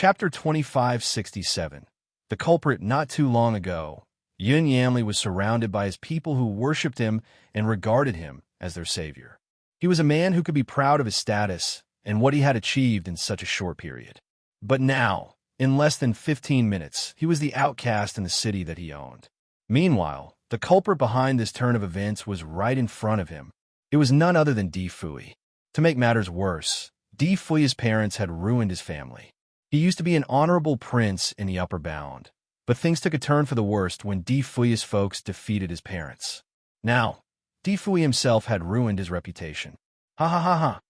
Chapter 2567. The culprit. Not too long ago, Yun Yamli was surrounded by his people who worshipped him and regarded him as their savior. He was a man who could be proud of his status and what he had achieved in such a short period. But now, in less than 15 minutes, he was the outcast in the city that he owned. Meanwhile, the culprit behind this turn of events was right in front of him. It was none other than Di Fui. To make matters worse, Di Fui's parents had ruined his family. He used to be an honorable prince in the upper bound, but things took a turn for the worst when Di Fui's folks defeated his parents. Now, Di Fui himself had ruined his reputation. Ha ha ha ha.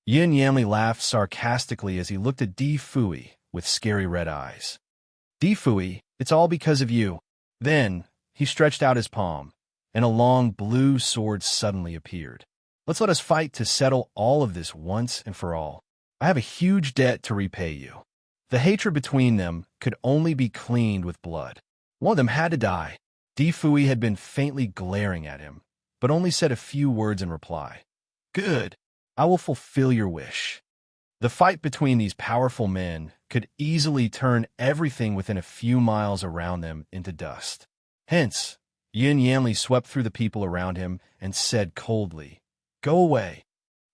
Yun Yamli laughed sarcastically as he looked at Di Fui with scary red eyes. Di Fui, it's all because of you. Then, he stretched out his palm, and a long blue sword suddenly appeared. Let us fight to settle all of this once and for all. I have a huge debt to repay you. The hatred between them could only be cleaned with blood. One of them had to die. Di Fui had been faintly glaring at him, but only said a few words in reply. Good. I will fulfill your wish. The fight between these powerful men could easily turn everything within a few miles around them into dust. Hence, Yun Yamli swept through the people around him and said coldly, Go away.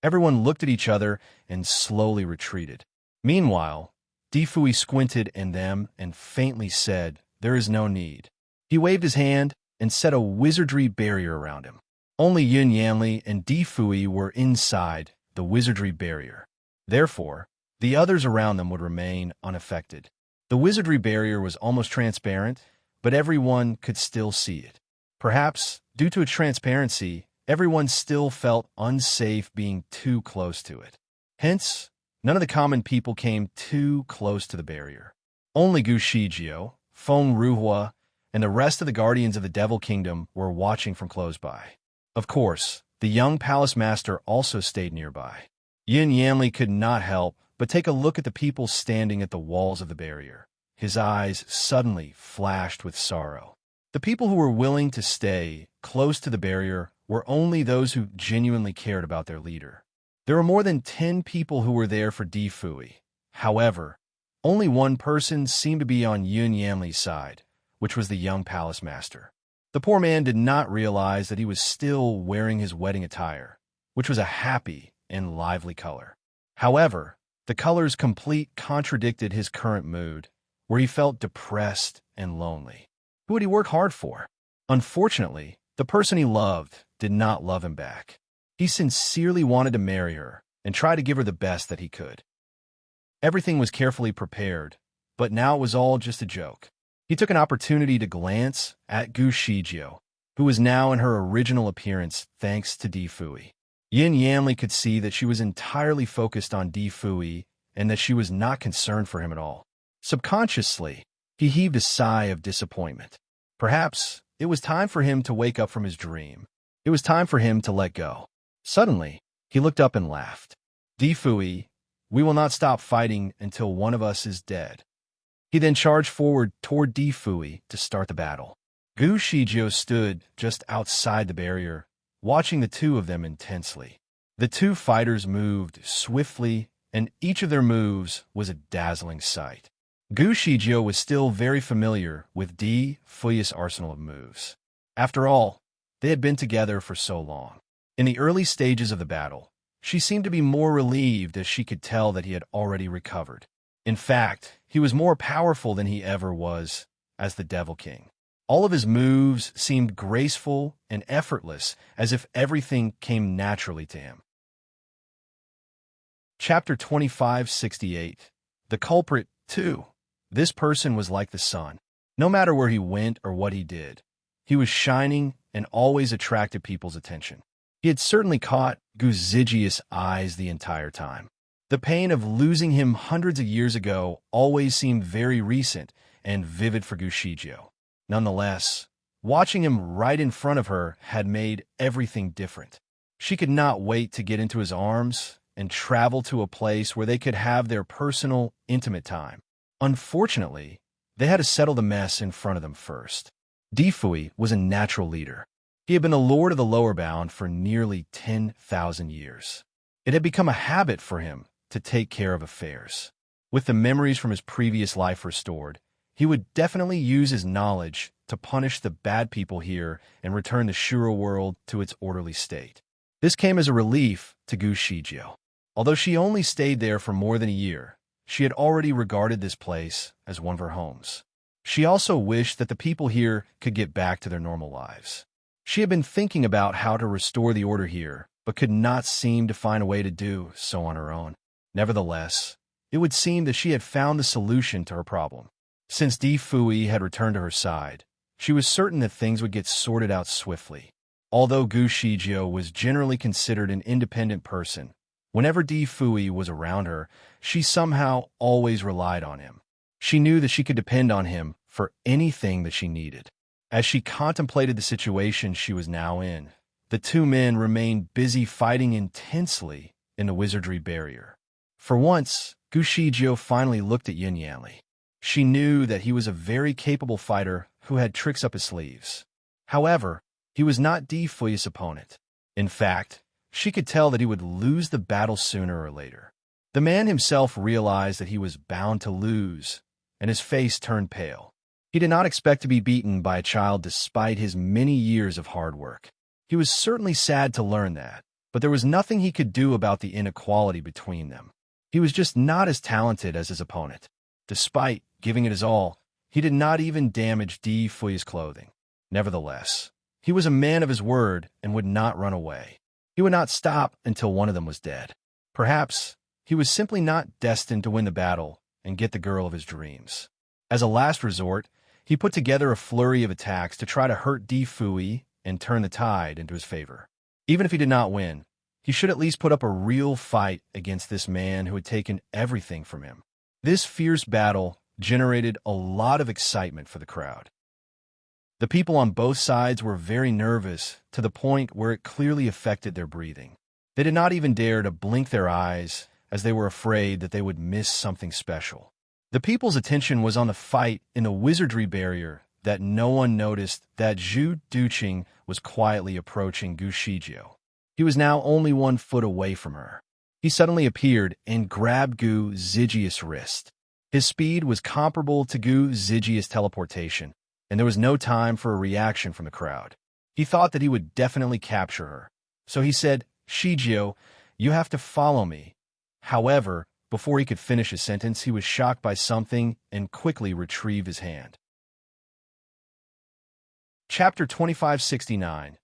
Everyone looked at each other and slowly retreated. Meanwhile, Di Fui squinted at them and faintly said, There is no need. He waved his hand and set a wizardry barrier around him. Only Yun Yamli and Di Fui were inside the wizardry barrier. Therefore, the others around them would remain unaffected. The wizardry barrier was almost transparent, but everyone could still see it. Perhaps, due to its transparency, everyone still felt unsafe being too close to it. Hence, none of the common people came too close to the barrier. Only Gu Shijio, Feng Ruhua, and the rest of the guardians of the Devil Kingdom were watching from close by. Of course, the young palace master also stayed nearby. Yun Yamli could not help but take a look at the people standing at the walls of the barrier. His eyes suddenly flashed with sorrow. The people who were willing to stay close to the barrier were only those who genuinely cared about their leader. There were more than 10 people who were there for Di Fui. However, only one person seemed to be on Yun Yamli's side, which was the young palace master. The poor man did not realize that he was still wearing his wedding attire, which was a happy and lively color. However, the colors complete contradicted his current mood, where he felt depressed and lonely. Who would he work hard for? Unfortunately, the person he loved did not love him back. He sincerely wanted to marry her and try to give her the best that he could. Everything was carefully prepared, but now it was all just a joke. He took an opportunity to glance at Gu Shijio, who was now in her original appearance thanks to Di Fui. Yun Yamli could see that she was entirely focused on Di Fui and that she was not concerned for him at all. Subconsciously, he heaved a sigh of disappointment. Perhaps it was time for him to wake up from his dream. It was time for him to let go. Suddenly, he looked up and laughed. Di Fui, we will not stop fighting until one of us is dead. He then charged forward toward Di Fui to start the battle. Gu Shijio stood just outside the barrier, watching the two of them intensely. The two fighters moved swiftly, and each of their moves was a dazzling sight. Gu Shijio was still very familiar with Di Fui's arsenal of moves. After all, they had been together for so long. In the early stages of the battle, she seemed to be more relieved as she could tell that he had already recovered. In fact, he was more powerful than he ever was as the Devil King. All of his moves seemed graceful and effortless, as if everything came naturally to him. Chapter 2568. The Culprit 2. This person was like the sun. No matter where he went or what he did, he was shining and always attracted people's attention. He had certainly caught Gu Zijia's eyes the entire time. The pain of losing him hundreds of years ago always seemed very recent and vivid for Gu Shijio. Nonetheless, watching him right in front of her had made everything different. She could not wait to get into his arms and travel to a place where they could have their personal, intimate time. Unfortunately, they had to settle the mess in front of them first. Di Fui was a natural leader. He had been the lord of the lower bound for nearly 10,000 years. It had become a habit for him to take care of affairs. With the memories from his previous life restored, he would definitely use his knowledge to punish the bad people here and return the Shura world to its orderly state. This came as a relief to Gu Shijio. Although she only stayed there for more than a year, she had already regarded this place as one of her homes. She also wished that the people here could get back to their normal lives. She had been thinking about how to restore the order here, but could not seem to find a way to do so on her own. Nevertheless, it would seem that she had found the solution to her problem. Since Di Fui had returned to her side, she was certain that things would get sorted out swiftly. Although Gu Shijio was generally considered an independent person, whenever Di Fui was around her, she somehow always relied on him. She knew that she could depend on him for anything that she needed. As she contemplated the situation she was now in, the two men remained busy fighting intensely in the wizardry barrier. For once, Gu Shijio finally looked at Yin Yanli. She knew that he was a very capable fighter who had tricks up his sleeves. However, he was not Di Fui's opponent. In fact, she could tell that he would lose the battle sooner or later. The man himself realized that he was bound to lose, and his face turned pale. He did not expect to be beaten by a child despite his many years of hard work. He was certainly sad to learn that, but there was nothing he could do about the inequality between them. He was just not as talented as his opponent. Despite giving it his all, he did not even damage Di Fui's clothing. Nevertheless, he was a man of his word and would not run away. He would not stop until one of them was dead. Perhaps he was simply not destined to win the battle and get the girl of his dreams. As a last resort, he put together a flurry of attacks to try to hurt Di Fui and turn the tide into his favor. Even if he did not win, he should at least put up a real fight against this man who had taken everything from him. This fierce battle generated a lot of excitement for the crowd. The people on both sides were very nervous to the point where it clearly affected their breathing. They did not even dare to blink their eyes as they were afraid that they would miss something special. The people's attention was on the fight in the wizardry barrier that no one noticed that Zhu Duqing was quietly approaching Gu Shijio. He was now only 1 foot away from her. He suddenly appeared and grabbed Gu Zijia's wrist. His speed was comparable to Gu Zijia's teleportation, and there was no time for a reaction from the crowd. He thought that he would definitely capture her. So he said, "Shijio, you have to follow me." However, before he could finish his sentence, he was shocked by something and quickly retrieved his hand. Chapter 2569.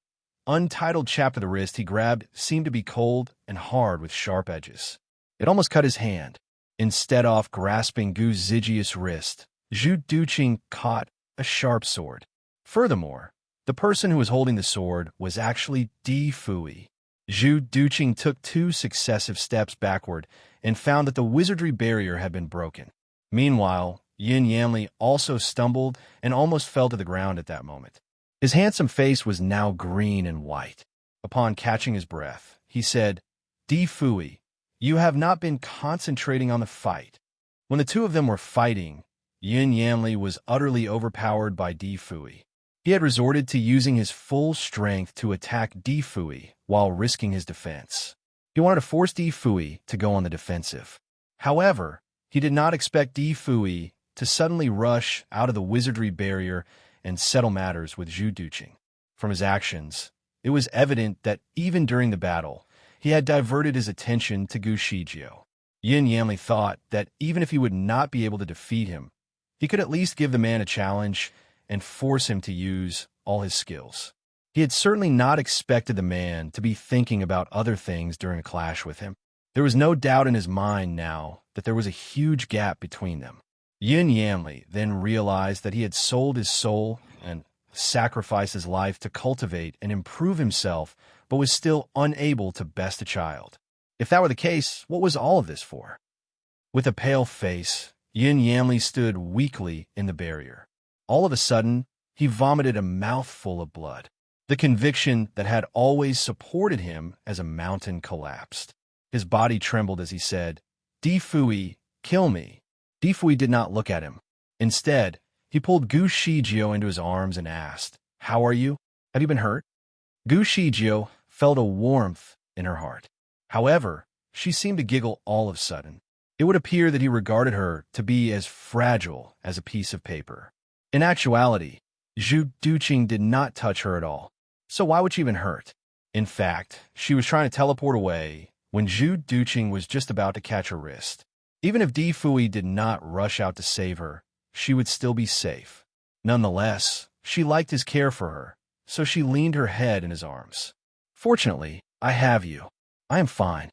Untitled chapter. The wrist he grabbed seemed to be cold and hard with sharp edges. It almost cut his hand. Instead of grasping Gu Zijia's wrist, Zhu Duqing caught a sharp sword. Furthermore, the person who was holding the sword was actually Di Fui. Zhu Duqing took 2 successive steps backward and found that the wizardry barrier had been broken. Meanwhile, Yin Yanli also stumbled and almost fell to the ground at that moment. His handsome face was now green and white. Upon catching his breath, he said, "Di Fui, you have not been concentrating on the fight." When the two of them were fighting, Yin Yanli was utterly overpowered by Di Fui. He had resorted to using his full strength to attack Di Fui while risking his defense. He wanted to force Di Fui to go on the defensive. However, he did not expect Di Fui to suddenly rush out of the wizardry barrier and settle matters with Zhu Duqing. From his actions, it was evident that even during the battle, he had diverted his attention to Gu Shijio. Yin Yanli thought that even if he would not be able to defeat him, he could at least give the man a challenge and force him to use all his skills. He had certainly not expected the man to be thinking about other things during a clash with him. There was no doubt in his mind now that there was a huge gap between them. Yin Yanli then realized that he had sold his soul and sacrificed his life to cultivate and improve himself, but was still unable to best a child. If that were the case, what was all of this for? With a pale face, Yin Yanli stood weakly in the barrier. All of a sudden, he vomited a mouthful of blood. The conviction that had always supported him as a mountain collapsed. His body trembled as he said, "Di Fui, kill me." Di Fui did not look at him. Instead, he pulled Gu Shijio into his arms and asked, "How are you? Have you been hurt?" Gu Shijio felt a warmth in her heart. However, she seemed to giggle all of a sudden. It would appear that he regarded her to be as fragile as a piece of paper. In actuality, Zhu Duqing did not touch her at all, so why would she even hurt? In fact, she was trying to teleport away when Zhu Duqing was just about to catch her wrist. Even if Di Fui did not rush out to save her, she would still be safe. Nonetheless, she liked his care for her, so she leaned her head in his arms. Fortunately, I have you. I am fine.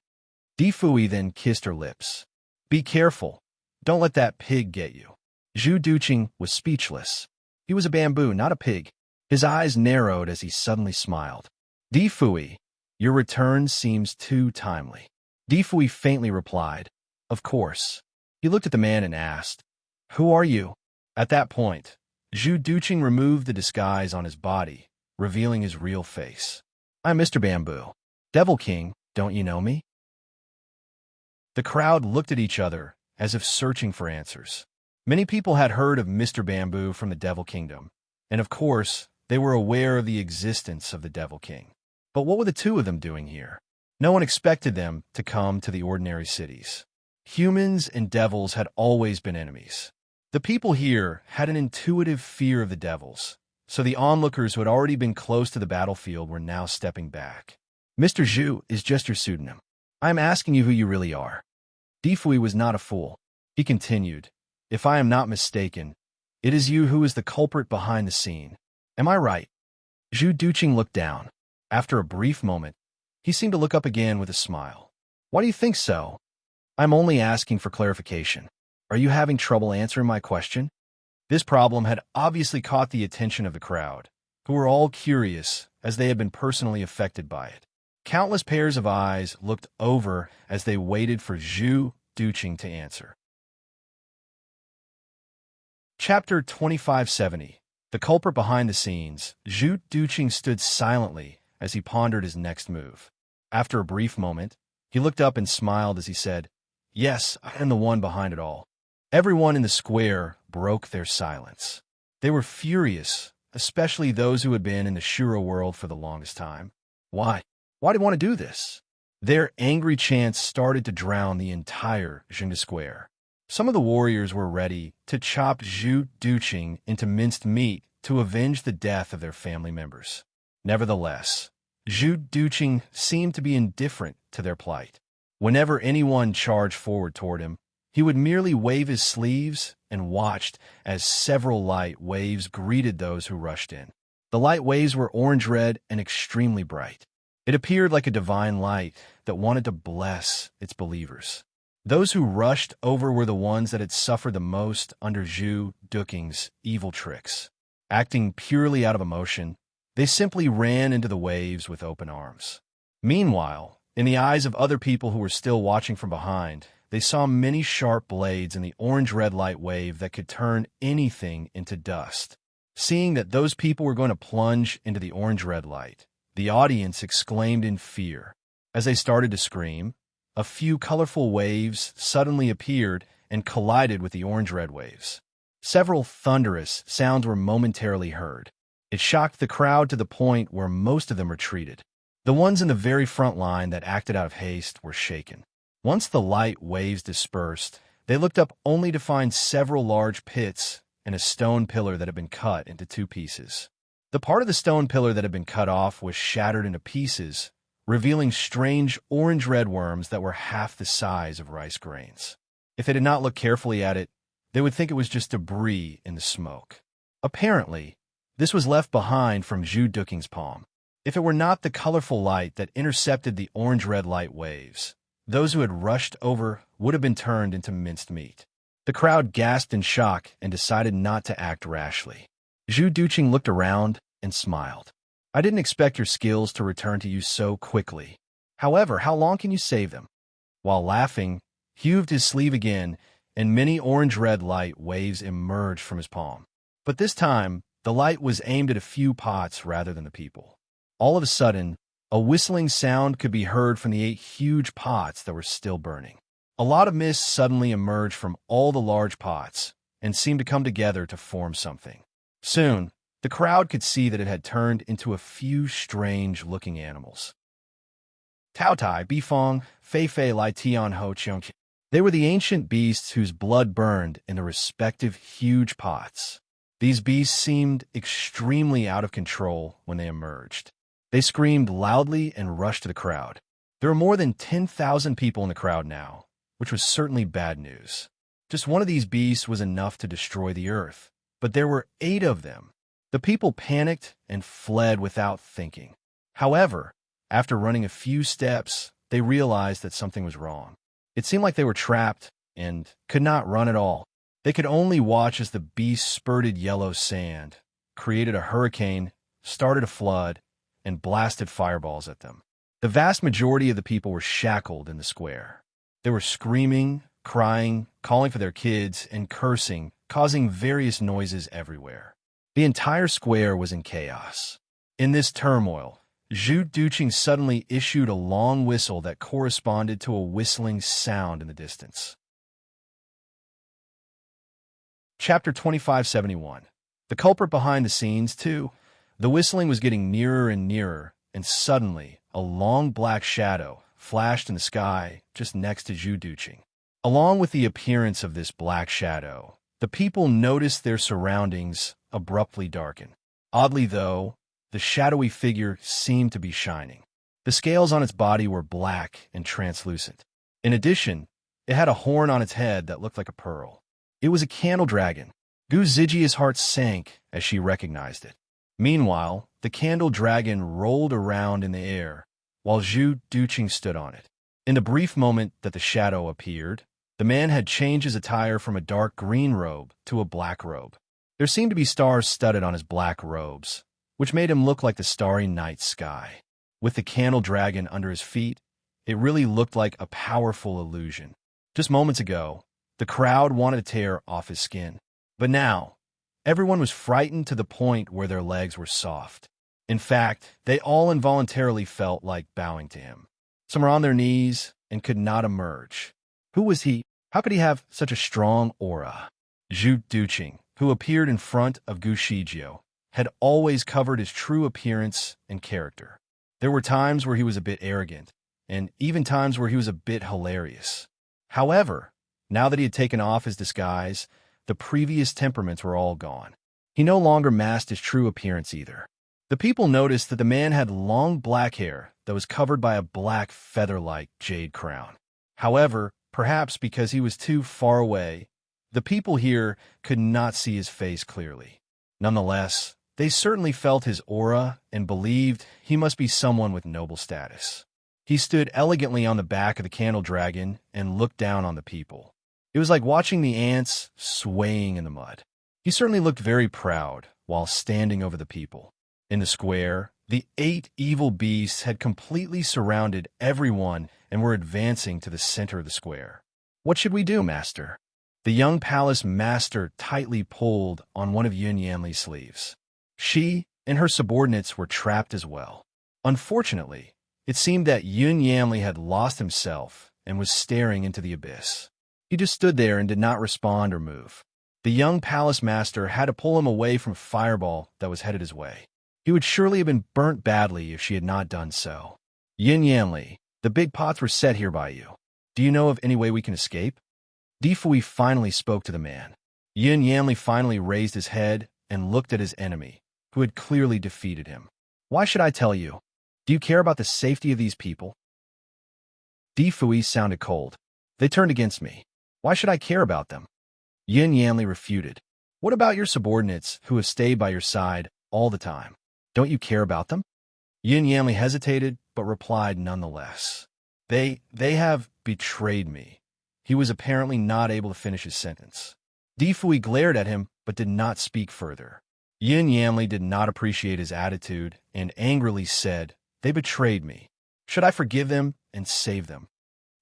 Di Fui then kissed her lips. Be careful. Don't let that pig get you. Zhu Duqing was speechless. He was a bamboo, not a pig. His eyes narrowed as he suddenly smiled. Di Fui, your return seems too timely. Di Fui faintly replied, of course. He looked at the man and asked, who are you? At that point, Zhu Duqing removed the disguise on his body, revealing his real face. I'm Mr. Bamboo. Devil King, don't you know me? The crowd looked at each other as if searching for answers. Many people had heard of Mr. Bamboo from the Devil Kingdom, and of course, they were aware of the existence of the Devil King. But what were the two of them doing here? No one expected them to come to the ordinary cities. Humans and devils had always been enemies. The people here had an intuitive fear of the devils, so the onlookers who had already been close to the battlefield were now stepping back. Mr. Zhu is just your pseudonym. I am asking you who you really are. Di Fui was not a fool. He continued, if I am not mistaken, it is you who is the culprit behind the scene. Am I right? Zhu Duqing looked down. After a brief moment, he seemed to look up again with a smile. Why do you think so? I'm only asking for clarification. Are you having trouble answering my question? This problem had obviously caught the attention of the crowd, who were all curious as they had been personally affected by it. Countless pairs of eyes looked over as they waited for Zhu Duqing to answer. Chapter 2570. The culprit behind the scenes. Zhu Duqing stood silently as he pondered his next move. After a brief moment, he looked up and smiled as he said, yes, I am the one behind it all. Everyone in the square broke their silence. They were furious, especially those who had been in the Shuro world for the longest time. Why? Why do you want to do this? Their angry chants started to drown the entire Jingda Square. Some of the warriors were ready to chop Zhu Duqing into minced meat to avenge the death of their family members. Nevertheless, Zhu Duqing seemed to be indifferent to their plight. Whenever anyone charged forward toward him, he would merely wave his sleeves and watched as several light waves greeted those who rushed in. The light waves were orange-red and extremely bright. It appeared like a divine light that wanted to bless its believers. Those who rushed over were the ones that had suffered the most under Zhu Duqing's evil tricks. Acting purely out of emotion, they simply ran into the waves with open arms. Meanwhile, in the eyes of other people who were still watching from behind, they saw many sharp blades in the orange-red light wave that could turn anything into dust. Seeing that those people were going to plunge into the orange-red light, the audience exclaimed in fear. As they started to scream, a few colorful waves suddenly appeared and collided with the orange-red waves. Several thunderous sounds were momentarily heard. It shocked the crowd to the point where most of them retreated. The ones in the very front line that acted out of haste were shaken. Once the light waves dispersed, they looked up only to find several large pits and a stone pillar that had been cut into two pieces. The part of the stone pillar that had been cut off was shattered into pieces, revealing strange orange-red worms that were half the size of rice grains. If they did not look carefully at it, they would think it was just debris in the smoke. Apparently, this was left behind from Zhu Duqing's palm. If it were not the colorful light that intercepted the orange-red light waves, those who had rushed over would have been turned into minced meat. The crowd gasped in shock and decided not to act rashly. Zhu Duqing looked around and smiled. I didn't expect your skills to return to you so quickly. However, how long can you save them? While laughing, he heaved his sleeve again, and many orange-red light waves emerged from his palm. But this time, the light was aimed at a few pots rather than the people. All of a sudden, a whistling sound could be heard from the 8 huge pots that were still burning. A lot of mist suddenly emerged from all the large pots and seemed to come together to form something. Soon, the crowd could see that it had turned into a few strange-looking animals. Tao Tai, Bifong, Fei Fei Lai Tian Ho Cheong. They were the ancient beasts whose blood burned in their respective huge pots. These beasts seemed extremely out of control when they emerged. They screamed loudly and rushed to the crowd. There were more than 10,000 people in the crowd now, which was certainly bad news. Just one of these beasts was enough to destroy the earth, but there were 8 of them. The people panicked and fled without thinking. However, after running a few steps, they realized that something was wrong. It seemed like they were trapped and could not run at all. They could only watch as the beast spurted yellow sand, created a hurricane, started a flood, and blasted fireballs at them. The vast majority of the people were shackled in the square. They were screaming, crying, calling for their kids, and cursing, causing various noises everywhere. The entire square was in chaos. In this turmoil, Zhu Duqing suddenly issued a long whistle that corresponded to a whistling sound in the distance. Chapter 2571. The culprit behind the scenes, too. The whistling was getting nearer and nearer, and suddenly, a long black shadow flashed in the sky just next to Zhu Duqing. Along with the appearance of this black shadow, the people noticed their surroundings abruptly darken. Oddly, though, the shadowy figure seemed to be shining. The scales on its body were black and translucent. In addition, it had a horn on its head that looked like a pearl. It was a candle dragon. Gu Zijia's heart sank as she recognized it. Meanwhile, the candle dragon rolled around in the air, while Zhu Duqing stood on it. In the brief moment that the shadow appeared, the man had changed his attire from a dark green robe to a black robe. There seemed to be stars studded on his black robes, which made him look like the starry night sky. With the candle dragon under his feet, it really looked like a powerful illusion. Just moments ago, the crowd wanted to tear off his skin. But now, everyone was frightened to the point where their legs were soft. In fact, they all involuntarily felt like bowing to him. Some were on their knees and could not emerge. Who was he? How could he have such a strong aura? Zhu Duqing, who appeared in front of Gu Shijio, had always covered his true appearance and character. There were times where he was a bit arrogant, and even times where he was a bit hilarious. However, now that he had taken off his disguise, the previous temperaments were all gone. He no longer masked his true appearance either. The people noticed that the man had long black hair that was covered by a black feather-like jade crown. However, perhaps because he was too far away, the people here could not see his face clearly. Nonetheless, they certainly felt his aura and believed he must be someone with noble status. He stood elegantly on the back of the candle dragon and looked down on the people. It was like watching the ants swaying in the mud. He certainly looked very proud while standing over the people. In the square, the 8 evil beasts had completely surrounded everyone and were advancing to the center of the square. "What should we do, master?" The young palace master tightly pulled on one of Yun Yanli's sleeves. She and her subordinates were trapped as well. Unfortunately, it seemed that Yun Yanli had lost himself and was staring into the abyss. He just stood there and did not respond or move. The young palace master had to pull him away from a fireball that was headed his way. He would surely have been burnt badly if she had not done so. "Yin Yanli, the big pots were set here by you. Do you know of any way we can escape?" Di Fui finally spoke to the man. Yin Yanli finally raised his head and looked at his enemy, who had clearly defeated him. "Why should I tell you? Do you care about the safety of these people?" Di Fui sounded cold. "They turned against me. Why should I care about them?" Yin Yanli refuted. "What about your subordinates who have stayed by your side all the time? Don't you care about them?" Yin Yanli hesitated, but replied nonetheless. They have betrayed me." He was apparently not able to finish his sentence. Di Fui glared at him, but did not speak further. Yin Yanli did not appreciate his attitude and angrily said, "They betrayed me. Should I forgive them and save them?"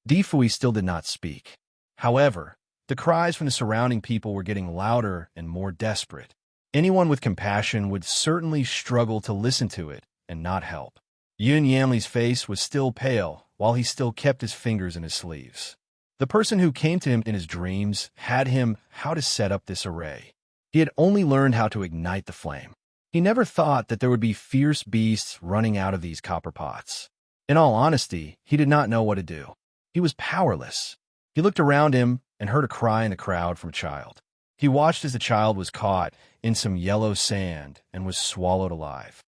Di Fui still did not speak. However, the cries from the surrounding people were getting louder and more desperate. Anyone with compassion would certainly struggle to listen to it and not help. Yun Yanli's face was still pale, while he still kept his fingers in his sleeves. The person who came to him in his dreams had him how to set up this array. He had only learned how to ignite the flame. He never thought that there would be fierce beasts running out of these copper pots. In all honesty, he did not know what to do. He was powerless. He looked around him and heard a cry in the crowd from a child. He watched as the child was caught in some yellow sand and was swallowed alive.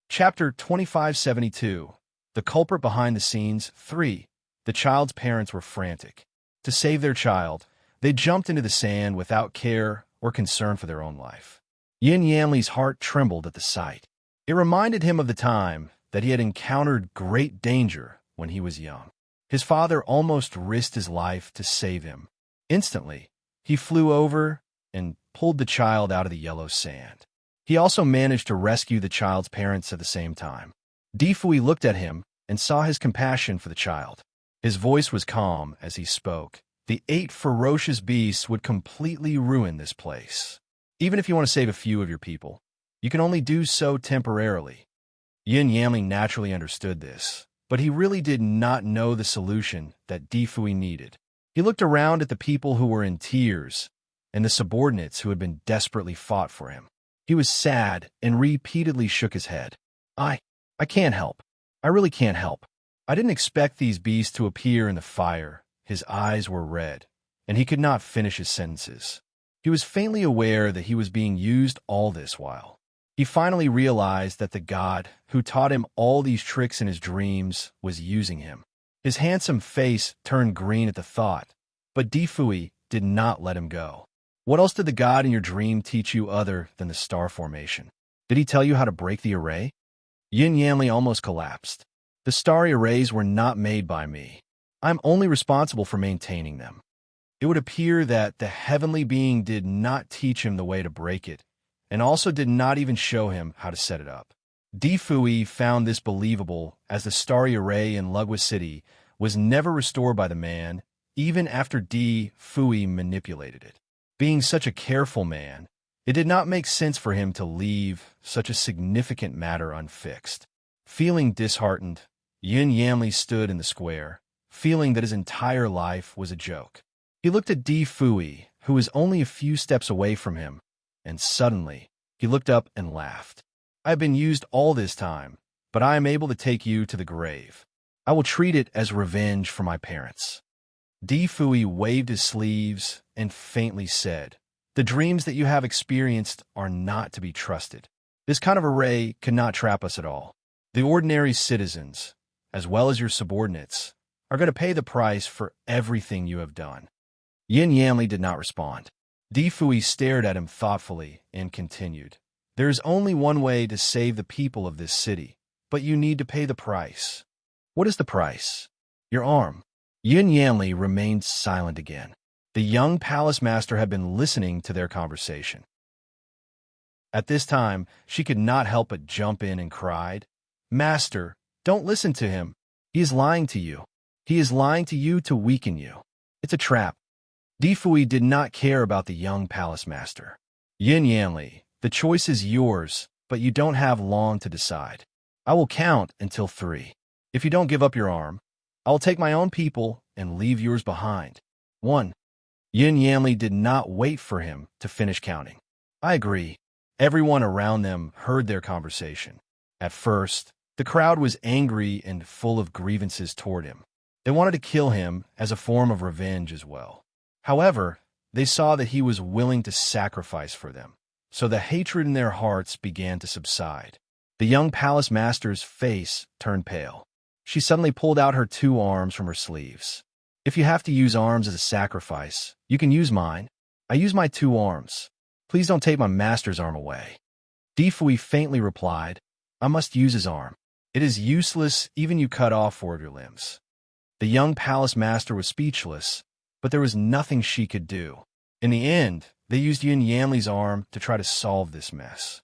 Chapter 2572. The Culprit Behind the Scenes 3. The child's parents were frantic. To save their child, they jumped into the sand without care or concern for their own life. Yin Yanli's heart trembled at the sight. It reminded him of the time that he had encountered great danger when he was young. His father almost risked his life to save him. Instantly, he flew over and pulled the child out of the yellow sand. He also managed to rescue the child's parents at the same time. Difui looked at him and saw his compassion for the child. His voice was calm as he spoke. The 8 ferocious beasts would completely ruin this place. Even if you want to save a few of your people, you can only do so temporarily. Yin Yanli naturally understood this, but he really did not know the solution that Difui needed. He looked around at the people who were in tears and the subordinates who had been desperately fought for him. He was sad and repeatedly shook his head. I can't help. I really can't help. I didn't expect these beasts to appear in the fire. His eyes were red, and he could not finish his sentences. He was faintly aware that he was being used all this while. He finally realized that the god who taught him all these tricks in his dreams was using him. His handsome face turned green at the thought, but Difui did not let him go. What else did the god in your dream teach you other than the star formation? Did he tell you how to break the array? Yin Yanli almost collapsed. The starry arrays were not made by me. I'm only responsible for maintaining them. It would appear that the heavenly being did not teach him the way to break it, and also did not even show him how to set it up. Difui found this believable, as the starry array in Lugwa City was never restored by the man, even after Difui manipulated it. Being such a careful man, it did not make sense for him to leave such a significant matter unfixed. Feeling disheartened, Yin Yanli stood in the square, feeling that his entire life was a joke. He looked at Difui, who was only a few steps away from him, and suddenly he looked up and laughed. I have been used all this time, but I am able to take you to the grave. I will treat it as revenge for my parents. Difui waved his sleeves and faintly said, The dreams that you have experienced are not to be trusted. This kind of array cannot trap us at all. The ordinary citizens, as well as your subordinates, are going to pay the price for everything you have done. Yin Yanli did not respond. Difui stared at him thoughtfully and continued, There is only one way to save the people of this city, but you need to pay the price. What is the price? Your arm. Yin Yanli remained silent again. The young palace master had been listening to their conversation. At this time, she could not help but jump in and cried, Master, don't listen to him. He is lying to you. He is lying to you to weaken you. It's a trap. Difui did not care about the young palace master. Yin Yanli, the choice is yours, but you don't have long to decide. I will count until 3. If you don't give up your arm, I will take my own people and leave yours behind. 1. Yin Yanli did not wait for him to finish counting. I agree. Everyone around them heard their conversation. At first, the crowd was angry and full of grievances toward him. They wanted to kill him as a form of revenge as well. However, they saw that he was willing to sacrifice for them, so the hatred in their hearts began to subside. The young palace master's face turned pale. She suddenly pulled out her 2 arms from her sleeves. If you have to use arms as a sacrifice, you can use mine. I use my 2 arms. Please don't take my master's arm away. Difui faintly replied, I must use his arm. It is useless even you cut off 4 of your limbs. The young palace master was speechless, but there was nothing she could do. In the end, they used Yin Yanli's arm to try to solve this mess.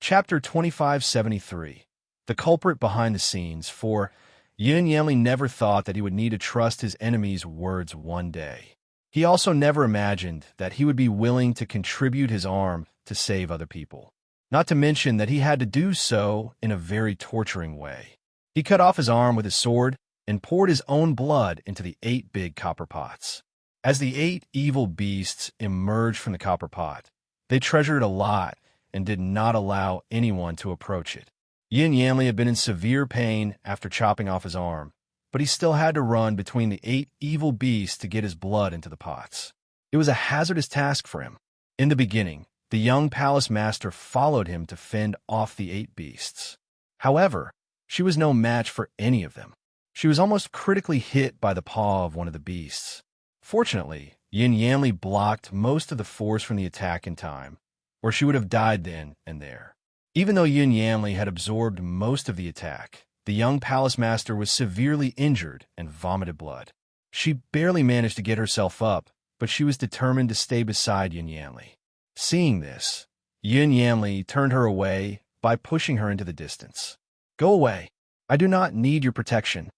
Chapter 2573. The Culprit Behind the Scenes 4. Yin Yanli never thought that he would need to trust his enemy's words one day. He also never imagined that he would be willing to contribute his arm to save other people. Not to mention that he had to do so in a very torturing way. He cut off his arm with his sword and poured his own blood into the 8 big copper pots. As the 8 evil beasts emerged from the copper pot, they treasured a lot and did not allow anyone to approach it. Yin Yanli had been in severe pain after chopping off his arm, but he still had to run between the 8 evil beasts to get his blood into the pots. It was a hazardous task for him. In the beginning, the young palace master followed him to fend off the 8 beasts. However, she was no match for any of them. She was almost critically hit by the paw of one of the beasts. Fortunately, Yin Yanli blocked most of the force from the attack in time, or she would have died then and there. Even though Yin Yanli had absorbed most of the attack, the young palace master was severely injured and vomited blood. She barely managed to get herself up, but she was determined to stay beside Yin Yanli. Seeing this, Yin Yanli turned her away by pushing her into the distance. "Go away. I do not need your protection."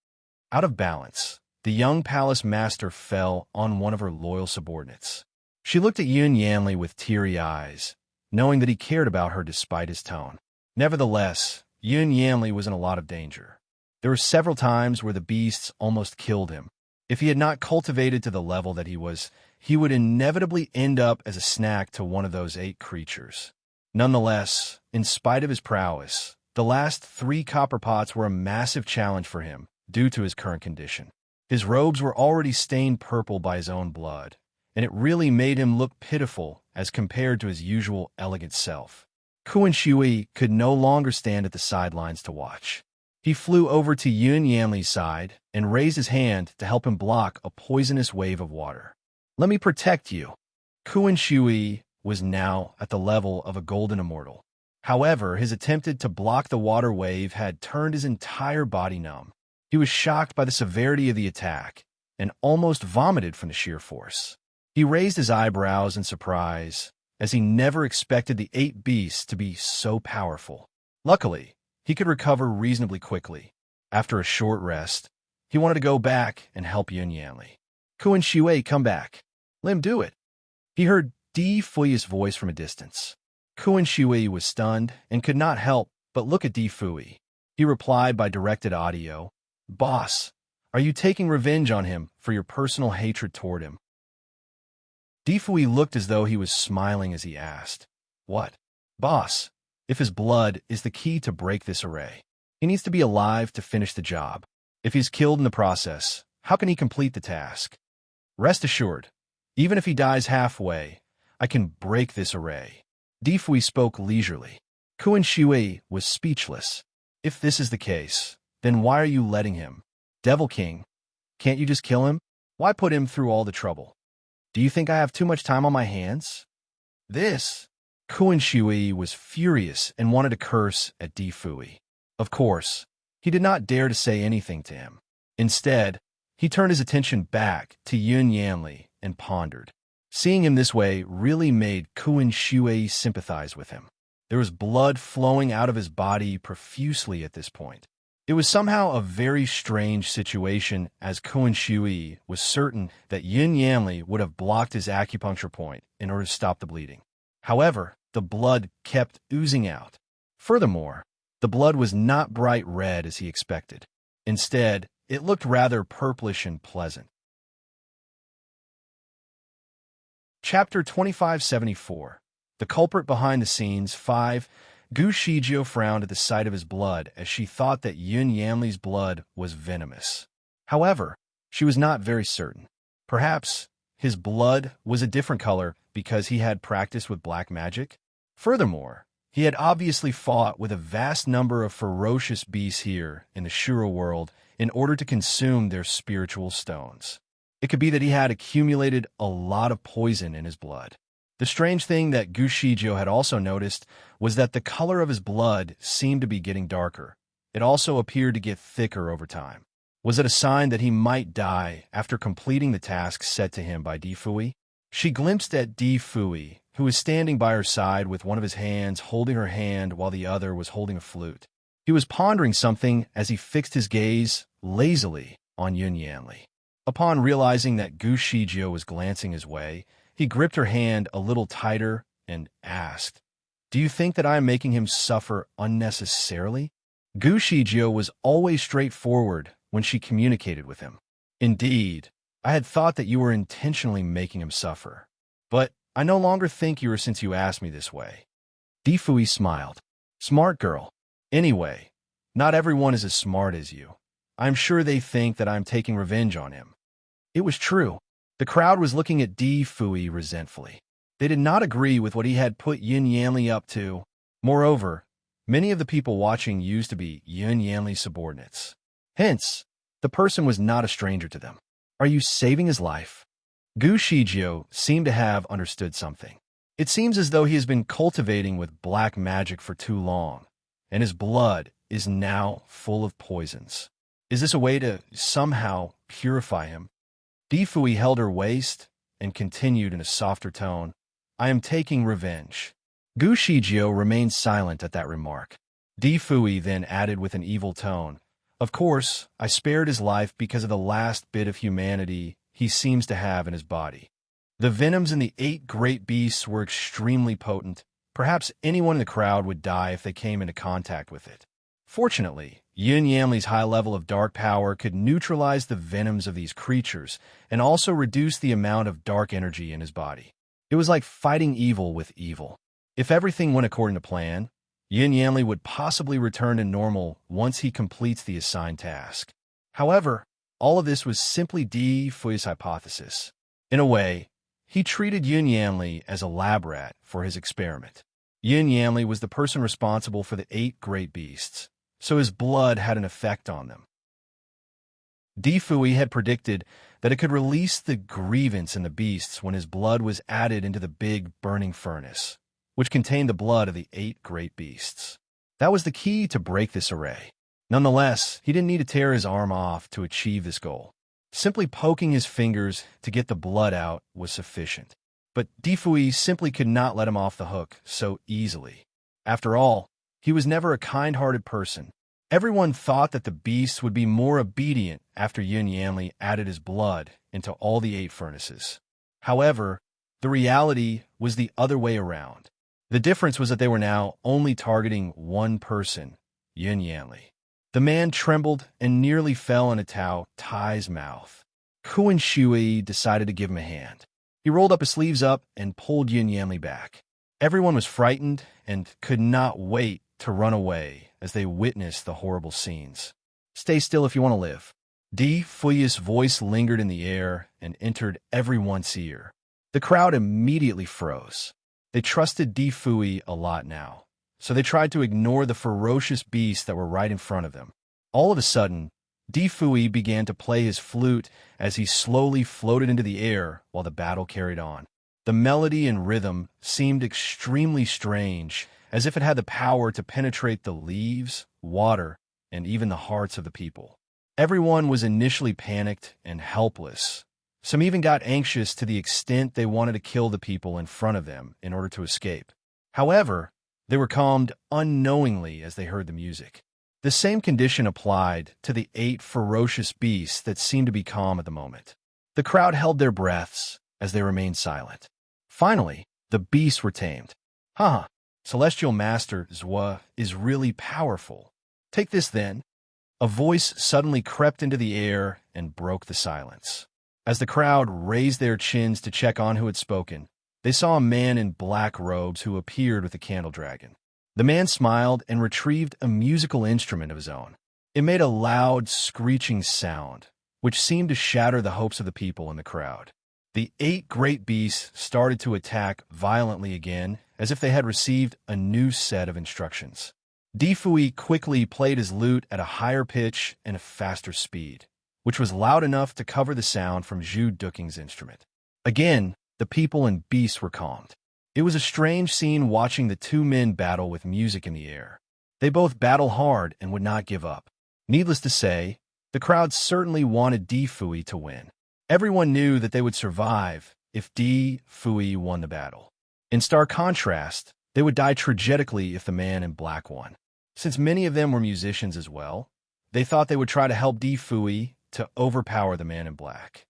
Out of balance, the young palace master fell on one of her loyal subordinates. She looked at Yin Yanli with teary eyes, knowing that he cared about her despite his tone. Nevertheless, Yin Yanli was in a lot of danger. There were several times where the beasts almost killed him. If he had not cultivated to the level that he was, he would inevitably end up as a snack to one of those 8 creatures. Nonetheless, in spite of his prowess, the last 3 copper pots were a massive challenge for him due to his current condition. His robes were already stained purple by his own blood, and it really made him look pitiful as compared to his usual elegant self. Kuan Shui could no longer stand at the sidelines to watch. He flew over to Yin Yanli's side and raised his hand to help him block a poisonous wave of water. "Let me protect you." Kuan Shui was now at the level of a golden immortal. However, his attempt to block the water wave had turned his entire body numb. He was shocked by the severity of the attack and almost vomited from the sheer force. He raised his eyebrows in surprise, as he never expected the 8 beasts to be so powerful. Luckily, he could recover reasonably quickly. After a short rest, he wanted to go back and help Yin Yanli. "Kuan Shui, come back. Let him do it." He heard Di Fui's voice from a distance. Kuan Shui was stunned and could not help but look at Di Fui. He replied by directed audio, "Boss, are you taking revenge on him for your personal hatred toward him?" Di Fui looked as though he was smiling as he asked, "What? Boss, if his blood is the key to break this array, he needs to be alive to finish the job. If he's killed in the process, how can he complete the task? Rest assured, even if he dies halfway, I can break this array." Di Fui spoke leisurely. Kuan Shui was speechless. "If this is the case, then why are you letting him? Devil King, can't you just kill him? Why put him through all the trouble? Do you think I have too much time on my hands?" Kuan Shui was furious and wanted to curse at Di Fui. Of course, he did not dare to say anything to him. Instead, he turned his attention back to Yin Yanli and pondered. Seeing him this way really made Kuan Shui sympathize with him. There was blood flowing out of his body profusely at this point. It was somehow a very strange situation, as Kuan Shui was certain that Yin Yanli would have blocked his acupuncture point in order to stop the bleeding. However, the blood kept oozing out. Furthermore, the blood was not bright red as he expected. Instead, it looked rather purplish and pleasant. Chapter 2574. The Culprit Behind the Scenes 5. Gu Shijio frowned at the sight of his blood as she thought that Yin Yanli's blood was venomous. However, she was not very certain. Perhaps his blood was a different color because he had practiced with black magic? Furthermore, he had obviously fought with a vast number of ferocious beasts here in the Shura world in order to consume their spiritual stones. It could be that he had accumulated a lot of poison in his blood. The strange thing that Gu Shijio had also noticed was that the color of his blood seemed to be getting darker. It also appeared to get thicker over time. Was it a sign that he might die after completing the task set to him by Di Fui? She glimpsed at Di Fui, who was standing by her side with one of his hands holding her hand while the other was holding a flute. He was pondering something as he fixed his gaze lazily on Yin Yanli. Upon realizing that Gu Shijio was glancing his way, he gripped her hand a little tighter and asked, "Do you think that I am making him suffer unnecessarily?" Gu Shijio was always straightforward when she communicated with him. "Indeed, I had thought that you were intentionally making him suffer. But I no longer think you are since you asked me this way." Di Fui smiled. "Smart girl. Anyway, not everyone is as smart as you. I'm sure they think that I'm taking revenge on him. It was true. The crowd was looking at Di Fui resentfully. They did not agree with what he had put Yin Yanli up to. Moreover, many of the people watching used to be Yin Yanli's subordinates. Hence, the person was not a stranger to them. Are you saving his life? Gu Shijio seemed to have understood something. It seems as though he has been cultivating with black magic for too long, and his blood is now full of poisons. Is this a way to somehow purify him? Di Fui held her waist and continued in a softer tone, I am taking revenge. Gu Shijio remained silent at that remark. Di Fui then added with an evil tone, Of course, I spared his life because of the last bit of humanity he seems to have in his body. The venoms in the 8 great beasts were extremely potent. Perhaps anyone in the crowd would die if they came into contact with it. Fortunately, Yin Yanli's high level of dark power could neutralize the venoms of these creatures and also reduce the amount of dark energy in his body. It was like fighting evil with evil. If everything went according to plan, Yin Yanli would possibly return to normal once he completes the assigned task. However, all of this was simply Di Fui's hypothesis. In a way, he treated Yin Yanli as a lab rat for his experiment. Yin Yanli was the person responsible for the 8 great beasts, so his blood had an effect on them. Di Fui had predicted that it could release the grievance in the beasts when his blood was added into the big burning furnace, which contained the blood of the 8 great beasts. That was the key to break this array. Nonetheless, he didn't need to tear his arm off to achieve this goal. Simply poking his fingers to get the blood out was sufficient. But Di Fui simply could not let him off the hook so easily. After all, he was never a kind-hearted person. Everyone thought that the beasts would be more obedient after Yin Yanli added his blood into all the 8 furnaces. However, the reality was the other way around. The difference was that they were now only targeting one person, Yin Yanli. The man trembled and nearly fell into Tai's mouth. Kuan Shui decided to give him a hand. He rolled up his sleeves up and pulled Yin Yanli back. Everyone was frightened and could not wait to run away as they witnessed the horrible scenes. Stay still if you want to live. Di Fui's voice lingered in the air and entered everyone's ear. The crowd immediately froze. They trusted Di Fui a lot now, so they tried to ignore the ferocious beasts that were right in front of them. All of a sudden, Di Fui began to play his flute as he slowly floated into the air while the battle carried on. The melody and rhythm seemed extremely strange, as if it had the power to penetrate the leaves, water, and even the hearts of the people. Everyone was initially panicked and helpless. Some even got anxious to the extent they wanted to kill the people in front of them in order to escape. However, they were calmed unknowingly as they heard the music. The same condition applied to the 8 ferocious beasts that seemed to be calm at the moment. The crowd held their breaths as they remained silent. Finally, the beasts were tamed. Celestial Master Zhua is really powerful. Take this then. A voice suddenly crept into the air and broke the silence. As the crowd raised their chins to check on who had spoken, they saw a man in black robes who appeared with a candle dragon. The man smiled and retrieved a musical instrument of his own. It made a loud, screeching sound, which seemed to shatter the hopes of the people in the crowd. The 8 great beasts started to attack violently again, as if they had received a new set of instructions. Di Fui quickly played his lute at a higher pitch and a faster speed, which was loud enough to cover the sound from Zhu Duking's instrument. Again, the people and beasts were calmed. It was a strange scene watching the 2 men battle with music in the air. They both battled hard and would not give up. Needless to say, the crowd certainly wanted Di Fui to win. Everyone knew that they would survive if Di Fui won the battle. In stark contrast, they would die tragically if the man in black won. Since many of them were musicians as well, they thought they would try to help Di Fui to overpower the man in black.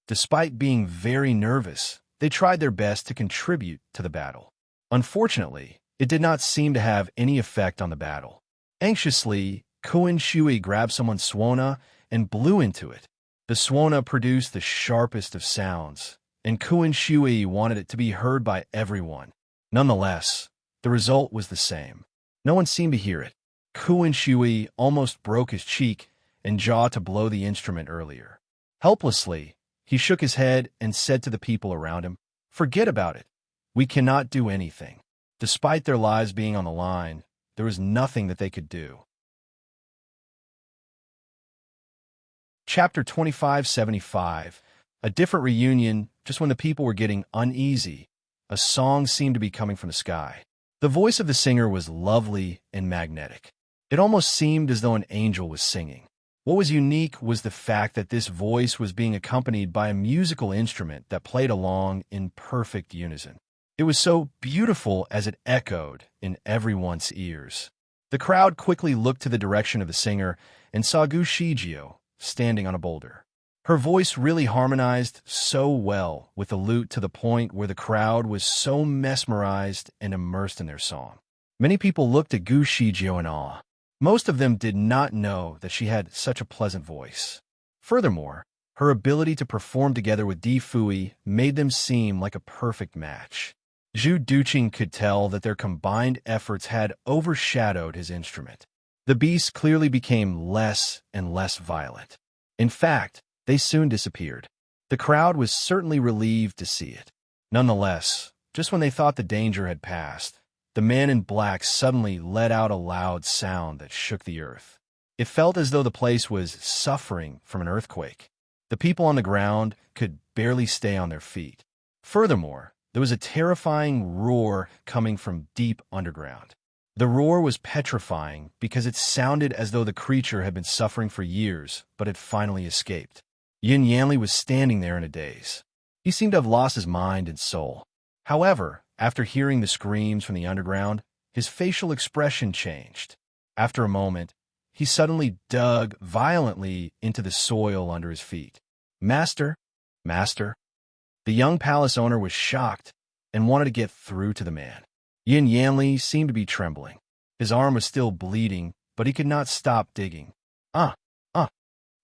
Despite being very nervous, they tried their best to contribute to the battle. Unfortunately, it did not seem to have any effect on the battle. Anxiously, Kuan Shui grabbed someone's suona and blew into it. The suona produced the sharpest of sounds, and Kuan Shui wanted it to be heard by everyone. Nonetheless, the result was the same. No one seemed to hear it. Ku and Shui almost broke his cheek and jaw to blow the instrument earlier. Helplessly, he shook his head and said to the people around him, "Forget about it. We cannot do anything." Despite their lives being on the line, there was nothing that they could do. Chapter 2575. A different reunion just when the people were getting uneasy. A song seemed to be coming from the sky. The voice of the singer was lovely and magnetic. It almost seemed as though an angel was singing. What was unique was the fact that this voice was being accompanied by a musical instrument that played along in perfect unison. It was so beautiful as it echoed in everyone's ears. The crowd quickly looked to the direction of the singer and saw Gu Shijio standing on a boulder. Her voice really harmonized so well with the lute to the point where the crowd was so mesmerized and immersed in their song. Many people looked at Gu Shijio in awe. Most of them did not know that she had such a pleasant voice. Furthermore, her ability to perform together with Di Fui made them seem like a perfect match. Zhu Duqing could tell that their combined efforts had overshadowed his instrument. The beasts clearly became less and less violent. In fact, they soon disappeared. The crowd was certainly relieved to see it. Nonetheless, just when they thought the danger had passed, the man in black suddenly let out a loud sound that shook the earth. It felt as though the place was suffering from an earthquake. The people on the ground could barely stay on their feet. Furthermore, there was a terrifying roar coming from deep underground. The roar was petrifying because it sounded as though the creature had been suffering for years, but had finally escaped. Yin Yanli was standing there in a daze. He seemed to have lost his mind and soul. However, after hearing the screams from the underground, his facial expression changed. After a moment, he suddenly dug violently into the soil under his feet. "Master, master." The young palace owner was shocked and wanted to get through to the man. Yin Yanli seemed to be trembling. His arm was still bleeding, but he could not stop digging. Ah!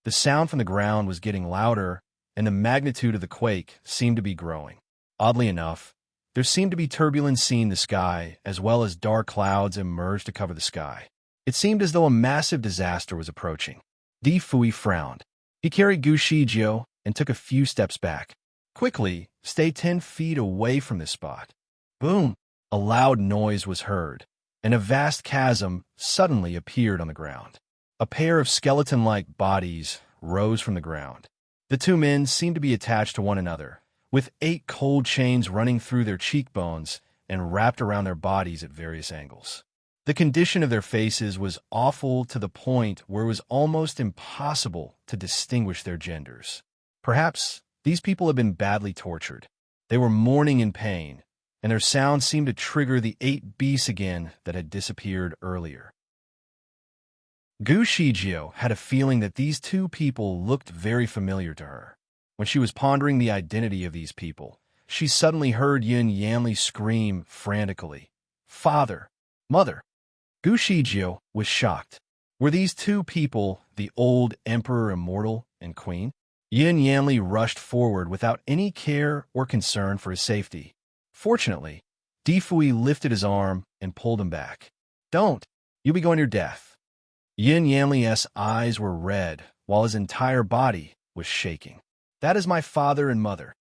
The sound from the ground was getting louder, and the magnitude of the quake seemed to be growing. Oddly enough, there seemed to be turbulence in the sky, as well as dark clouds emerged to cover the sky. It seemed as though a massive disaster was approaching. Di Fui frowned. He carried Gu Shijio and took a few steps back. "Quickly, stay 10 feet away from this spot." Boom! A loud noise was heard, and a vast chasm suddenly appeared on the ground. A pair of skeleton-like bodies rose from the ground. The two men seemed to be attached to one another, with 8 cold chains running through their cheekbones and wrapped around their bodies at various angles. The condition of their faces was awful to the point where it was almost impossible to distinguish their genders. Perhaps these people had been badly tortured. They were mourning in pain, and their sound seemed to trigger the 8 beasts again that had disappeared earlier. Gu Shijio had a feeling that these two people looked very familiar to her. When she was pondering the identity of these people, she suddenly heard Yin Yanli scream frantically, "Father! Mother!" Gu Shijio was shocked. Were these two people the old Emperor Immortal and Queen? Yin Yanli rushed forward without any care or concern for his safety. Fortunately, Di Fui lifted his arm and pulled him back. "Don't! You'll be going to your death." Yin Yanli's eyes were red, while his entire body was shaking. "That is my father and mother."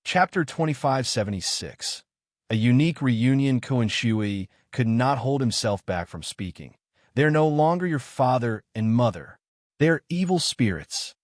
Chapter 2576. A unique reunion. Ku and Shui could not hold himself back from speaking. "They are no longer your father and mother. They are evil spirits."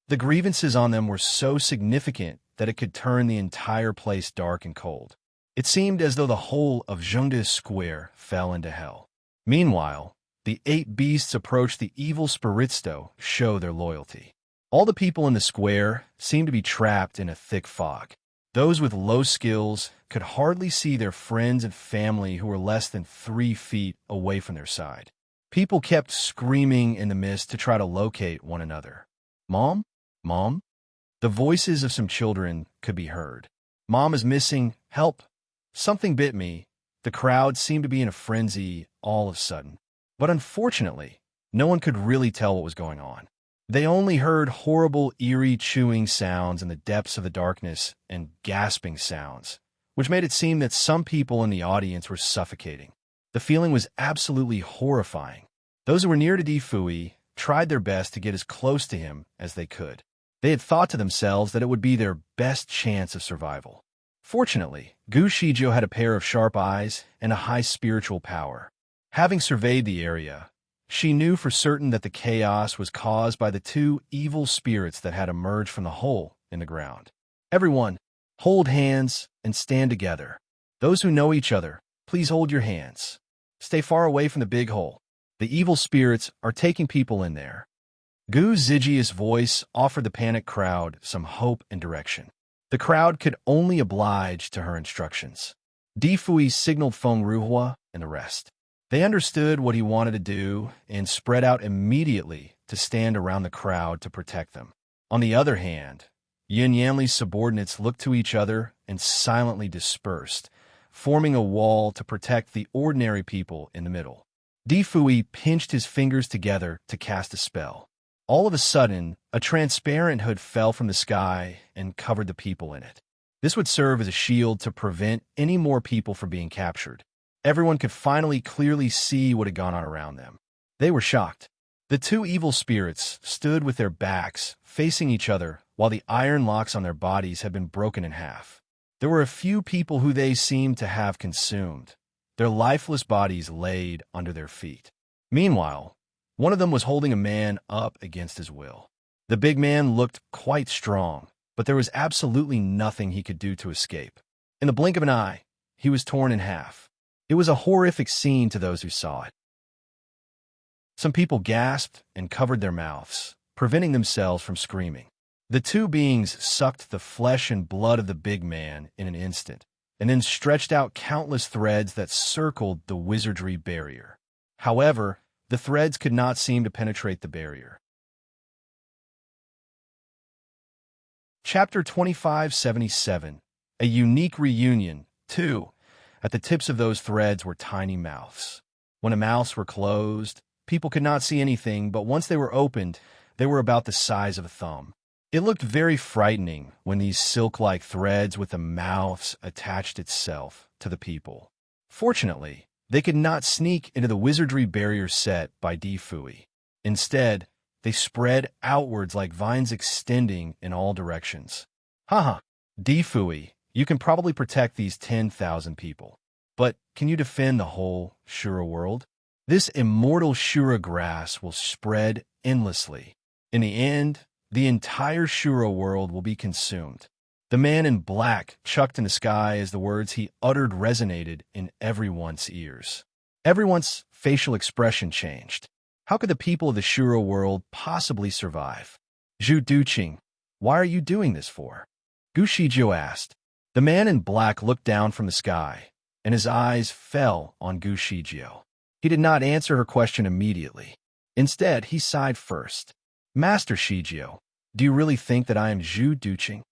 The grievances on them were so significant that it could turn the entire place dark and cold. It seemed as though the whole of Zhengde Square fell into hell. Meanwhile, the 8 beasts approached the evil Spirito to show their loyalty. All the people in the square seemed to be trapped in a thick fog. Those with low skills could hardly see their friends and family who were less than 3 feet away from their side. People kept screaming in the mist to try to locate one another. "Mom? Mom?" The voices of some children could be heard. "Mom is missing. Help! Something bit me." The crowd seemed to be in a frenzy all of a sudden. But unfortunately, no one could really tell what was going on. They only heard horrible, eerie chewing sounds in the depths of the darkness and gasping sounds, which made it seem that some people in the audience were suffocating. The feeling was absolutely horrifying. Those who were near to Di Fui tried their best to get as close to him as they could. They had thought to themselves that it would be their best chance of survival. Fortunately, Gu Shizhou had a pair of sharp eyes and a high spiritual power. Having surveyed the area, she knew for certain that the chaos was caused by the two evil spirits that had emerged from the hole in the ground. Everyone, hold hands and stand together. Those who know each other, please hold your hands. Stay far away from the big hole. The evil spirits are taking people in there. Gu Zijia's voice offered the panicked crowd some hope and direction. The crowd could only oblige to her instructions. Di Fui signaled Feng Ruhua and the rest. They understood what he wanted to do and spread out immediately to stand around the crowd to protect them. On the other hand, Yin Yanli's subordinates looked to each other and silently dispersed, forming a wall to protect the ordinary people in the middle. Di Fui pinched his fingers together to cast a spell. All of a sudden, a transparent hood fell from the sky and covered the people in it. This would serve as a shield to prevent any more people from being captured. Everyone could finally clearly see what had gone on around them. They were shocked. The two evil spirits stood with their backs facing each other while the iron locks on their bodies had been broken in half. There were a few people who they seemed to have consumed, their lifeless bodies laid under their feet. Meanwhile, one of them was holding a man up against his will. The big man looked quite strong, but there was absolutely nothing he could do to escape. In the blink of an eye, he was torn in half. It was a horrific scene to those who saw it. Some people gasped and covered their mouths, preventing themselves from screaming. The two beings sucked the flesh and blood of the big man in an instant, and then stretched out countless threads that circled the wizardry barrier. However, the threads could not seem to penetrate the barrier. Chapter 2577. A Unique Reunion. 2. At the tips of those threads were tiny mouths. When the mouths were closed, people could not see anything, but once they were opened, they were about the size of a thumb. It looked very frightening when these silk-like threads with the mouths attached itself to the people. Fortunately, they could not sneak into the wizardry barrier set by Di Fui. Instead, they spread outwards like vines extending in all directions. Haha, Di Fui, you can probably protect these 10,000 people. But can you defend the whole Shura world? This immortal Shura grass will spread endlessly. In the end, the entire Shura world will be consumed. The man in black chucked in the sky as the words he uttered resonated in everyone's ears. Everyone's facial expression changed. How could the people of the Shura world possibly survive? Zhu Duqing, why are you doing this for? Gu Shizhou asked. The man in black looked down from the sky, and his eyes fell on Gu Shizhou. He did not answer her question immediately. Instead, he sighed first. Master Shizhou, do you really think that I am Zhu Duqing?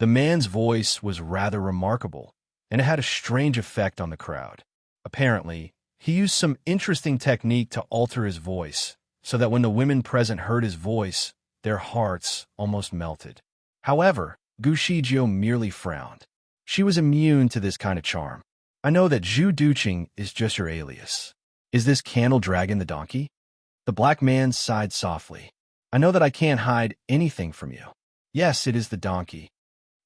The man's voice was rather remarkable, and it had a strange effect on the crowd. Apparently, he used some interesting technique to alter his voice, so that when the women present heard his voice, their hearts almost melted. However, Gu Shizhou merely frowned. She was immune to this kind of charm. I know that Zhu Duqing is just your alias. Is this Candle Dragon the donkey? The black man sighed softly. I know that I can't hide anything from you. Yes, it is the donkey.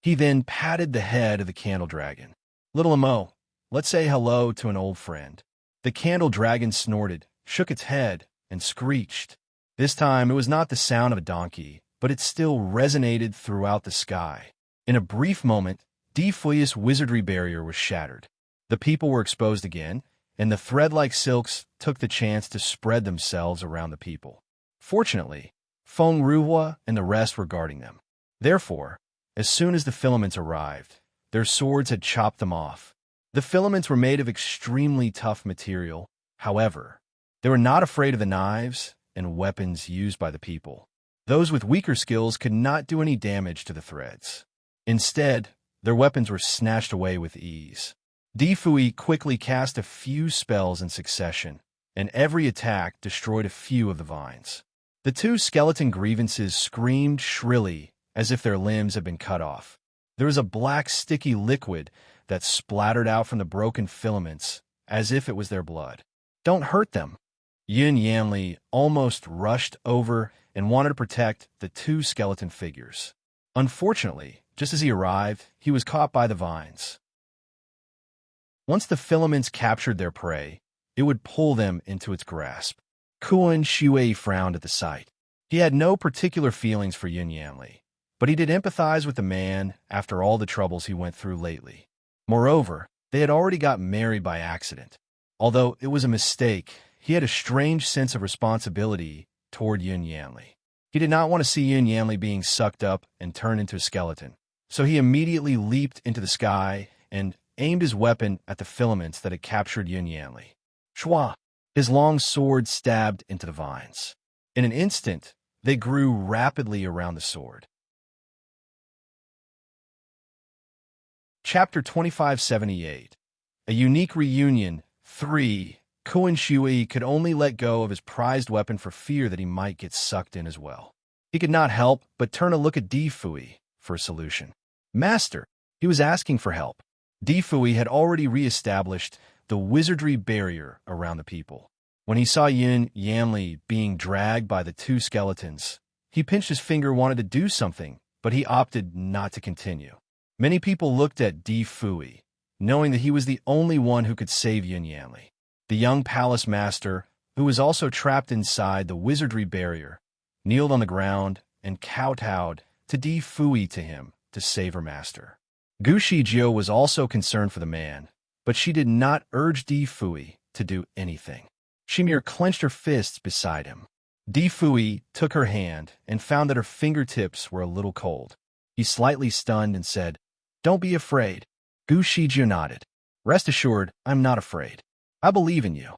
He then patted the head of the Candle Dragon. Little Amo, let's say hello to an old friend. The Candle Dragon snorted, shook its head, and screeched. This time it was not the sound of a donkey, but it still resonated throughout the sky. In a brief moment, Di Fui's wizardry barrier was shattered. The people were exposed again, and the thread-like silks took the chance to spread themselves around the people. Fortunately, Feng Ruhua and the rest were guarding them. Therefore, as soon as the filaments arrived, their swords had chopped them off. The filaments were made of extremely tough material. However, they were not afraid of the knives and weapons used by the people. Those with weaker skills could not do any damage to the threads. Instead, their weapons were snatched away with ease. Di Fui quickly cast a few spells in succession, and every attack destroyed a few of the vines. The two skeleton grievances screamed shrilly as if their limbs had been cut off. There was a black, sticky liquid that splattered out from the broken filaments as if it was their blood. "Don't hurt them." Yin Yanli almost rushed over and wanted to protect the two skeleton figures. Unfortunately, just as he arrived, he was caught by the vines. Once the filaments captured their prey, it would pull them into its grasp. Kuan Shui frowned at the sight. He had no particular feelings for Yin Yanli, but he did empathize with the man after all the troubles he went through lately. Moreover, they had already got married by accident. Although it was a mistake, he had a strange sense of responsibility toward Yin Yanli. He did not want to see Yin Yanli being sucked up and turned into a skeleton, so he immediately leaped into the sky and aimed his weapon at the filaments that had captured Yin Yanli. Shwa! His long sword stabbed into the vines. In an instant, they grew rapidly around the sword. Chapter 2578. A Unique Reunion 3. Kuan Shui could only let go of his prized weapon for fear that he might get sucked in as well. He could not help but turn a look at Di Fui for a solution. Master, he was asking for help. Di Fui had already re-established the wizardry barrier around the people. When he saw Yin Yanli being dragged by the two skeletons, he pinched his finger, wanted to do something, but he opted not to continue. Many people looked at Di Fui, knowing that he was the only one who could save Yin Yanli. The young palace master, who was also trapped inside the wizardry barrier, kneeled on the ground and kowtowed to Di Fui to him to save her master. Gu Shijiu was also concerned for the man, but she did not urge Di Fui to do anything. She mere clenched her fists beside him. Di Fui took her hand and found that her fingertips were a little cold. He slightly stunned and said, "Don't be afraid." Gu Shijiu nodded. "Rest assured, I'm not afraid. I believe in you."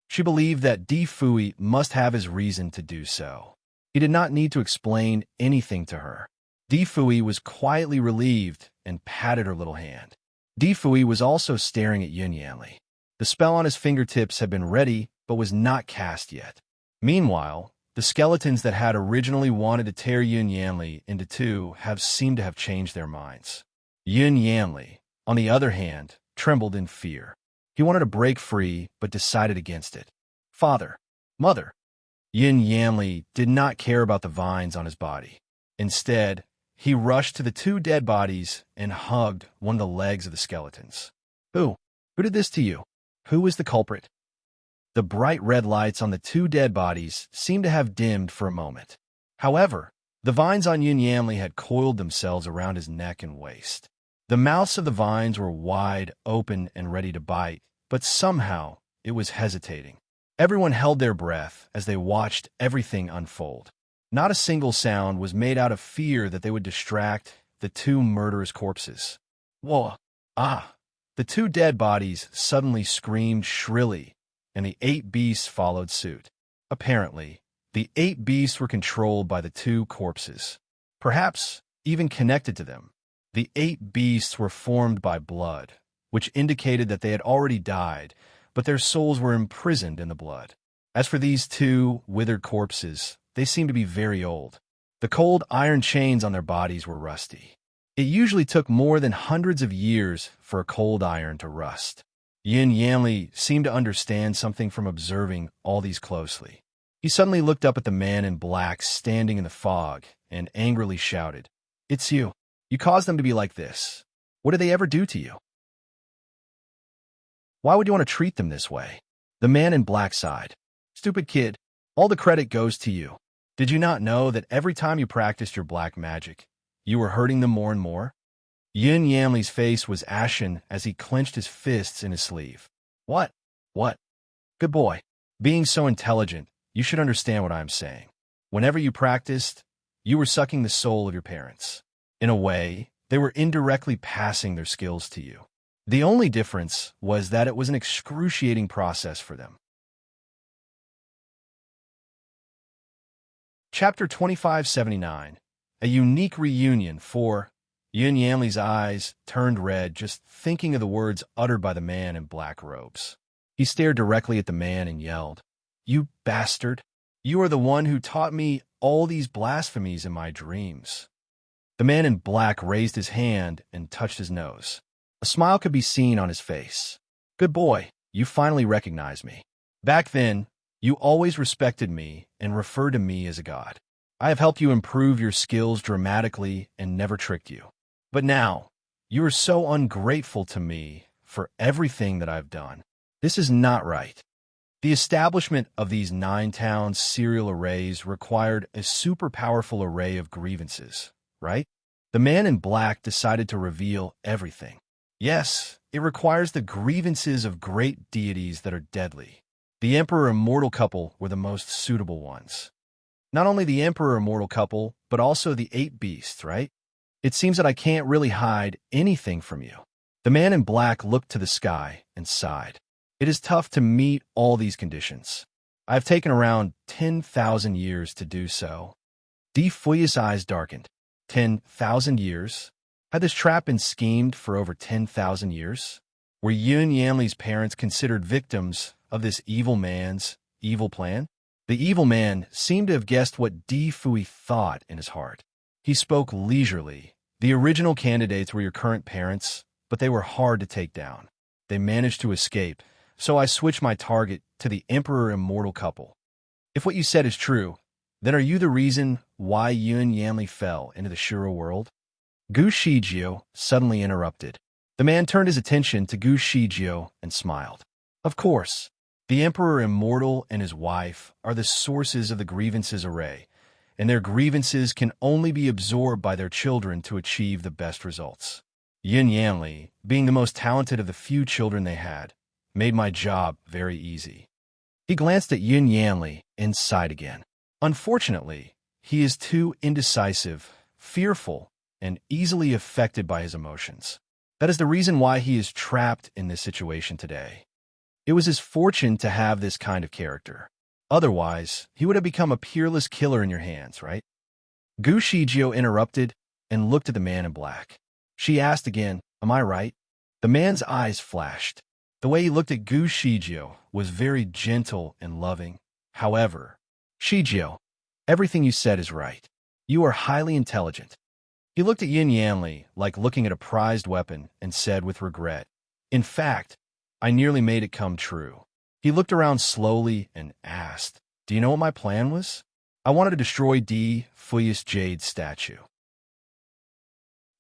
She believed that Di Fui must have his reason to do so. He did not need to explain anything to her. Di Fui was quietly relieved and patted her little hand. Di Fui was also staring at Yin Yanli. The spell on his fingertips had been ready, but was not cast yet. Meanwhile, the skeletons that had originally wanted to tear Yin Yanli into two seemed to have changed their minds. Yin Yanli, on the other hand, trembled in fear. He wanted to break free, but decided against it. "Father, mother." Yin Yanli did not care about the vines on his body. Instead, he rushed to the two dead bodies and hugged one of the legs of the skeletons. Who did this to you? Who is the culprit?" The bright red lights on the two dead bodies seemed to have dimmed for a moment. However, the vines on Yin Yanli had coiled themselves around his neck and waist. The mouths of the vines were wide open and ready to bite, but somehow it was hesitating. Everyone held their breath as they watched everything unfold. Not a single sound was made out of fear that they would distract the two murderous corpses. Whoa! Ah! The two dead bodies suddenly screamed shrilly, and the 8 beasts followed suit. Apparently, the 8 beasts were controlled by the two corpses, perhaps even connected to them. The 8 beasts were formed by blood, which indicated that they had already died, but their souls were imprisoned in the blood. As for these two withered corpses, they seemed to be very old. The cold iron chains on their bodies were rusty. It usually took more than hundreds of years for a cold iron to rust. Yin Yanli seemed to understand something from observing all these closely. He suddenly looked up at the man in black standing in the fog and angrily shouted, "It's you. You caused them to be like this. What did they ever do to you? Why would you want to treat them this way?" The man in black sighed. "Stupid kid, all the credit goes to you. Did you not know that every time you practiced your black magic, you were hurting them more and more?" Yin Yanli's face was ashen as he clenched his fists in his sleeve. What? Good boy. Being so intelligent, you should understand what I am saying. Whenever you practiced, you were sucking the soul of your parents. In a way, they were indirectly passing their skills to you. The only difference was that it was an excruciating process for them. Chapter 2579. A Unique Reunion 4. Yin Yanli's eyes turned red just thinking of the words uttered by the man in black robes. He stared directly at the man and yelled, "You bastard! You are the one who taught me all these blasphemies in my dreams." The The man in black raised his hand and touched his nose. A smile could be seen on his face. Good boy, you finally recognize me. Back then, you always respected me and referred to me as a god. I have helped you improve your skills dramatically and never tricked you. But now, you are so ungrateful to me for everything that I've done. This is not right. The establishment of these 9-town serial arrays required a super powerful array of grievances, right? The man in black decided to reveal everything. Yes, it requires the grievances of great deities that are deadly. The Emperor and mortal couple were the most suitable ones. Not only the Emperor and mortal couple, but also the 8 beasts, right? It seems that I can't really hide anything from you. The man in black looked to the sky and sighed. It is tough to meet all these conditions. I have taken around 10,000 years to do so. Fuya's eyes darkened. 10,000 years? Had this trap been schemed for over 10,000 years? Were Yun Yanli's parents considered victims of this evil man's evil plan? The evil man seemed to have guessed what Fui thought in his heart. He spoke leisurely. The original candidates were your current parents, but they were hard to take down. They managed to escape, so I switched my target to the Emperor and mortal couple. If what you said is true, then are you the reason why Yun Yanli fell into the Shura world? Gu Shijio suddenly interrupted. The man turned his attention to Gu Shijio and smiled. Of course, the Emperor Immortal and his wife are the sources of the grievances array, and their grievances can only be absorbed by their children to achieve the best results. Yun Yanli, being the most talented of the few children they had, made my job very easy. He glanced at Yun Yanli and sighed again. Unfortunately, he is too indecisive, fearful, and easily affected by his emotions. That is the reason why he is trapped in this situation today. It was his fortune to have this kind of character. Otherwise, he would have become a peerless killer in your hands, right? Gu Shijio interrupted and looked at the man in black. She asked again, am I right? The man's eyes flashed. The way he looked at Gu Shijio was very gentle and loving. However, Shijio, everything you said is right. You are highly intelligent. He looked at Yun Yanli like looking at a prized weapon and said with regret, in fact, I nearly made it come true. He looked around slowly and asked, do you know what my plan was? I wanted to destroy Fuya's jade statue.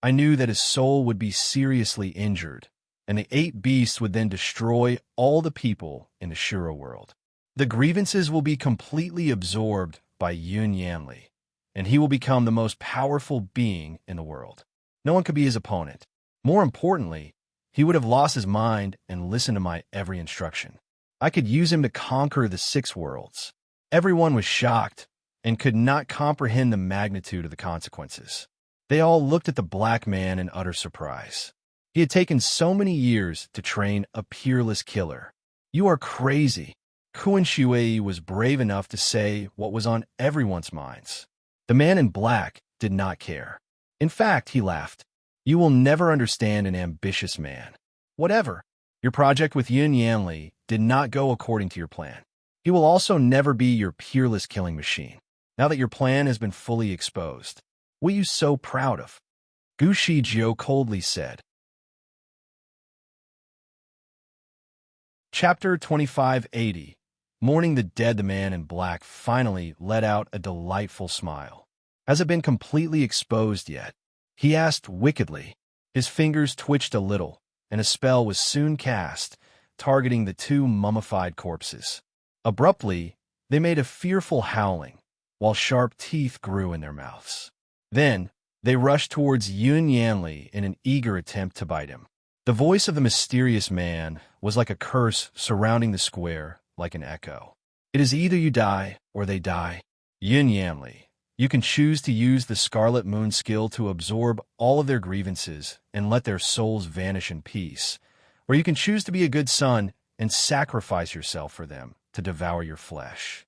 I knew that his soul would be seriously injured, and the 8 beasts would then destroy all the people in the Shura world. The grievances will be completely absorbed by Yun Yanli, and he will become the most powerful being in the world. No one could be his opponent. More importantly, he would have lost his mind and listened to my every instruction. I could use him to conquer the 6 worlds. Everyone was shocked and could not comprehend the magnitude of the consequences. They all looked at the black man in utter surprise. He had taken so many years to train a peerless killer. You are crazy. Kuan Shui was brave enough to say what was on everyone's minds. The man in black did not care. In fact, he laughed. You will never understand an ambitious man. Whatever. Your project with Yun Yanli did not go according to your plan. He will also never be your peerless killing machine. Now that your plan has been fully exposed, what are you so proud of? Gu Shijio coldly said. Chapter 2580. Mourning the dead, the man in black finally let out a delightful smile. Has it been completely exposed yet? He asked wickedly. His fingers twitched a little, and a spell was soon cast, targeting the 2 mummified corpses. Abruptly, they made a fearful howling, while sharp teeth grew in their mouths. Then, they rushed towards Yun Yanli in an eager attempt to bite him. The voice of the mysterious man was like a curse surrounding the square, like an echo. It is either you die, or they die. Yun Yanli, you can choose to use the Scarlet Moon skill to absorb all of their grievances and let their souls vanish in peace, or you can choose to be a good son and sacrifice yourself for them to devour your flesh.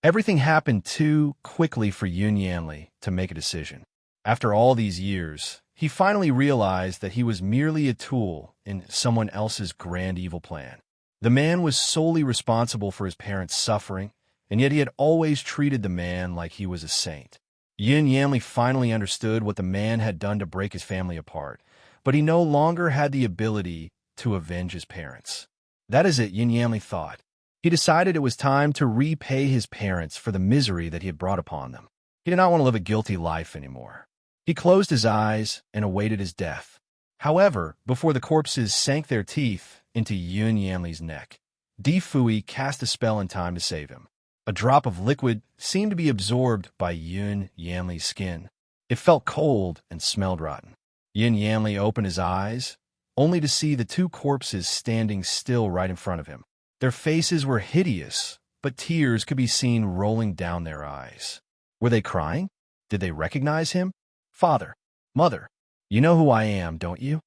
Everything happened too quickly for Yun Yanli to make a decision. After all these years, he finally realized that he was merely a tool in someone else's grand evil plan. The man was solely responsible for his parents' suffering, and yet he had always treated the man like he was a saint. Yin Yanli finally understood what the man had done to break his family apart, but he no longer had the ability to avenge his parents. That is it, Yin Yanli thought. He decided it was time to repay his parents for the misery that he had brought upon them. He did not want to live a guilty life anymore. He closed his eyes and awaited his death. However, before the corpses sank their teeth into Yun Yanli's neck, Di Fui cast a spell in time to save him. A drop of liquid seemed to be absorbed by Yun Yanli's skin. It felt cold and smelled rotten. Yin Yanli opened his eyes, only to see the two corpses standing still right in front of him. Their faces were hideous, but tears could be seen rolling down their eyes. Were they crying? Did they recognize him? Father, mother, you know who I am, don't you?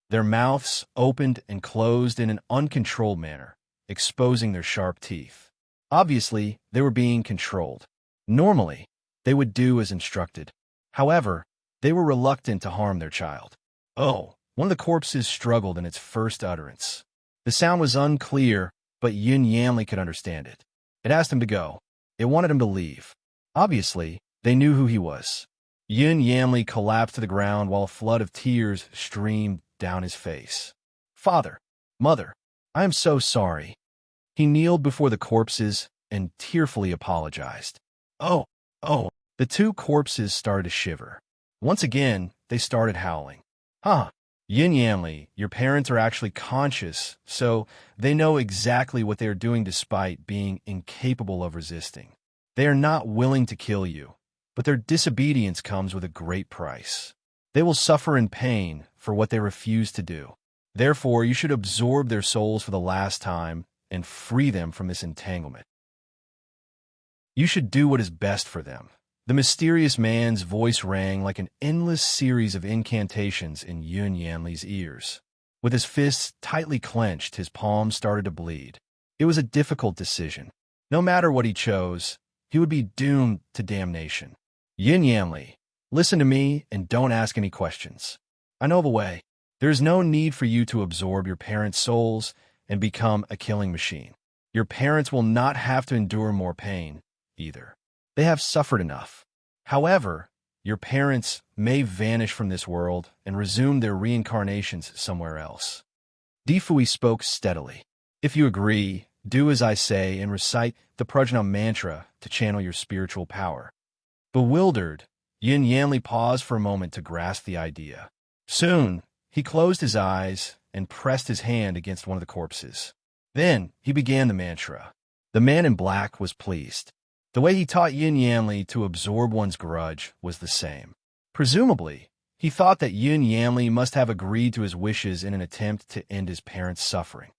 Their mouths opened and closed in an uncontrolled manner, exposing their sharp teeth. Obviously, they were being controlled. Normally, they would do as instructed. However, they were reluctant to harm their child. Oh, one of the corpses struggled in its first utterance. The sound was unclear, but Yin Yanli could understand it. It asked him to go. It wanted him to leave. Obviously, they knew who he was. Yin Yanli collapsed to the ground while a flood of tears streamed down his face. Father, mother, I am so sorry. He kneeled before the corpses and tearfully apologized. Oh, the two corpses started to shiver. Once again, they started howling. Yin Yanli, your parents are actually conscious, so they know exactly what they are doing despite being incapable of resisting. They are not willing to kill you, but their disobedience comes with a great price. They will suffer in pain for what they refuse to do. Therefore, you should absorb their souls for the last time and free them from this entanglement. You should do what is best for them. The mysterious man's voice rang like an endless series of incantations in Yun Yanli's ears. With his fists tightly clenched, his palms started to bleed. It was a difficult decision. No matter what he chose, he would be doomed to damnation. Yin Yanli, listen to me and don't ask any questions. I know the way. There is no need for you to absorb your parents' souls and become a killing machine. Your parents will not have to endure more pain, either. They have suffered enough. However, your parents may vanish from this world and resume their reincarnations somewhere else. Di Fui spoke steadily. If you agree, do as I say and recite the Prajna mantra to channel your spiritual power. Bewildered, Yin Yanli paused for a moment to grasp the idea. Soon, he closed his eyes and pressed his hand against one of the corpses. Then, he began the mantra. The man in black was pleased. The way he taught Yin Yanli to absorb one's grudge was the same. Presumably, he thought that Yin Yanli must have agreed to his wishes in an attempt to end his parents' suffering.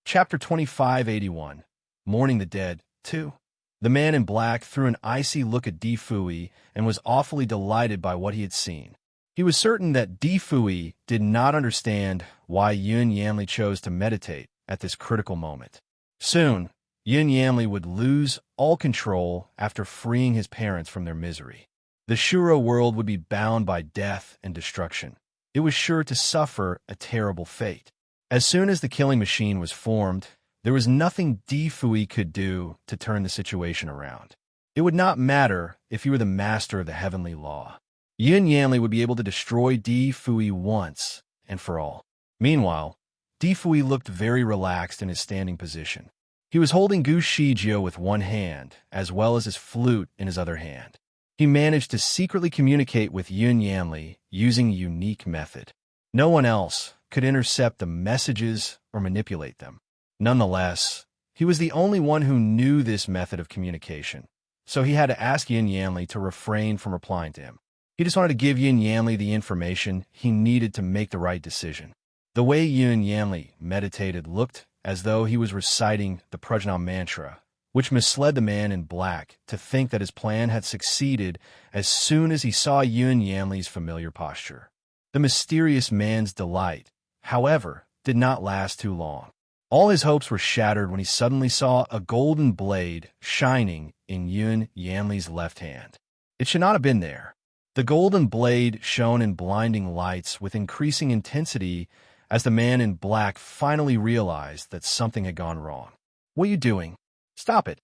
Chapter 2581, Mourning the Dead, 2. The man in black threw an icy look at Di Fui and was awfully delighted by what he had seen. He was certain that Di Fui did not understand why Yun Yanli chose to meditate at this critical moment. Soon, Yin Yanli would lose all control after freeing his parents from their misery. The Shuro world would be bound by death and destruction. It was sure to suffer a terrible fate. As soon as the killing machine was formed, there was nothing Di Fui could do to turn the situation around. It would not matter if he were the master of the heavenly law. Yin Yanli would be able to destroy Di Fui once and for all. Meanwhile, Di Fui looked very relaxed in his standing position. He was holding Gu Shijio with one hand, as well as his flute in his other hand. He managed to secretly communicate with Yin Yanli using a unique method. No one else could intercept the messages or manipulate them. Nonetheless, he was the only one who knew this method of communication, so he had to ask Yin Yanli to refrain from replying to him. He just wanted to give Yin Yanli the information he needed to make the right decision. The way Yin Yanli meditated looked as though he was reciting the Prajna mantra, which misled the man in black to think that his plan had succeeded as soon as he saw Yin Yanli's familiar posture. The mysterious man's delight, however, did not last too long. All his hopes were shattered when he suddenly saw a golden blade shining in Yin Yanli's left hand. It should not have been there. The golden blade shone in blinding lights with increasing intensity as the man in black finally realized that something had gone wrong. "What are you doing? Stop it!"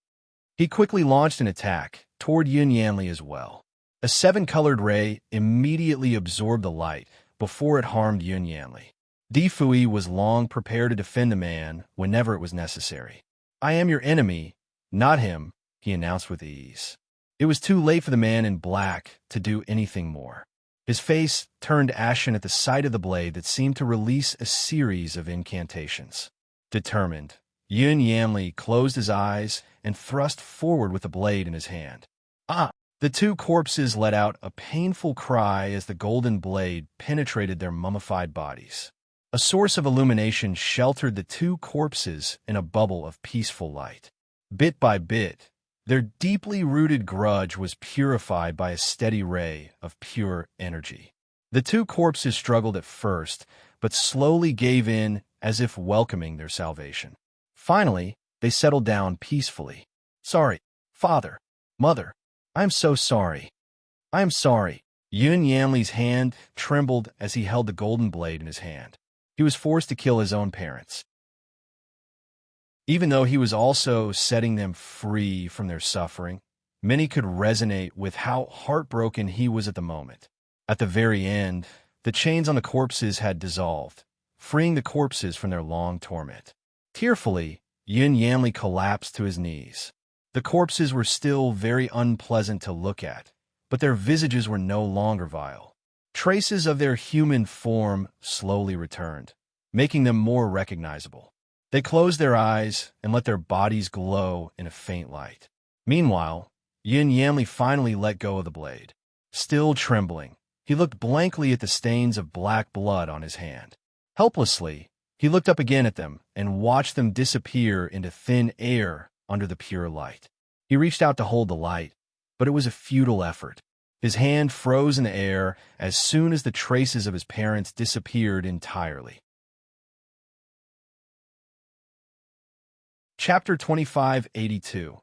He quickly launched an attack toward Yun Yanli as well. A seven-colored ray immediately absorbed the light before it harmed Yun Yanli. Di Fui was long prepared to defend the man whenever it was necessary. "I am your enemy, not him," he announced with ease. It was too late for the man in black to do anything more. His face turned ashen at the sight of the blade that seemed to release a series of incantations. Determined, Yun Yanli closed his eyes and thrust forward with the blade in his hand. Ah! The two corpses let out a painful cry as the golden blade penetrated their mummified bodies. A source of illumination sheltered the two corpses in a bubble of peaceful light. Bit by bit, their deeply rooted grudge was purified by a steady ray of pure energy. The two corpses struggled at first, but slowly gave in as if welcoming their salvation. Finally, they settled down peacefully. "Sorry, Father, Mother. I am so sorry. I am sorry." Yun Yanli's hand trembled as he held the golden blade in his hand. He was forced to kill his own parents, even though he was also setting them free from their suffering. Many could resonate with how heartbroken he was at the moment. At the very end, the chains on the corpses had dissolved, freeing the corpses from their long torment. Tearfully, Yun Yanli collapsed to his knees. The corpses were still very unpleasant to look at, but their visages were no longer vile. Traces of their human form slowly returned, making them more recognizable. They closed their eyes and let their bodies glow in a faint light. Meanwhile, Yun Yanli finally let go of the blade. Still trembling, he looked blankly at the stains of black blood on his hand. Helplessly, he looked up again at them and watched them disappear into thin air under the pure light. He reached out to hold the light, but it was a futile effort. His hand froze in the air as soon as the traces of his parents disappeared entirely. Chapter 2582.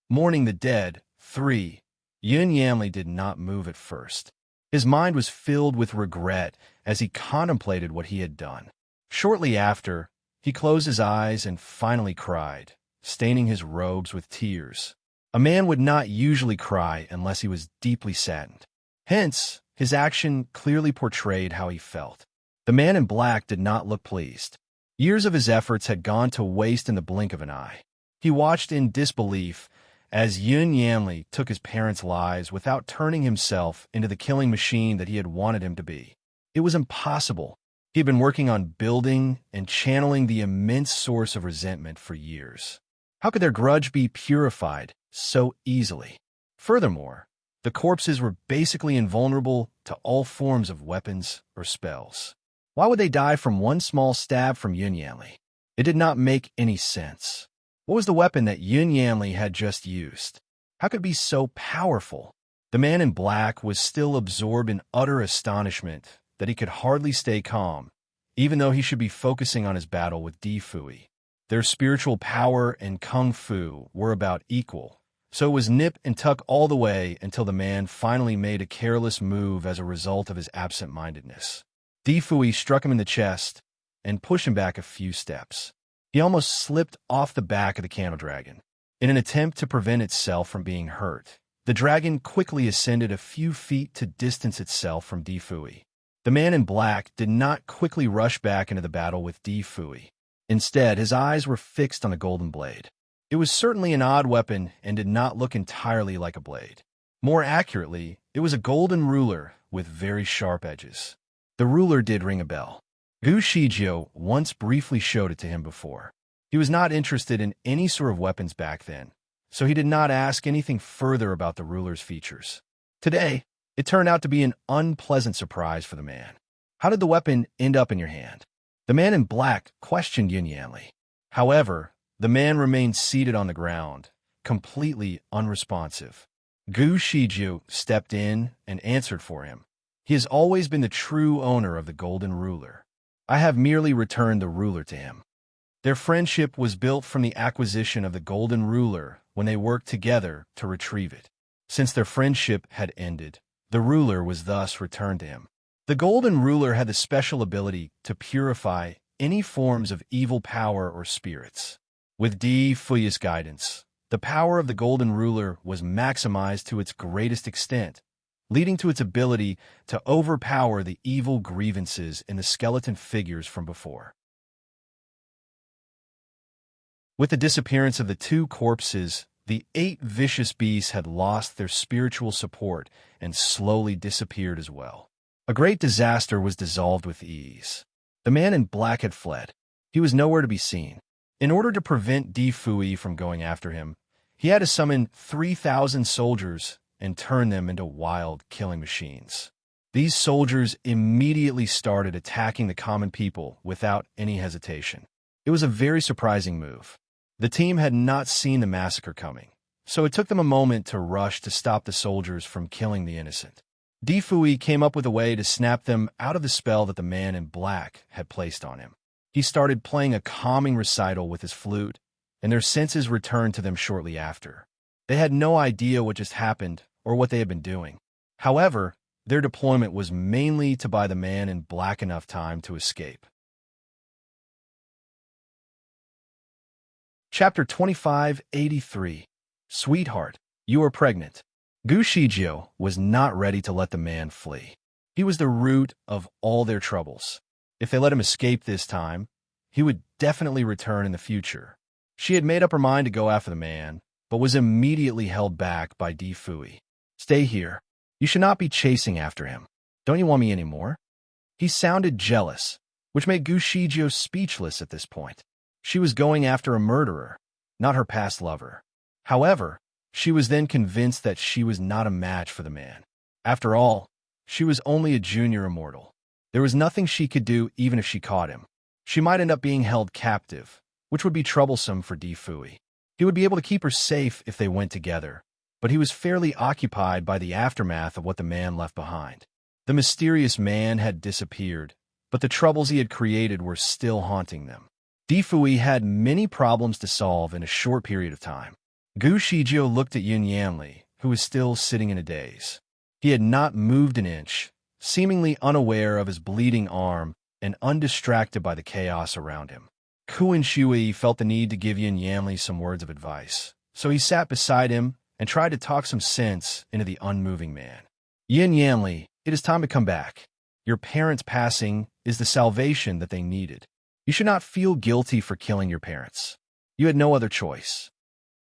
Mourning the Dead 3. Yun Yanli did not move at first. His mind was filled with regret as he contemplated what he had done. Shortly after, he closed his eyes and finally cried, staining his robes with tears. A man would not usually cry unless he was deeply saddened. Hence, his action clearly portrayed how he felt. The man in black did not look pleased. Years of his efforts had gone to waste in the blink of an eye. He watched in disbelief as Yun Yanli took his parents' lives without turning himself into the killing machine that he had wanted him to be. It was impossible. He had been working on building and channeling the immense source of resentment for years. How could their grudge be purified so easily? Furthermore, the corpses were basically invulnerable to all forms of weapons or spells. Why would they die from one small stab from Yun Yanli? It did not make any sense. What was the weapon that Yun Yanli had just used? How could it be so powerful? The man in black was still absorbed in utter astonishment that he could hardly stay calm, even though he should be focusing on his battle with Di Fui. Their spiritual power and kung fu were about equal, so it was nip and tuck all the way until the man finally made a careless move as a result of his absent-mindedness. Di Fui struck him in the chest and pushed him back a few steps. He almost slipped off the back of the candle dragon. In an attempt to prevent itself from being hurt, the dragon quickly ascended a few feet to distance itself from Di Fui. The man in black did not quickly rush back into the battle with Di Fui. Instead, his eyes were fixed on the golden blade. It was certainly an odd weapon and did not look entirely like a blade. More accurately, it was a golden ruler with very sharp edges. The ruler did ring a bell. Gu Shijiu once briefly showed it to him before. He was not interested in any sort of weapons back then, so he did not ask anything further about the ruler's features. Today, it turned out to be an unpleasant surprise for the man. How did the weapon end up in your hand? The man in black questioned Yun Yanli. However, the man remained seated on the ground, completely unresponsive. Gu Shijiu stepped in and answered for him. He has always been the true owner of the golden ruler. I have merely returned the ruler to him. Their friendship was built from the acquisition of the golden ruler when they worked together to retrieve it. Since their friendship had ended, the ruler was thus returned to him. The golden ruler had the special ability to purify any forms of evil power or spirits. With Di Fui's guidance, The power of the Golden Ruler was maximized to its greatest extent, leading to its ability to overpower the evil grievances in the skeleton figures from before. With the disappearance of the two corpses, the 8 vicious beasts had lost their spiritual support and slowly disappeared as well. A great disaster was dissolved with ease. The man in black had fled. He was nowhere to be seen. In order to prevent Di Fui from going after him, he had to summon 3,000 soldiers and turn them into wild killing machines. These soldiers immediately started attacking the common people without any hesitation. It was a very surprising move. The team had not seen the massacre coming, so it took them a moment to rush to stop the soldiers from killing the innocent. Di Fui came up with a way to snap them out of the spell that the man in black had placed on him. He started playing a calming recital with his flute, and their senses returned to them shortly after. They had no idea what just happened or what they had been doing. However, their deployment was mainly to buy the man in black enough time to escape. Chapter 2583. Sweetheart, you are pregnant. Gu Shijio was not ready to let the man flee. He was the root of all their troubles. If they let him escape this time, he would definitely return in the future. She had made up her mind to go after the man, but was immediately held back by Di Fui. Stay here. You should not be chasing after him. Don't you want me anymore? He sounded jealous, which made Gu Shijio speechless at this point. She was going after a murderer, not her past lover. However, she was then convinced that she was not a match for the man. After all, she was only a junior immortal. There was nothing she could do even if she caught him. She might end up being held captive, which would be troublesome for Di Fui. He would be able to keep her safe if they went together, but he was fairly occupied by the aftermath of what the man left behind. The mysterious man had disappeared, but the troubles he had created were still haunting them. Di Fui had many problems to solve in a short period of time. Gu Shijio looked at Yun Yanli, who was still sitting in a daze. He had not moved an inch, seemingly unaware of his bleeding arm and undistracted by the chaos around him. Kuan Shui felt the need to give Yun Yanli some words of advice, so he sat beside him and tried to talk some sense into the unmoving man. Yun Yanli, it is time to come back. Your parents' passing is the salvation that they needed. You should not feel guilty for killing your parents. You had no other choice.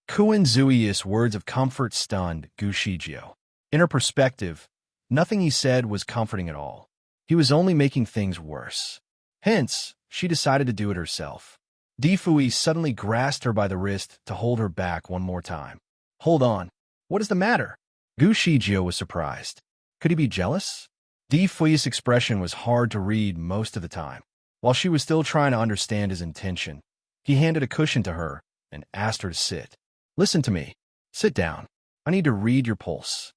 Kuan Zui's words of comfort stunned Gu Shijio. In her perspective, nothing he said was comforting at all. He was only making things worse. Hence, she decided to do it herself. Di Fui suddenly grasped her by the wrist to hold her back one more time. Hold on. What is the matter? Gu Shijio was surprised. Could he be jealous? Di Fui's expression was hard to read most of the time. While she was still trying to understand his intention, he handed a cushion to her and asked her to sit. Listen to me. Sit down. I need to read your pulse.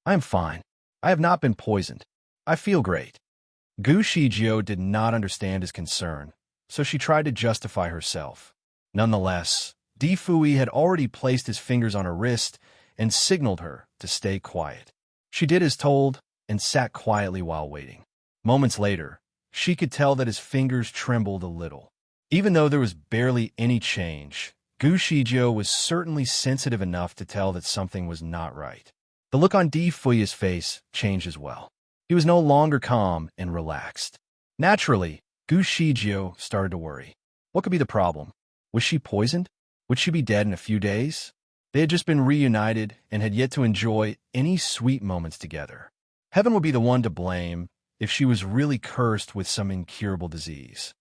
I am fine. I have not been poisoned. I feel great. Gu Shijio did not understand his concern, so she tried to justify herself. Nonetheless, Di Fui had already placed his fingers on her wrist and signaled her to stay quiet. She did as told and sat quietly while waiting. Moments later, she could tell that his fingers trembled a little. Even though there was barely any change, Gu Shijio was certainly sensitive enough to tell that something was not right. The look on Di Fui's face changed as well. He was no longer calm and relaxed. Naturally, Gu Shijio started to worry. What could be the problem? Was she poisoned? Would she be dead in a few days? They had just been reunited and had yet to enjoy any sweet moments together. Heaven would be the one to blame if she was really cursed with some incurable disease.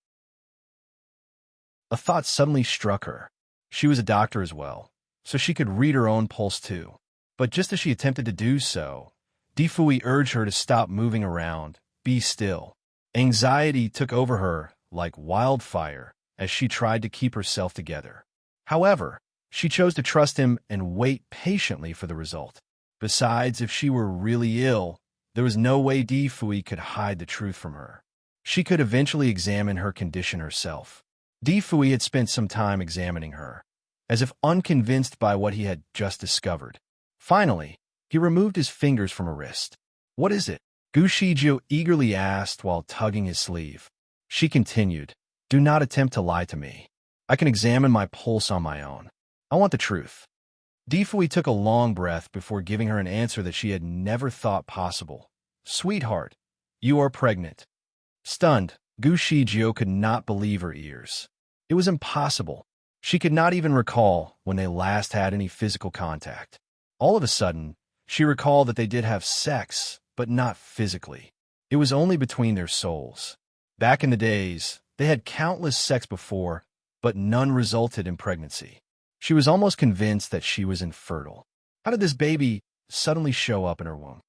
A thought suddenly struck her. She was a doctor as well, so she could read her own pulse too. But just as she attempted to do so, Di Fui urged her to stop moving around, be still. Anxiety took over her like wildfire as she tried to keep herself together. However, she chose to trust him and wait patiently for the result. Besides, if she were really ill, there was no way Di Fui could hide the truth from her. She could eventually examine her condition herself. Di Fui had spent some time examining her, as if unconvinced by what he had just discovered. Finally, he removed his fingers from her wrist. What is it? Gu Shijio eagerly asked while tugging his sleeve. She continued, Do not attempt to lie to me. I can examine my pulse on my own. I want the truth. Defui took a long breath before giving her an answer that she had never thought possible. Sweetheart, you are pregnant. Stunned, Gu Shijio could not believe her ears. It was impossible. She could not even recall when they last had any physical contact. All of a sudden, she recalled that they did have sex, but not physically. It was only between their souls. Back in the days, they had countless sex before, but none resulted in pregnancy. She was almost convinced that she was infertile. How did this baby suddenly show up in her womb?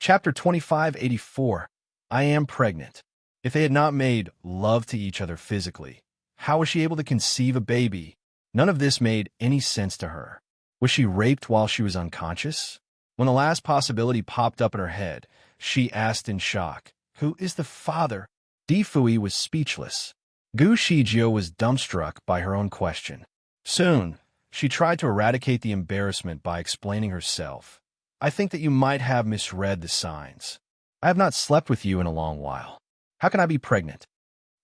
Chapter 2584. I am pregnant. If they had not made love to each other physically, how was she able to conceive a baby? None of this made any sense to her. Was she raped while she was unconscious? When the last possibility popped up in her head, she asked in shock, "Who is the father?" Defui was speechless. Gu Shijio was dumbstruck by her own question. Soon, she tried to eradicate the embarrassment by explaining herself. I think that you might have misread the signs. I have not slept with you in a long while. How can I be pregnant?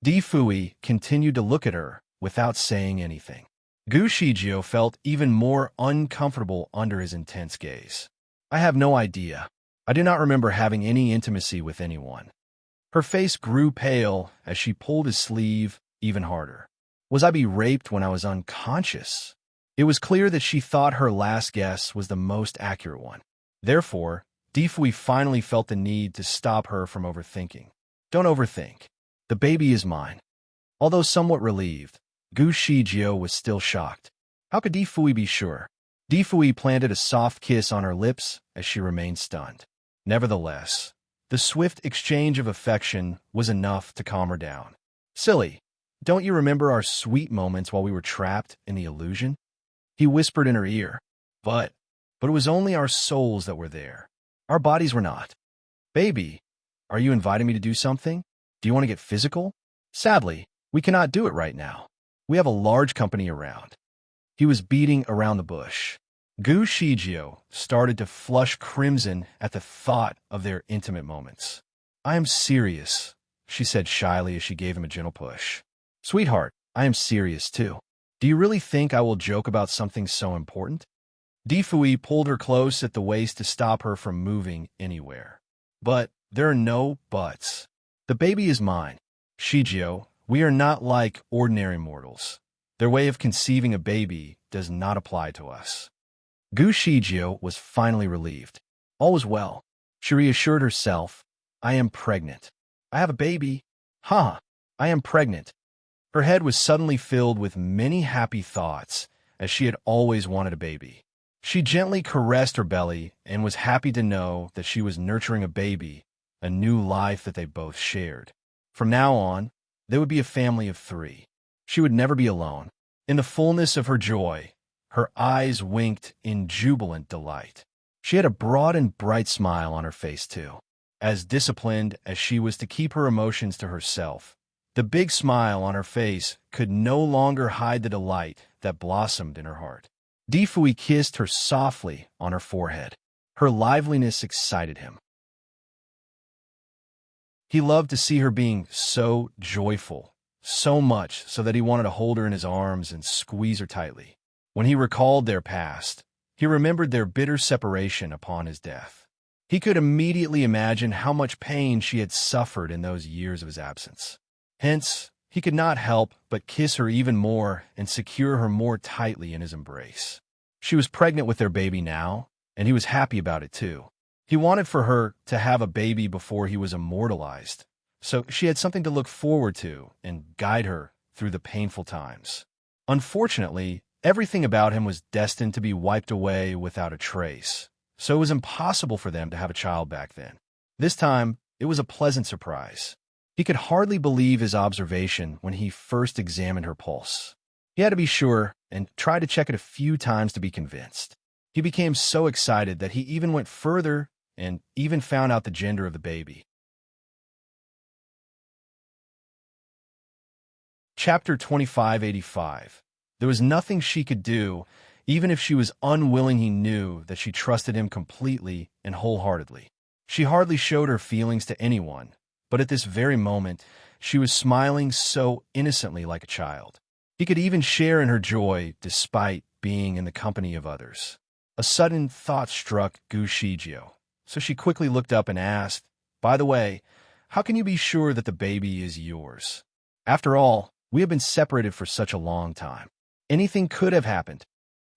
Defui continued to look at her without saying anything. Gu Shijio felt even more uncomfortable under his intense gaze. I have no idea. I do not remember having any intimacy with anyone. Her face grew pale as she pulled his sleeve even harder. Was I be raped when I was unconscious? It was clear that she thought her last guess was the most accurate one. Therefore, Defui finally felt the need to stop her from overthinking. Don't overthink. The baby is mine. Although somewhat relieved, Gu Shijio was still shocked. How could Defui be sure? Defui planted a soft kiss on her lips as she remained stunned. Nevertheless, the swift exchange of affection was enough to calm her down. Silly, don't you remember our sweet moments while we were trapped in the illusion? He whispered in her ear. But it was only our souls that were there. Our bodies were not. Baby, are you inviting me to do something? Do you want to get physical? Sadly, we cannot do it right now. We have a large company around. He was beating around the bush. Gu Shijio started to flush crimson at the thought of their intimate moments. I am serious, she said shyly as she gave him a gentle push. Sweetheart, I am serious too. Do you really think I will joke about something so important? Defui pulled her close at the waist to stop her from moving anywhere. But there are no buts. The baby is mine. Shijio, we are not like ordinary mortals. Their way of conceiving a baby does not apply to us. Gu Shijio was finally relieved. All was well. She reassured herself, I am pregnant. I have a baby. I am pregnant. Her head was suddenly filled with many happy thoughts, as she had always wanted a baby. She gently caressed her belly and was happy to know that she was nurturing a baby, a new life that they both shared. From now on, they would be a family of 3. She would never be alone. In the fullness of her joy, her eyes winked in jubilant delight. She had a broad and bright smile on her face, too. As disciplined as she was to keep her emotions to herself, the big smile on her face could no longer hide the delight that blossomed in her heart. Defui kissed her softly on her forehead. Her liveliness excited him. He loved to see her being so joyful, so much so that he wanted to hold her in his arms and squeeze her tightly. When he recalled their past, he remembered their bitter separation upon his death. He could immediately imagine how much pain she had suffered in those years of his absence. Hence, he could not help but kiss her even more and secure her more tightly in his embrace. She was pregnant with their baby now, and he was happy about it too. He wanted for her to have a baby before he was immortalized, so she had something to look forward to and guide her through the painful times. Unfortunately, everything about him was destined to be wiped away without a trace, so it was impossible for them to have a child back then. This time, it was a pleasant surprise. He could hardly believe his observation when he first examined her pulse. He had to be sure and tried to check it a few times to be convinced. He became so excited that he even went further and even found out the gender of the baby. Chapter 2585. There was nothing she could do, even if she was unwilling. He knew that she trusted him completely and wholeheartedly. She hardly showed her feelings to anyone, but at this very moment, she was smiling so innocently like a child. He could even share in her joy despite being in the company of others. A sudden thought struck Gu Shijio, so she quickly looked up and asked, "By the way, how can you be sure that the baby is yours? After all, we have been separated for such a long time. Anything could have happened."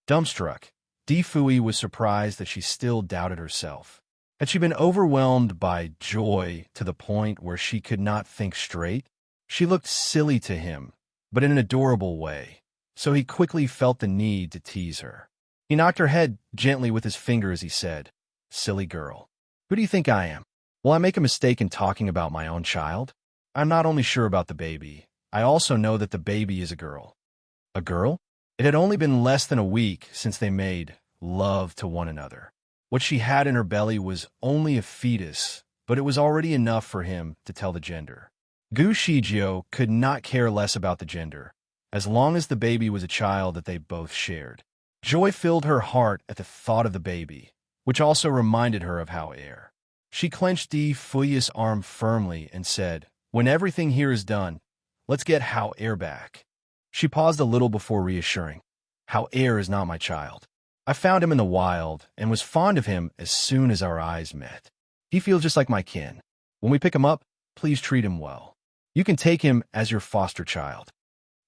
Dumbstruck, Di Fui was surprised that she still doubted herself. Had she been overwhelmed by joy to the point where she could not think straight? She looked silly to him, but in an adorable way, so he quickly felt the need to tease her. He knocked her head gently with his finger as he said, "Silly girl. Who do you think I am? Will I make a mistake in talking about my own child? I'm not only sure about the baby, I also know that the baby is a girl." A girl? It had only been less than a week since they made love to one another. What she had in her belly was only a fetus, but it was already enough for him to tell the gender. Gu Shijio could not care less about the gender, as long as the baby was a child that they both shared. Joy filled her heart at the thought of the baby, which also reminded her of Hao Er. She clenched Di Fui's arm firmly and said, "When everything here is done, let's get Hao Er back." She paused a little before reassuring, "Hao Er is not my child. I found him in the wild and was fond of him as soon as our eyes met. He feels just like my kin. When we pick him up, please treat him well. You can take him as your foster child."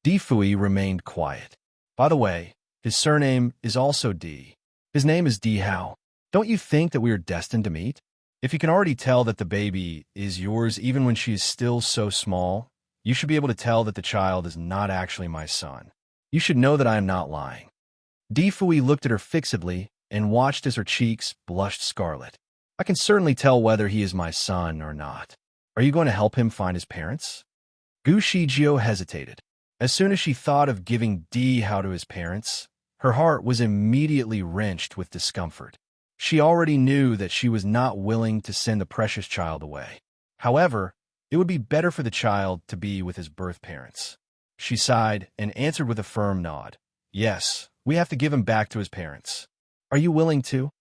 Di Fui remained quiet. "By the way, his surname is also Di. His name is Di Hao. Don't you think that we are destined to meet? If you can already tell that the baby is yours even when she is still so small, you should be able to tell that the child is not actually my son. You should know that I am not lying." Di Fui looked at her fixedly and watched as her cheeks blushed scarlet. "I can certainly tell whether he is my son or not. Are you going to help him find his parents?" Gu Shijio hesitated. As soon as she thought of giving Di Hao to his parents, her heart was immediately wrenched with discomfort. She already knew that she was not willing to send the precious child away. However, it would be better for the child to be with his birth parents. She sighed and answered with a firm nod. "Yes, we have to give him back to his parents. Are you willing to?"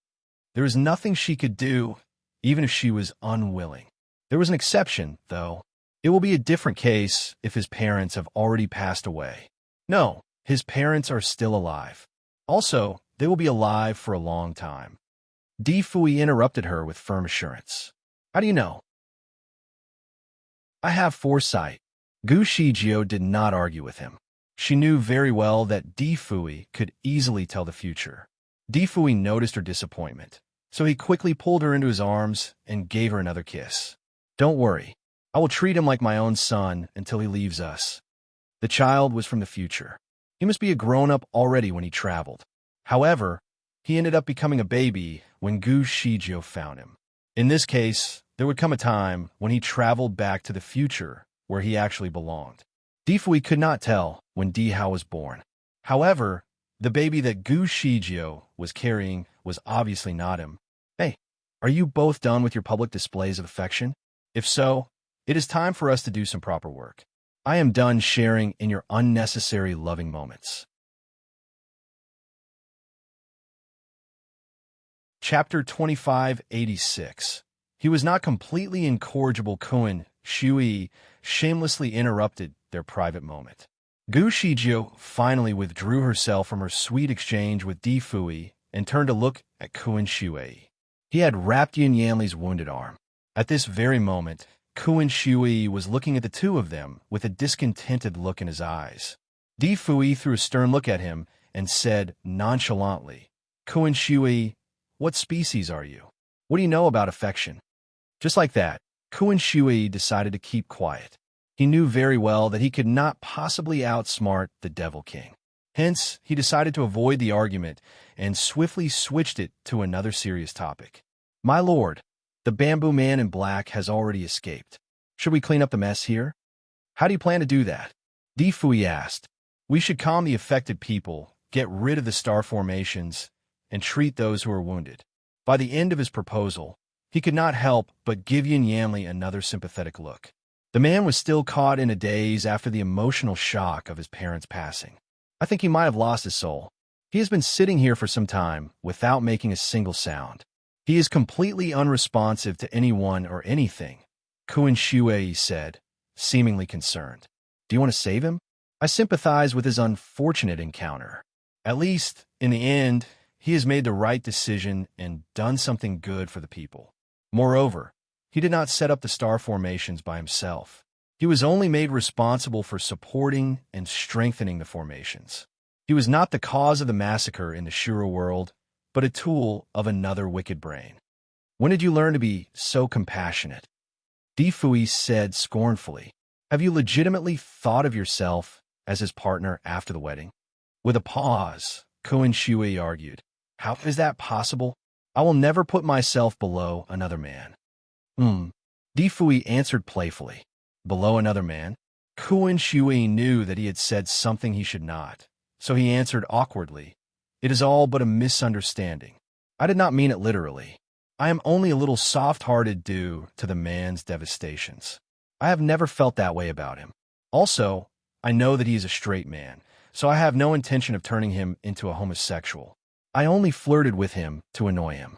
There was nothing she could do, even if she was unwilling. There was an exception, though. It will be a different case if his parents have already passed away. No, his parents are still alive. Also, they will be alive for a long time. Di Fui interrupted her with firm assurance. "How do you know?" "I have foresight." Gu Shijio did not argue with him. She knew very well that Di Fui could easily tell the future. Di Fui noticed her disappointment, so he quickly pulled her into his arms and gave her another kiss. "Don't worry. I will treat him like my own son until he leaves us." The child was from the future. He must be a grown-up already when he traveled. However, he ended up becoming a baby when Gu Shijio found him. In this case, there would come a time when he traveled back to the future where he actually belonged. Di Fui could not tell when Di Hao was born. However, the baby that Gu Shijio was carrying was obviously not him. "Hey, are you both done with your public displays of affection? If so, it is time for us to do some proper work. I am done sharing in your unnecessary loving moments." Chapter 2586. He was not completely incorrigible. Kun Shui shamelessly interrupted their private moment. Gu Shijio finally withdrew herself from her sweet exchange with Di Fui and turned to look at Kun Shui. He had wrapped Yin Yanli's wounded arm. At this very moment, Kun Shui was looking at the two of them with a discontented look in his eyes. Di Fui threw a stern look at him and said nonchalantly, "Kun Shui, what species are you? What do you know about affection?" Just like that, Kun Shui decided to keep quiet. He knew very well that he could not possibly outsmart the Devil King. Hence, he decided to avoid the argument and swiftly switched it to another serious topic. "My lord, the bamboo man in black has already escaped. Should we clean up the mess here?" "How do you plan to do that?" Di Fui asked. "We should calm the affected people, get rid of the star formations, and treat those who are wounded." By the end of his proposal, he could not help but give Yin Yanli another sympathetic look. The man was still caught in a daze after the emotional shock of his parents' passing. I think he might have lost his soul. He has been sitting here for some time without making a single sound. He is completely unresponsive to anyone or anything, Kun Shui said, seemingly concerned. "Do you want to save him?" I sympathize with his unfortunate encounter. At least, in the end, he has made the right decision and done something good for the people. Moreover, he did not set up the star formations by himself. He was only made responsible for supporting and strengthening the formations. He was not the cause of the massacre in the Shura world, but a tool of another wicked brain. When did you learn to be so compassionate? Difui said scornfully. Have you legitimately thought of yourself as his partner after the wedding? With a pause, Kuan Shui argued. How is that possible? I will never put myself below another man. Difui answered playfully. Below another man? Kuan Shui knew that he had said something he should not, so he answered awkwardly. It is all but a misunderstanding. I did not mean it literally. I am only a little soft-hearted due to the man's devastations. I have never felt that way about him. Also, I know that he is a straight man, so I have no intention of turning him into a homosexual. I only flirted with him to annoy him.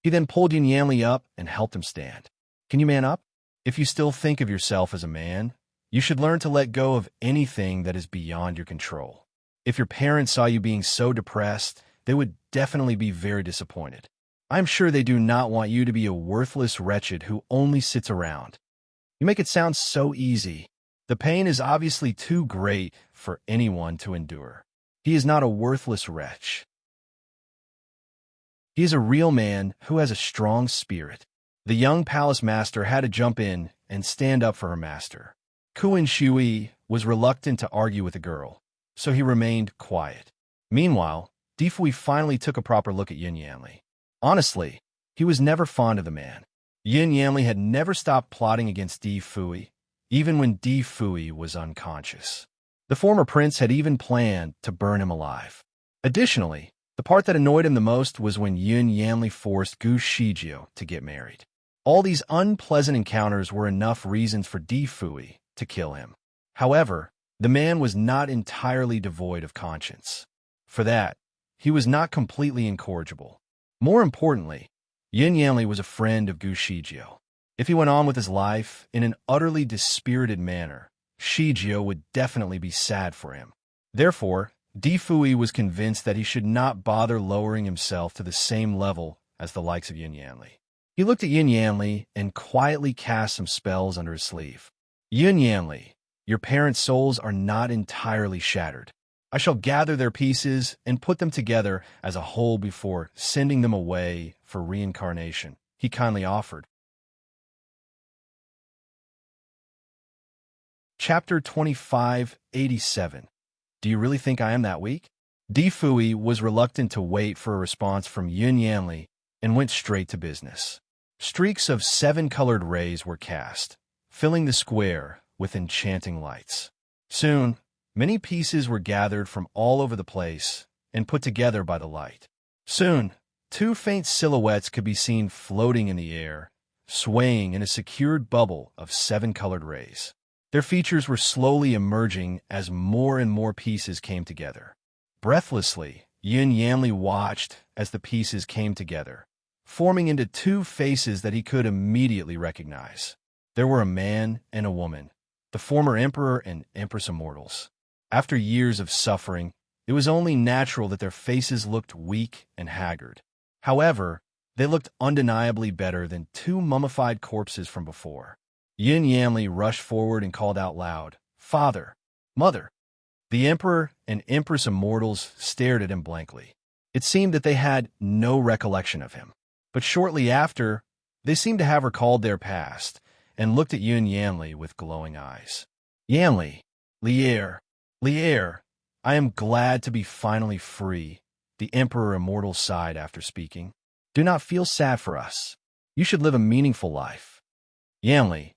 He then pulled Yin Yanli up and helped him stand. Can you man up? If you still think of yourself as a man, you should learn to let go of anything that is beyond your control. If your parents saw you being so depressed, they would definitely be very disappointed. I'm sure they do not want you to be a worthless wretched who only sits around. You make it sound so easy. The pain is obviously too great for anyone to endure. He is not a worthless wretch. He is a real man who has a strong spirit. The young palace master had to jump in and stand up for her master. Kuan Shui was reluctant to argue with the girl, so he remained quiet. Meanwhile, Difui finally took a proper look at Yin Yanli. Honestly, he was never fond of the man. Yin Yanli had never stopped plotting against Difui, even when Difui was unconscious. The former prince had even planned to burn him alive. Additionally, the part that annoyed him the most was when Yin Yanli forced Gu Shijio to get married. All these unpleasant encounters were enough reasons for Difui to kill him. However, the man was not entirely devoid of conscience. For that, he was not completely incorrigible. More importantly, Yin Yanli was a friend of Gu Shijio. If he went on with his life in an utterly dispirited manner, Shijio would definitely be sad for him. Therefore, Difui was convinced that he should not bother lowering himself to the same level as the likes of Yin Yanli. He looked at Yin Yanli and quietly cast some spells under his sleeve. Yin Yanli, your parents' souls are not entirely shattered. I shall gather their pieces and put them together as a whole before sending them away for reincarnation, he kindly offered. Chapter 2587. Do you really think I am that weak? Difui was reluctant to wait for a response from Yin Yanli and went straight to business. Streaks of 7-colored rays were cast, filling the square with enchanting lights. Soon, many pieces were gathered from all over the place and put together by the light. Soon, 2 faint silhouettes could be seen floating in the air, swaying in a secured bubble of 7-colored rays. Their features were slowly emerging as more and more pieces came together. Breathlessly, Yin Yanli watched as the pieces came together, forming into 2 faces that he could immediately recognize. There were a man and a woman, the former emperor and empress immortals. After years of suffering, it was only natural that their faces looked weak and haggard. However, they looked undeniably better than 2 mummified corpses from before. Yin Yanli rushed forward and called out loud, "Father! Mother!" The emperor and empress immortals stared at him blankly. It seemed that they had no recollection of him. But shortly after, they seemed to have recalled their past and looked at Yin Yanli with glowing eyes. "Yanli, Lier, I am glad to be finally free," the emperor immortal sighed after speaking. "Do not feel sad for us. You should live a meaningful life." "Yanli,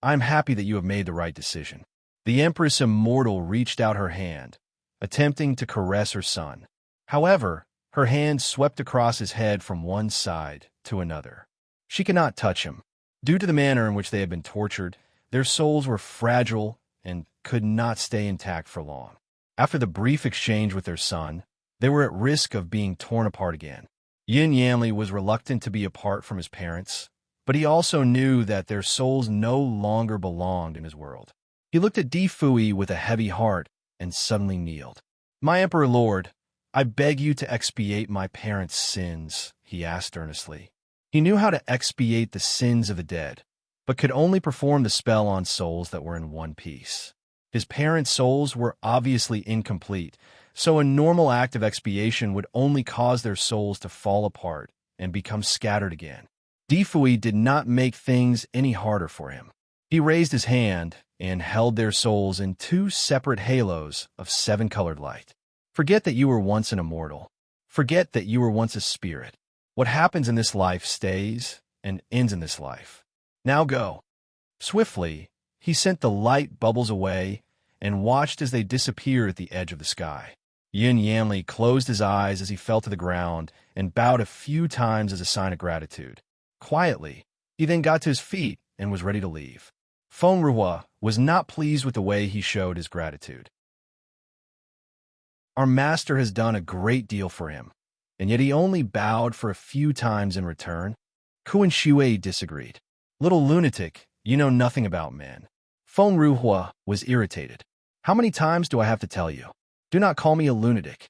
I am happy that you have made the right decision." The empress immortal reached out her hand, attempting to caress her son. However, her hand swept across his head from one side to another. She could not touch him. Due to the manner in which they had been tortured, their souls were fragile and could not stay intact for long. After the brief exchange with their son, they were at risk of being torn apart again. Yin Yanli was reluctant to be apart from his parents, but he also knew that their souls no longer belonged in his world. He looked at Difui with a heavy heart and suddenly kneeled. "My Emperor Lord, I beg you to expiate my parents' sins," he asked earnestly. He knew how to expiate the sins of the dead, but could only perform the spell on souls that were in one piece. His parents' souls were obviously incomplete, so a normal act of expiation would only cause their souls to fall apart and become scattered again. Difui did not make things any harder for him. He raised his hand and held their souls in 2 separate halos of 7-colored light. Forget that you were once an immortal. Forget that you were once a spirit. What happens in this life stays and ends in this life. Now go. Swiftly, he sent the light bubbles away and watched as they disappeared at the edge of the sky. Yin Yanli closed his eyes as he fell to the ground and bowed a few times as a sign of gratitude. Quietly, he then got to his feet and was ready to leave. Feng Ruhua was not pleased with the way he showed his gratitude. Our master has done a great deal for him, and yet he only bowed for a few times in return. Kuan Shui disagreed. "Little lunatic, you know nothing about men." Feng Ruhua was irritated. "How many times do I have to tell you? Do not call me a lunatic."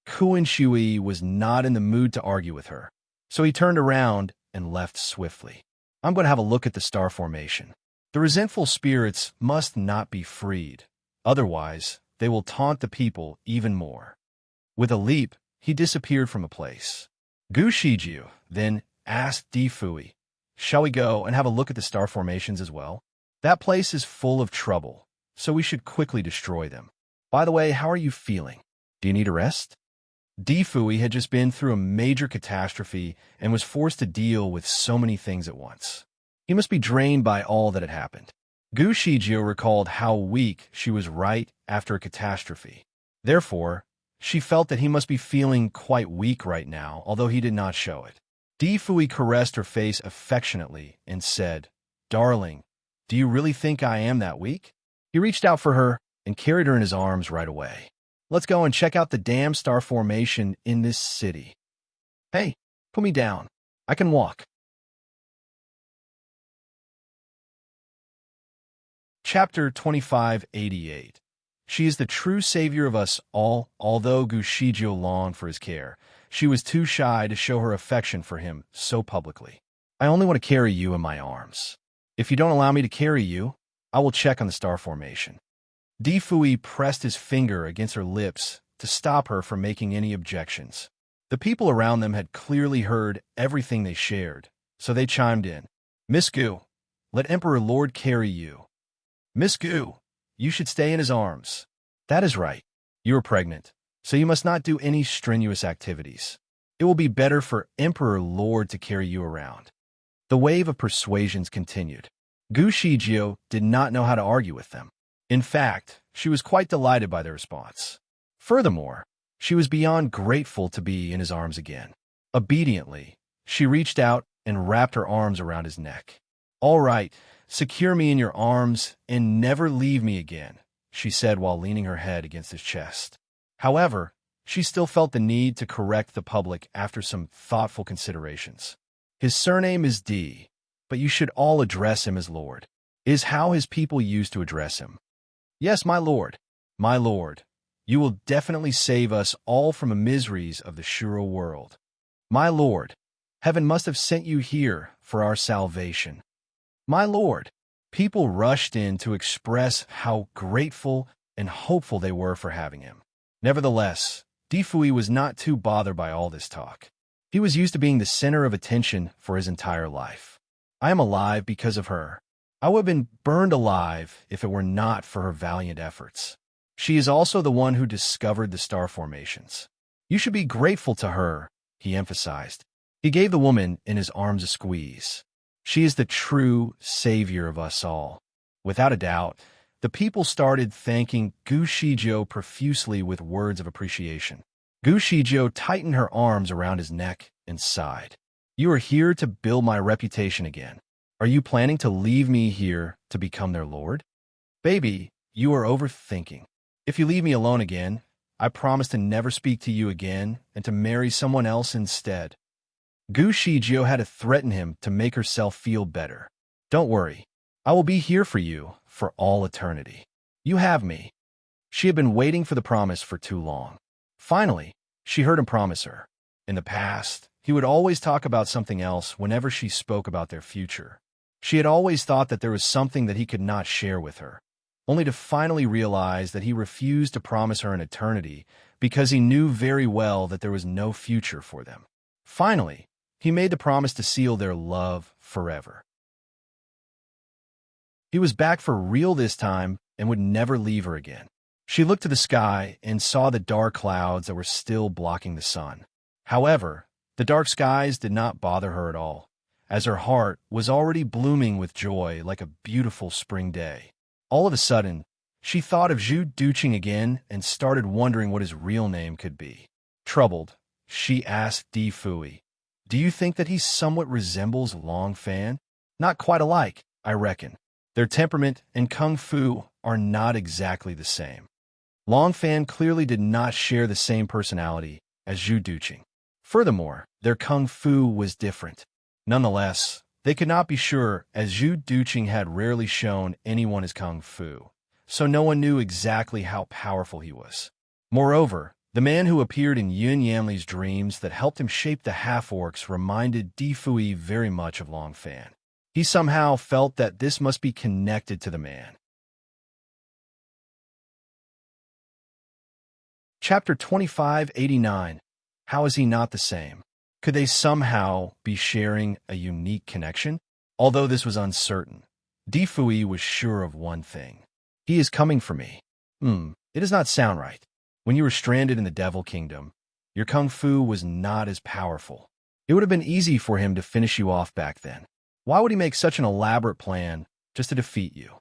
Kuan Shui was not in the mood to argue with her, so he turned around and left swiftly. "I'm going to have a look at the star formation. The resentful spirits must not be freed. Otherwise, they will taunt the people even more." With a leap, he disappeared from the place. Gu Shijiu then asked Difui, "Shall we go and have a look at the star formations as well? That place is full of trouble, so we should quickly destroy them. By the way, how are you feeling? Do you need a rest?" Difui had just been through a major catastrophe and was forced to deal with so many things at once. He must be drained by all that had happened. Gu Shijiu recalled how weak she was right after a catastrophe. Therefore, she felt that he must be feeling quite weak right now, although he did not show it. Difui caressed her face affectionately and said, "Darling, do you really think I am that weak?" He reached out for her and carried her in his arms right away. "Let's go and check out the damn star formation in this city." "Hey, put me down. I can walk." Chapter 2588. She is the true savior of us all. Although Gu Shijiu longed for his care, she was too shy to show her affection for him so publicly. "I only want to carry you in my arms. If you don't allow me to carry you, I will check on the star formation." Difui pressed his finger against her lips to stop her from making any objections. The people around them had clearly heard everything they shared, so they chimed in. "Miss Gu, let Emperor Lord carry you." "Miss Gu, you should stay in his arms." "That is right. You are pregnant, so you must not do any strenuous activities. It will be better for Emperor Lord to carry you around." The wave of persuasions continued. Gu Shijiu did not know how to argue with them. In fact, she was quite delighted by their response. Furthermore, she was beyond grateful to be in his arms again. Obediently, she reached out and wrapped her arms around his neck. "All right, secure me in your arms and never leave me again," she said while leaning her head against his chest. However, she still felt the need to correct the public after some thoughtful considerations. "His surname is D, but you should all address him as Lord," is how his people used to address him. "Yes, my lord. My lord, you will definitely save us all from the miseries of the Shuro world. My lord, heaven must have sent you here for our salvation. My lord." People rushed in to express how grateful and hopeful they were for having him. Nevertheless, Difui was not too bothered by all this talk. He was used to being the center of attention for his entire life. "I am alive because of her. I would have been burned alive if it were not for her valiant efforts. She is also the one who discovered the star formations. You should be grateful to her," he emphasized. He gave the woman in his arms a squeeze. "She is the true savior of us all." Without a doubt, the people started thanking Gu Shijiu profusely with words of appreciation. Gu Shijiu tightened her arms around his neck and sighed. "You are here to build my reputation again. Are you planning to leave me here to become their lord? Baby, you are overthinking. If you leave me alone again, I promise to never speak to you again and to marry someone else instead." Gu Shijiu had to threaten him to make herself feel better. "Don't worry. I will be here for you for all eternity. You have me." She had been waiting for the promise for too long. Finally, she heard him promise her. In the past, he would always talk about something else whenever she spoke about their future. She had always thought that there was something that he could not share with her, only to finally realize that he refused to promise her an eternity because he knew very well that there was no future for them. Finally, he made the promise to seal their love forever. He was back for real this time and would never leave her again. She looked to the sky and saw the dark clouds that were still blocking the sun. However, the dark skies did not bother her at all, as her heart was already blooming with joy like a beautiful spring day. All of a sudden, she thought of Zhu Duqing again and started wondering what his real name could be. Troubled, she asked Di Fui, "Do you think that he somewhat resembles Long Fan?" "Not quite alike, I reckon. Their temperament and kung fu are not exactly the same." Long Fan clearly did not share the same personality as Zhu Duqing. Furthermore, their kung fu was different. Nonetheless, they could not be sure, as Zhu Duqing had rarely shown anyone his kung fu, so no one knew exactly how powerful he was. Moreover, the man who appeared in Yun Yanli's dreams that helped him shape the half-orcs reminded Di Fui very much of Long Fan. He somehow felt that this must be connected to the man. Chapter 2589. How is he not the same? Could they somehow be sharing a unique connection? Although this was uncertain, Di Fui was sure of one thing. He is coming for me. It does not sound right. When you were stranded in the Devil Kingdom, your kung fu was not as powerful. It would have been easy for him to finish you off back then. Why would he make such an elaborate plan just to defeat you?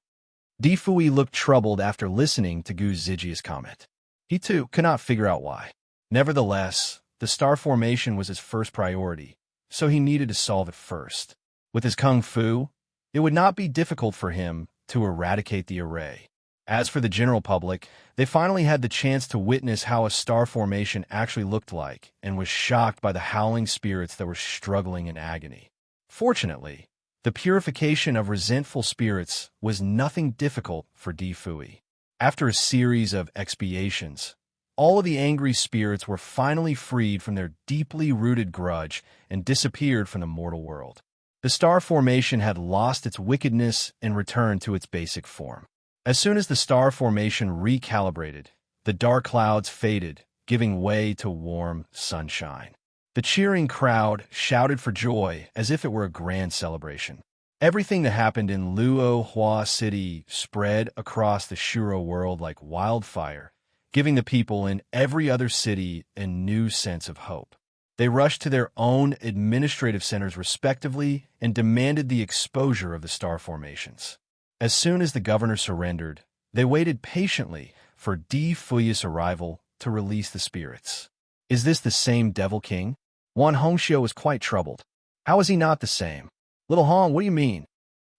Di Fui looked troubled after listening to Gu Zijia's comment. He too could not figure out why. Nevertheless, the star formation was his first priority, so he needed to solve it first. With his kung fu, it would not be difficult for him to eradicate the array. As for the general public, they finally had the chance to witness how a star formation actually looked like and was shocked by the howling spirits that were struggling in agony. Fortunately, the purification of resentful spirits was nothing difficult for Di Fui. After a series of expiations, all of the angry spirits were finally freed from their deeply rooted grudge and disappeared from the mortal world. The star formation had lost its wickedness and returned to its basic form. As soon as the star formation recalibrated, the dark clouds faded, giving way to warm sunshine. The cheering crowd shouted for joy as if it were a grand celebration. Everything that happened in Luo Hua City spread across the Shuro world like wildfire, giving the people in every other city a new sense of hope. They rushed to their own administrative centers respectively and demanded the exposure of the star formations. As soon as the governor surrendered, they waited patiently for Di Fui's arrival to release the spirits. Is this the same Devil King? Wan Hongxiu was quite troubled. How is he not the same? Little Hong, what do you mean?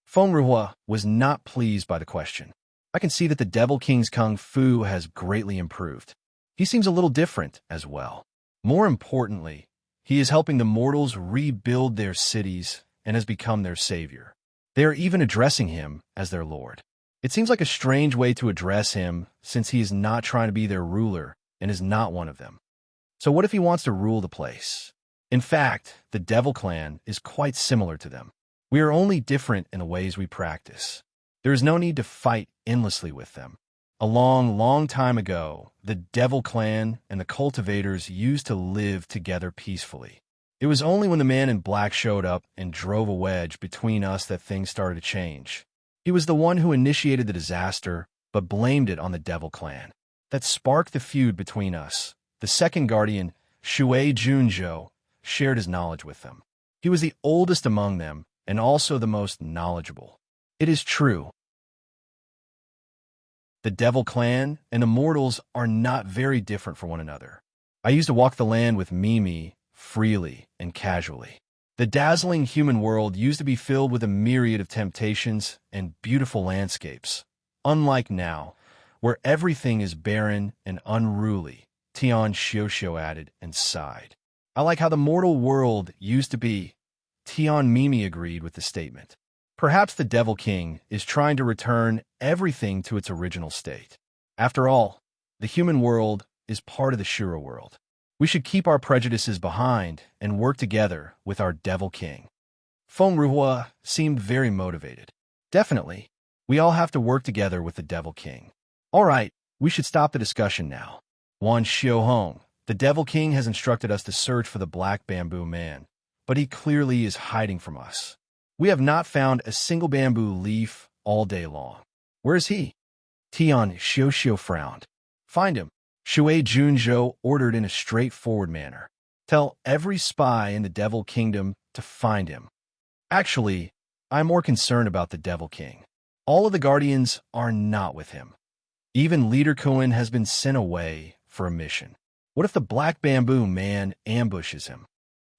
Feng Ruhua was not pleased by the question. I can see that the Devil King's kung fu has greatly improved. He seems a little different as well. More importantly, he is helping the mortals rebuild their cities and has become their savior. They are even addressing him as their lord. It seems like a strange way to address him since he is not trying to be their ruler and is not one of them. So what if he wants to rule the place? In fact, the Devil Clan is quite similar to them. We are only different in the ways we practice. There is no need to fight endlessly with them. A long, long time ago, the Devil Clan and the cultivators used to live together peacefully. It was only when the man in black showed up and drove a wedge between us that things started to change. He was the one who initiated the disaster, but blamed it on the Devil Clan. That sparked the feud between us. The second guardian, Shui Junzhou, shared his knowledge with them. He was the oldest among them and also the most knowledgeable. It is true. The Devil Clan and the mortals are not very different from one another. I used to walk the land with Mimi freely and casually. The dazzling human world used to be filled with a myriad of temptations and beautiful landscapes. Unlike now, where everything is barren and unruly, Tian Xiuxiu added and sighed. I like how the mortal world used to be. Tian Mimi agreed with the statement. Perhaps the Devil King is trying to return everything to its original state. After all, The human world is part of the Shura world. We should keep our prejudices behind and work together with our Devil King. Feng Ruhua seemed very motivated. Definitely, we all have to work together with the Devil King. All right, we should stop the discussion now. Wan Xiaohong, the Devil King has instructed us to search for the Black Bamboo Man, but he clearly is hiding from us. We have not found a single bamboo leaf all day long. Where is he? Tian Xiuxiu frowned. Find him, Shui Junzhou ordered in a straightforward manner. Tell every spy in the Devil Kingdom to find him. Actually, I'm more concerned about the Devil King. All of the Guardians are not with him. Even Leader Cohen has been sent away for a mission. What if the Black Bamboo Man ambushes him?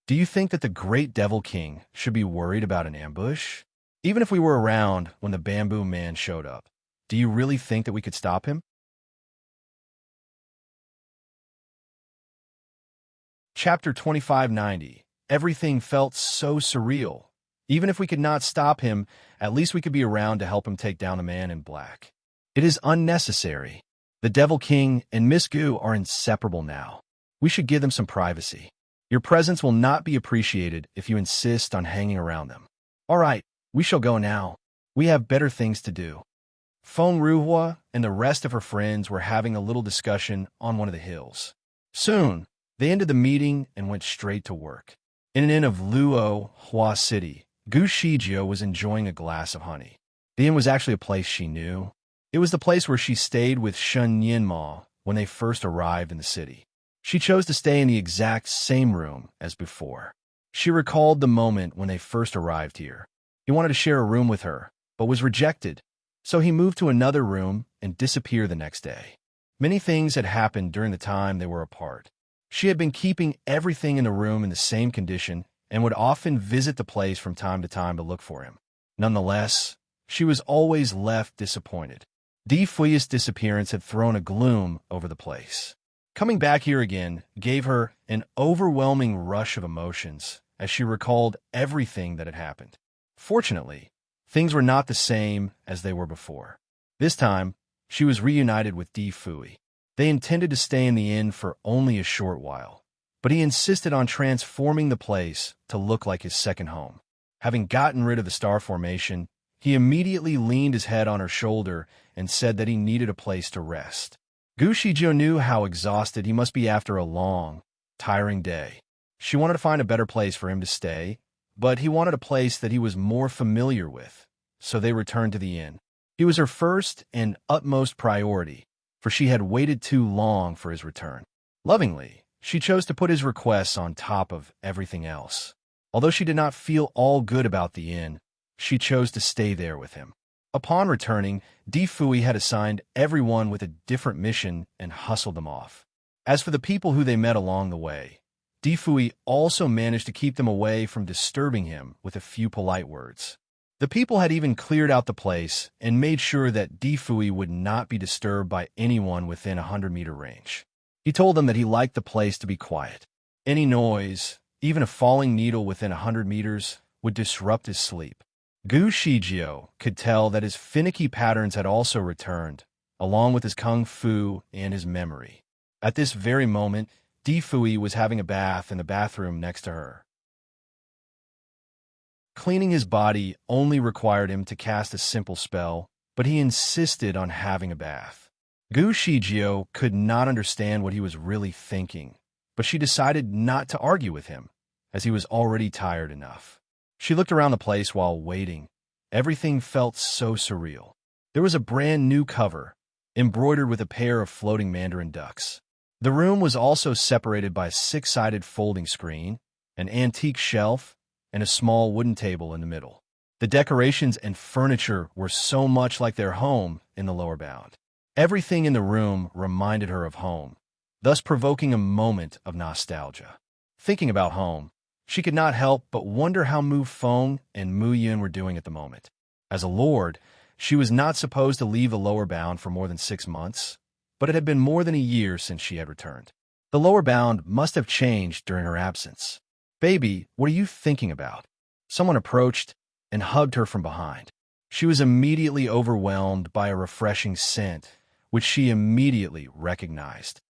Do you think that the great Devil King should be worried about an ambush? Even if we were around when the Bamboo Man showed up, do you really think that we could stop him? Chapter 2590. Everything felt so surreal. Even if we could not stop him, at least we could be around to help him take down the man in black. It is unnecessary. The Devil King and Miss Gu are inseparable now. We should give them some privacy. Your presence will not be appreciated if you insist on hanging around them. All right, we shall go now. We have better things to do. Feng Ruhua and the rest of her friends were having a little discussion on one of the hills. Soon, they ended the meeting and went straight to work. In an inn of Luo, Hua City, Gu Shijio was enjoying a glass of honey. The inn was actually a place she knew. It was the place where she stayed with Shun Yinma when they first arrived in the city. She chose to stay in the exact same room as before. She recalled the moment when they first arrived here. He wanted to share a room with her, but was rejected, so he moved to another room and disappeared the next day. Many things had happened during the time they were apart. She had been keeping everything in the room in the same condition and would often visit the place from time to time to look for him. Nonetheless, she was always left disappointed. Di Fuyi's disappearance had thrown a gloom over the place. Coming back here again gave her an overwhelming rush of emotions as she recalled everything that had happened. Fortunately, things were not the same as they were before. This time, she was reunited with Di Fuyi. They intended to stay in the inn for only a short while, but he insisted on transforming the place to look like his second home. Having gotten rid of the star formation, he immediately leaned his head on her shoulder and said that he needed a place to rest. Gu Shijio knew how exhausted he must be after a long, tiring day. She wanted to find a better place for him to stay, but he wanted a place that he was more familiar with, so they returned to the inn. He was her first and utmost priority, for she had waited too long for his return. Lovingly, she chose to put his requests on top of everything else. Although she did not feel all good about the inn, she chose to stay there with him. Upon returning, Di Fuyi had assigned everyone with a different mission and hustled them off. As for the people who they met along the way, Di Fuyi also managed to keep them away from disturbing him with a few polite words. The people had even cleared out the place and made sure that Di Fuyi would not be disturbed by anyone within a 100-meter range. He told them that he liked the place to be quiet. Any noise, even a falling needle within 100 meters, would disrupt his sleep. Gu Shijio could tell that his finicky patterns had also returned, along with his kung fu and his memory. At this very moment, Di Fuyi was having a bath in the bathroom next to her. Cleaning his body only required him to cast a simple spell, but he insisted on having a bath. Gu Shijio could not understand what he was really thinking, but she decided not to argue with him, as he was already tired enough. She looked around the place while waiting. Everything felt so surreal. There was a brand new cover, embroidered with a pair of floating mandarin ducks. The room was also separated by a 6-sided folding screen, an antique shelf, and a small wooden table in the middle. The decorations and furniture were so much like their home in the lower bound. Everything in the room reminded her of home, thus provoking a moment of nostalgia. Thinking about home, she could not help but wonder how Mu Feng and Mu Yun were doing at the moment. As a lord, she was not supposed to leave the lower bound for more than 6 months, but it had been more than a year since she had returned. The lower bound must have changed during her absence. "Baby, what are you thinking about?" Someone approached and hugged her from behind. She was immediately overwhelmed by a refreshing scent, which she immediately recognized.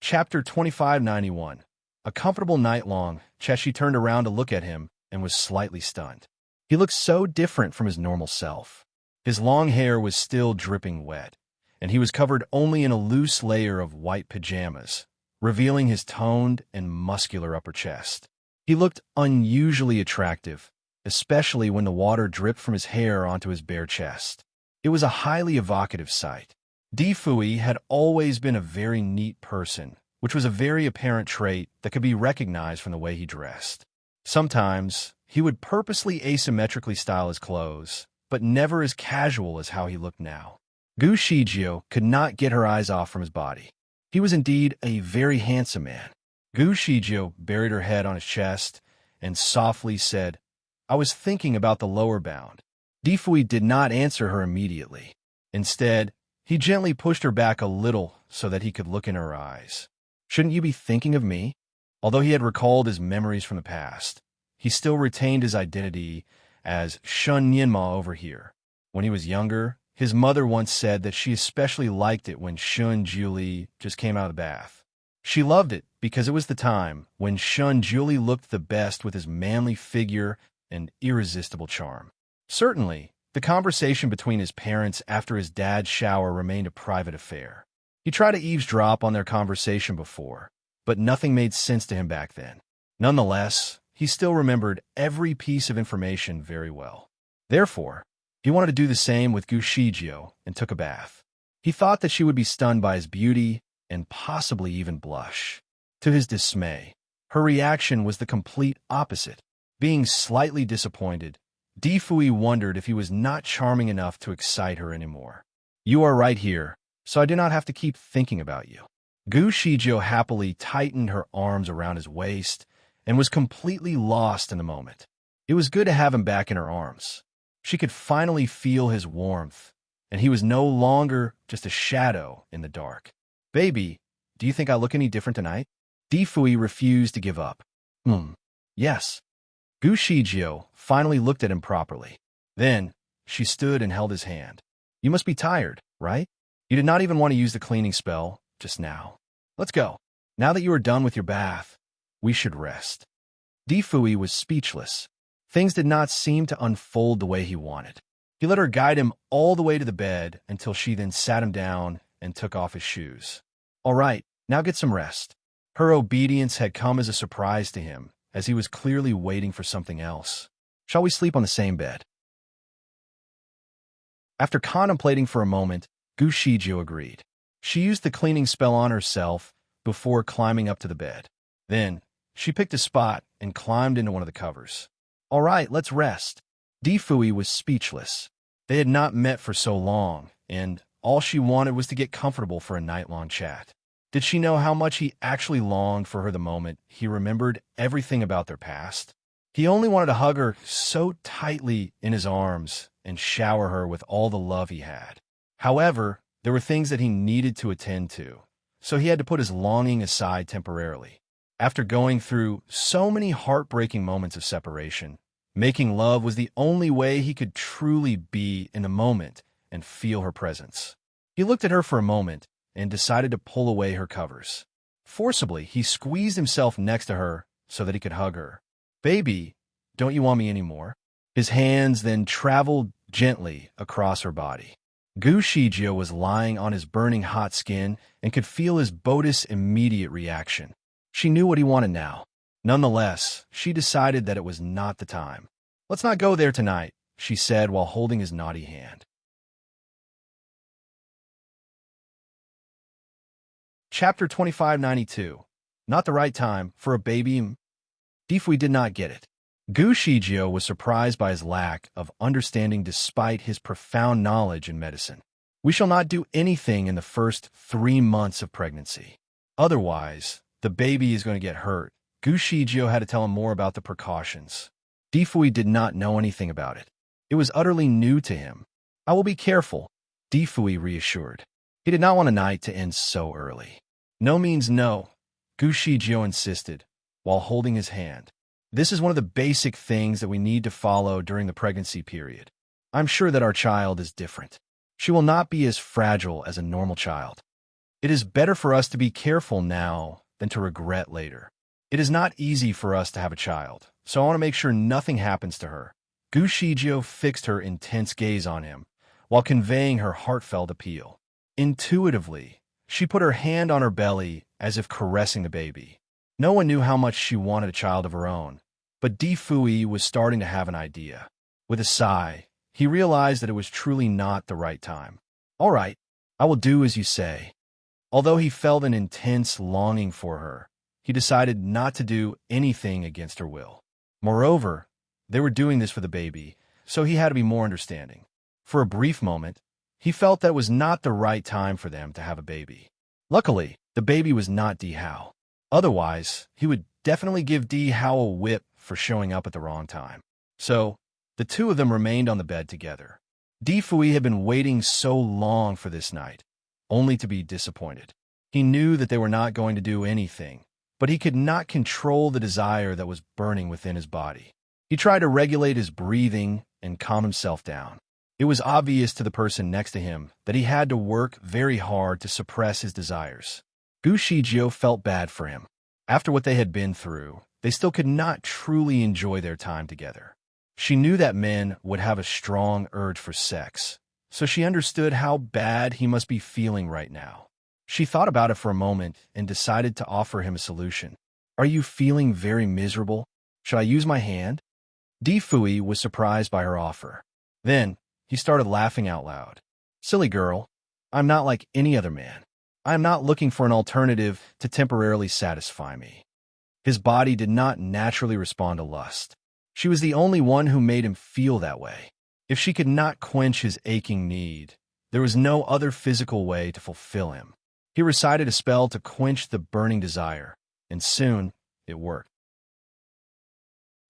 Chapter 2591. A comfortable night long, Cheshi turned around to look at him and was slightly stunned. He looked so different from his normal self. His long hair was still dripping wet, and he was covered only in a loose layer of white pajamas, revealing his toned and muscular upper chest. He looked unusually attractive, especially when the water dripped from his hair onto his bare chest. It was a highly evocative sight. Difui had always been a very neat person, which was a very apparent trait that could be recognized from the way he dressed. Sometimes, he would purposely asymmetrically style his clothes, but never as casual as how he looked now. Gu Shijio could not get her eyes off from his body. He was indeed a very handsome man. Gu Shijio buried her head on his chest and softly said, "I was thinking about the lower bound." Difui did not answer her immediately. Instead, he gently pushed her back a little so that he could look in her eyes. "Shouldn't you be thinking of me?" Although he had recalled his memories from the past, he still retained his identity as Shun Yinma over here. When he was younger, his mother once said that she especially liked it when Shun Julie just came out of the bath. She loved it because it was the time when Shun Julie looked the best with his manly figure and irresistible charm. Certainly, the conversation between his parents after his dad's shower remained a private affair. He tried to eavesdrop on their conversation before, but nothing made sense to him back then. Nonetheless, he still remembered every piece of information very well. Therefore, he wanted to do the same with Gu Shijio and took a bath. He thought that she would be stunned by his beauty and possibly even blush. To his dismay, her reaction was the complete opposite. Being slightly disappointed, Difui wondered if he was not charming enough to excite her anymore. "You are right here, so I do not have to keep thinking about you." Gu Shijio happily tightened her arms around his waist and was completely lost in the moment. It was good to have him back in her arms. She could finally feel his warmth, and he was no longer just a shadow in the dark. "Baby, do you think I look any different tonight?" Difui refused to give up. Yes." Gu Shijio finally looked at him properly. Then, she stood and held his hand. "You must be tired, right? You did not even want to use the cleaning spell just now. Let's go. Now that you are done with your bath, we should rest." Difui was speechless. Things did not seem to unfold the way he wanted. He let her guide him all the way to the bed until she then sat him down and took off his shoes. "All right, now get some rest." Her obedience had come as a surprise to him, as he was clearly waiting for something else. "Shall we sleep on the same bed?" After contemplating for a moment, Gu Shijio agreed. She used the cleaning spell on herself before climbing up to the bed. Then, she picked a spot and climbed into one of the covers. "All right, let's rest." Difui was speechless. They had not met for so long, and all she wanted was to get comfortable for a night-long chat. Did she know how much he actually longed for her the moment he remembered everything about their past? He only wanted to hug her so tightly in his arms and shower her with all the love he had. However, there were things that he needed to attend to, so he had to put his longing aside temporarily. After going through so many heartbreaking moments of separation, making love was the only way he could truly be in the moment and feel her presence. He looked at her for a moment and decided to pull away her covers. Forcibly, he squeezed himself next to her so that he could hug her. "Baby, don't you want me anymore?" His hands then traveled gently across her body. Gu Shijio was lying on his burning hot skin and could feel his Bodhi's immediate reaction. She knew what he wanted now. Nonetheless, she decided that it was not the time. "Let's not go there tonight," she said while holding his naughty hand. Chapter 2592. Not the right time for a baby. Difui did not get it. Gu Shijio was surprised by his lack of understanding despite his profound knowledge in medicine. "We shall not do anything in the first 3 months of pregnancy. Otherwise, the baby is going to get hurt." Gu Shijio had to tell him more about the precautions. Difui did not know anything about it. It was utterly new to him. "I will be careful," Difui reassured. He did not want a night to end so early. "No means no," Gu Shijio insisted, while holding his hand. "This is one of the basic things that we need to follow during the pregnancy period. I'm sure that our child is different. She will not be as fragile as a normal child. It is better for us to be careful now than to regret later. It is not easy for us to have a child, so I want to make sure nothing happens to her. Gu Shijio fixed her intense gaze on him, while conveying her heartfelt appeal. Intuitively, she put her hand on her belly as if caressing the baby. No one knew how much she wanted a child of her own, but Di Fui was starting to have an idea. With a sigh, he realized that it was truly not the right time. All right, I will do as you say. Although he felt an intense longing for her, he decided not to do anything against her will. Moreover, they were doing this for the baby, so he had to be more understanding. For a brief moment, he felt that it was not the right time for them to have a baby. Luckily, the baby was not Di Hao. Otherwise, he would definitely give Di Hao a whip for showing up at the wrong time. So, the two of them remained on the bed together. Di Fui had been waiting so long for this night, only to be disappointed. He knew that they were not going to do anything, but he could not control the desire that was burning within his body. He tried to regulate his breathing and calm himself down. It was obvious to the person next to him that he had to work very hard to suppress his desires. Gu Shijio felt bad for him. After what they had been through, they still could not truly enjoy their time together. She knew that men would have a strong urge for sex, so she understood how bad he must be feeling right now. She thought about it for a moment and decided to offer him a solution. Are you feeling very miserable? Should I use my hand? Di Fui was surprised by her offer. Then, he started laughing out loud. Silly girl, I'm not like any other man. I am not looking for an alternative to temporarily satisfy me. His body did not naturally respond to lust. She was the only one who made him feel that way. If she could not quench his aching need, there was no other physical way to fulfill him. He recited a spell to quench the burning desire, and soon it worked.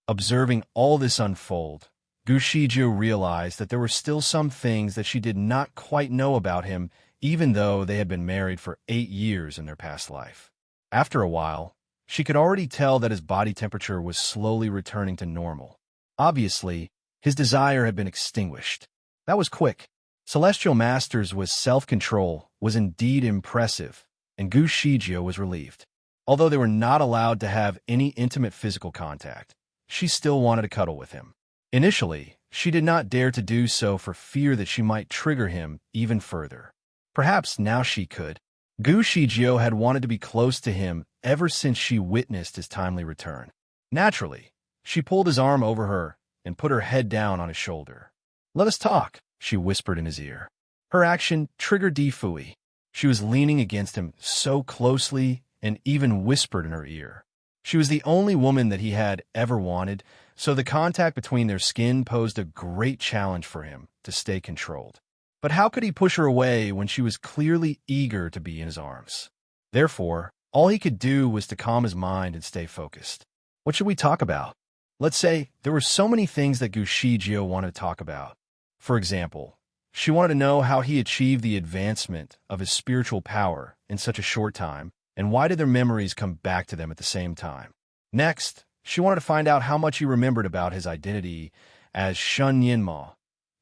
Observing all this unfold, Gu Shijio realized that there were still some things that she did not quite know about him, even though they had been married for 8 years in their past life. After a while, she could already tell that his body temperature was slowly returning to normal. Obviously, his desire had been extinguished. That was quick. Celestial Masters' self-control was indeed impressive, and Gu Shijio was relieved. Although they were not allowed to have any intimate physical contact, she still wanted to cuddle with him. Initially, she did not dare to do so for fear that she might trigger him even further. Perhaps now she could. Gu Shijio had wanted to be close to him ever since she witnessed his timely return. Naturally, she pulled his arm over her and put her head down on his shoulder. Let us talk, she whispered in his ear. Her action triggered Di Fui. She was leaning against him so closely and even whispered in her ear. She was the only woman that he had ever wanted, so the contact between their skin posed a great challenge for him to stay controlled. But how could he push her away when she was clearly eager to be in his arms? Therefore, all he could do was to calm his mind and stay focused. What should we talk about? Let's say there were so many things that Gu Shijio wanted to talk about. For example, she wanted to know how he achieved the advancement of his spiritual power in such a short time, and why did their memories come back to them at the same time. Next, she wanted to find out how much he remembered about his identity as Shun Yinma,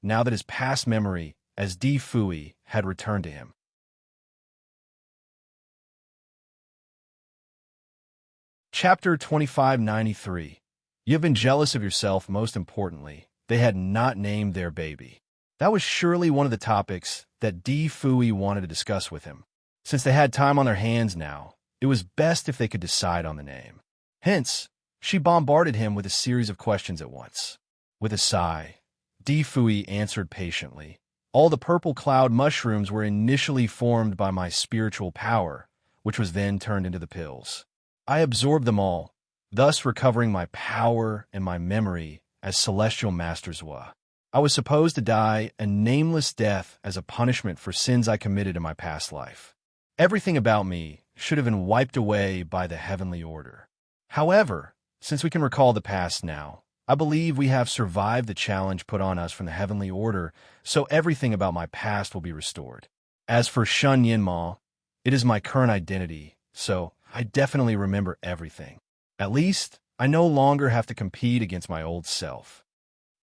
now that his past memory as Di Fui had returned to him. Chapter 2593. You have been jealous of yourself, most importantly. They had not named their baby. That was surely one of the topics that Di Fui wanted to discuss with him. Since they had time on their hands now, it was best if they could decide on the name. Hence, she bombarded him with a series of questions at once. With a sigh, Di Fui answered patiently. All the purple cloud mushrooms were initially formed by my spiritual power, which was then turned into the pills. I absorbed them all, thus recovering my power and my memory as Celestial Masters were. I was supposed to die a nameless death as a punishment for sins I committed in my past life. Everything about me should have been wiped away by the heavenly order. However, since we can recall the past now, I believe we have survived the challenge put on us from the heavenly order, so everything about my past will be restored. As for Shun Yinma, it is my current identity, so I definitely remember everything. At least, I no longer have to compete against my old self.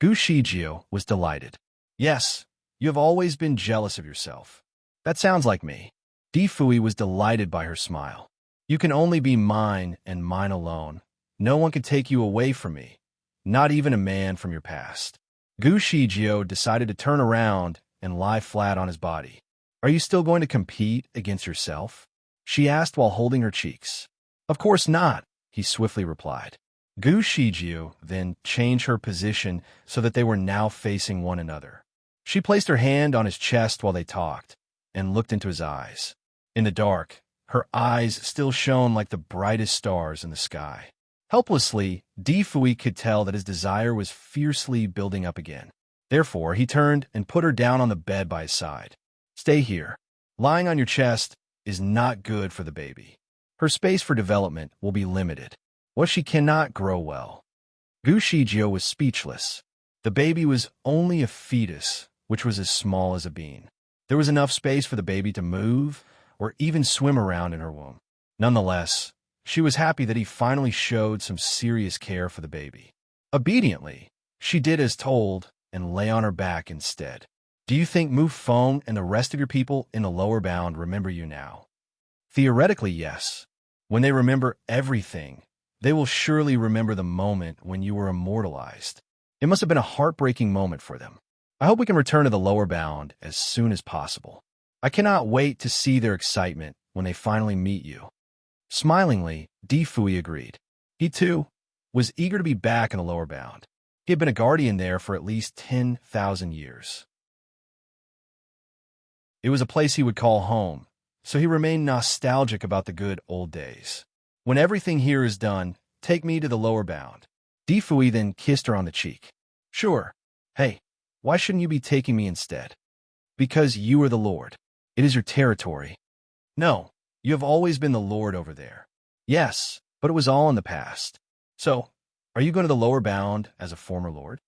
Gu Shijio was delighted. Yes, you have always been jealous of yourself. That sounds like me. Di Fui was delighted by her smile. You can only be mine and mine alone. No one can take you away from me, not even a man from your past. Gu Shijio decided to turn around and lie flat on his body. Are you still going to compete against yourself? She asked while holding her cheeks. Of course not, he swiftly replied. Gu Shijio then changed her position so that they were now facing one another. She placed her hand on his chest while they talked and looked into his eyes. In the dark, her eyes still shone like the brightest stars in the sky. Helplessly, Di Fui could tell that his desire was fiercely building up again. Therefore, he turned and put her down on the bed by his side. Stay here. Lying on your chest is not good for the baby. Her space for development will be limited. What she cannot grow well. Gu Shijio was speechless. The baby was only a fetus, which was as small as a bean. There was enough space for the baby to move or even swim around in her womb. Nonetheless, she was happy that he finally showed some serious care for the baby. Obediently, she did as told and lay on her back instead. Do you think Mu Feng and the rest of your people in the lower bound remember you now? Theoretically, yes. When they remember everything, they will surely remember the moment when you were immortalized. It must have been a heartbreaking moment for them. I hope we can return to the lower bound as soon as possible. I cannot wait to see their excitement when they finally meet you. Smilingly, Di Fui agreed. He, too, was eager to be back in the lower bound. He had been a guardian there for at least 10,000 years. It was a place he would call home, so he remained nostalgic about the good old days. When everything here is done, take me to the lower bound. Di Fui then kissed her on the cheek. Sure. Hey, why shouldn't you be taking me instead? Because you are the Lord. It is your territory. No, you have always been the Lord over there. Yes, but it was all in the past. So, are you going to the lower bound as a former Lord?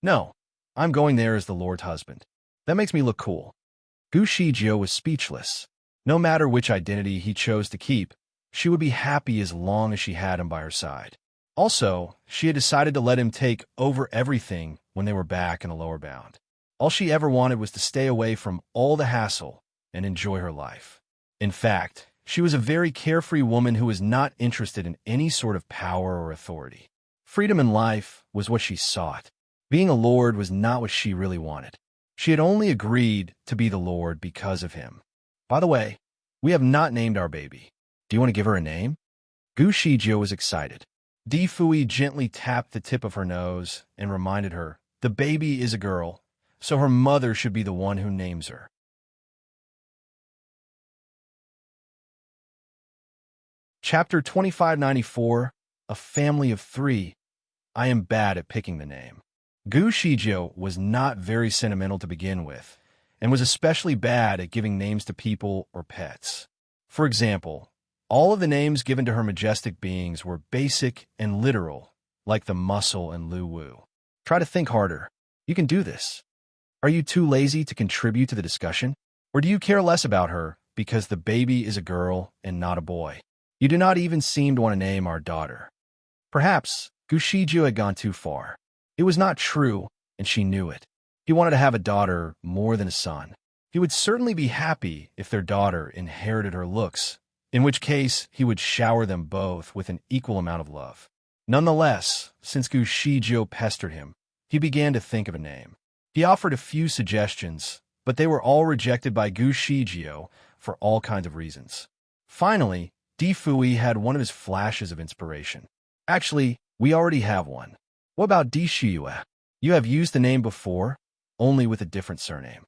No, I'm going there as the Lord's husband. That makes me look cool. Gu Shijio was speechless. No matter which identity he chose to keep, she would be happy as long as she had him by her side. Also, she had decided to let him take over everything when they were back in the lower bound. All she ever wanted was to stay away from all the hassle and enjoy her life. In fact, she was a very carefree woman who was not interested in any sort of power or authority. Freedom in life was what she sought. Being a lord was not what she really wanted. She had only agreed to be the lord because of him. By the way, we have not named our baby. Do you want to give her a name? Gu Shijio was excited. Di Fui gently tapped the tip of her nose and reminded her, the baby is a girl, so her mother should be the one who names her. Chapter 2594, A Family of Three. I am bad at picking the name. Gu Shijio was not very sentimental to begin with, and was especially bad at giving names to people or pets. For example, all of the names given to her majestic beings were basic and literal, like the muscle and Lu Wu. Try to think harder. You can do this. Are you too lazy to contribute to the discussion? Or do you care less about her because the baby is a girl and not a boy? You do not even seem to want to name our daughter. Perhaps Gu Shijio had gone too far. It was not true, and she knew it. He wanted to have a daughter more than a son. He would certainly be happy if their daughter inherited her looks, in which case he would shower them both with an equal amount of love. Nonetheless, since Gu Shijio pestered him, he began to think of a name. He offered a few suggestions, but they were all rejected by Gu Shijio for all kinds of reasons. Finally, Di Fui had one of his flashes of inspiration. Actually, we already have one. What about Di Shiyue? You have used the name before, only with a different surname.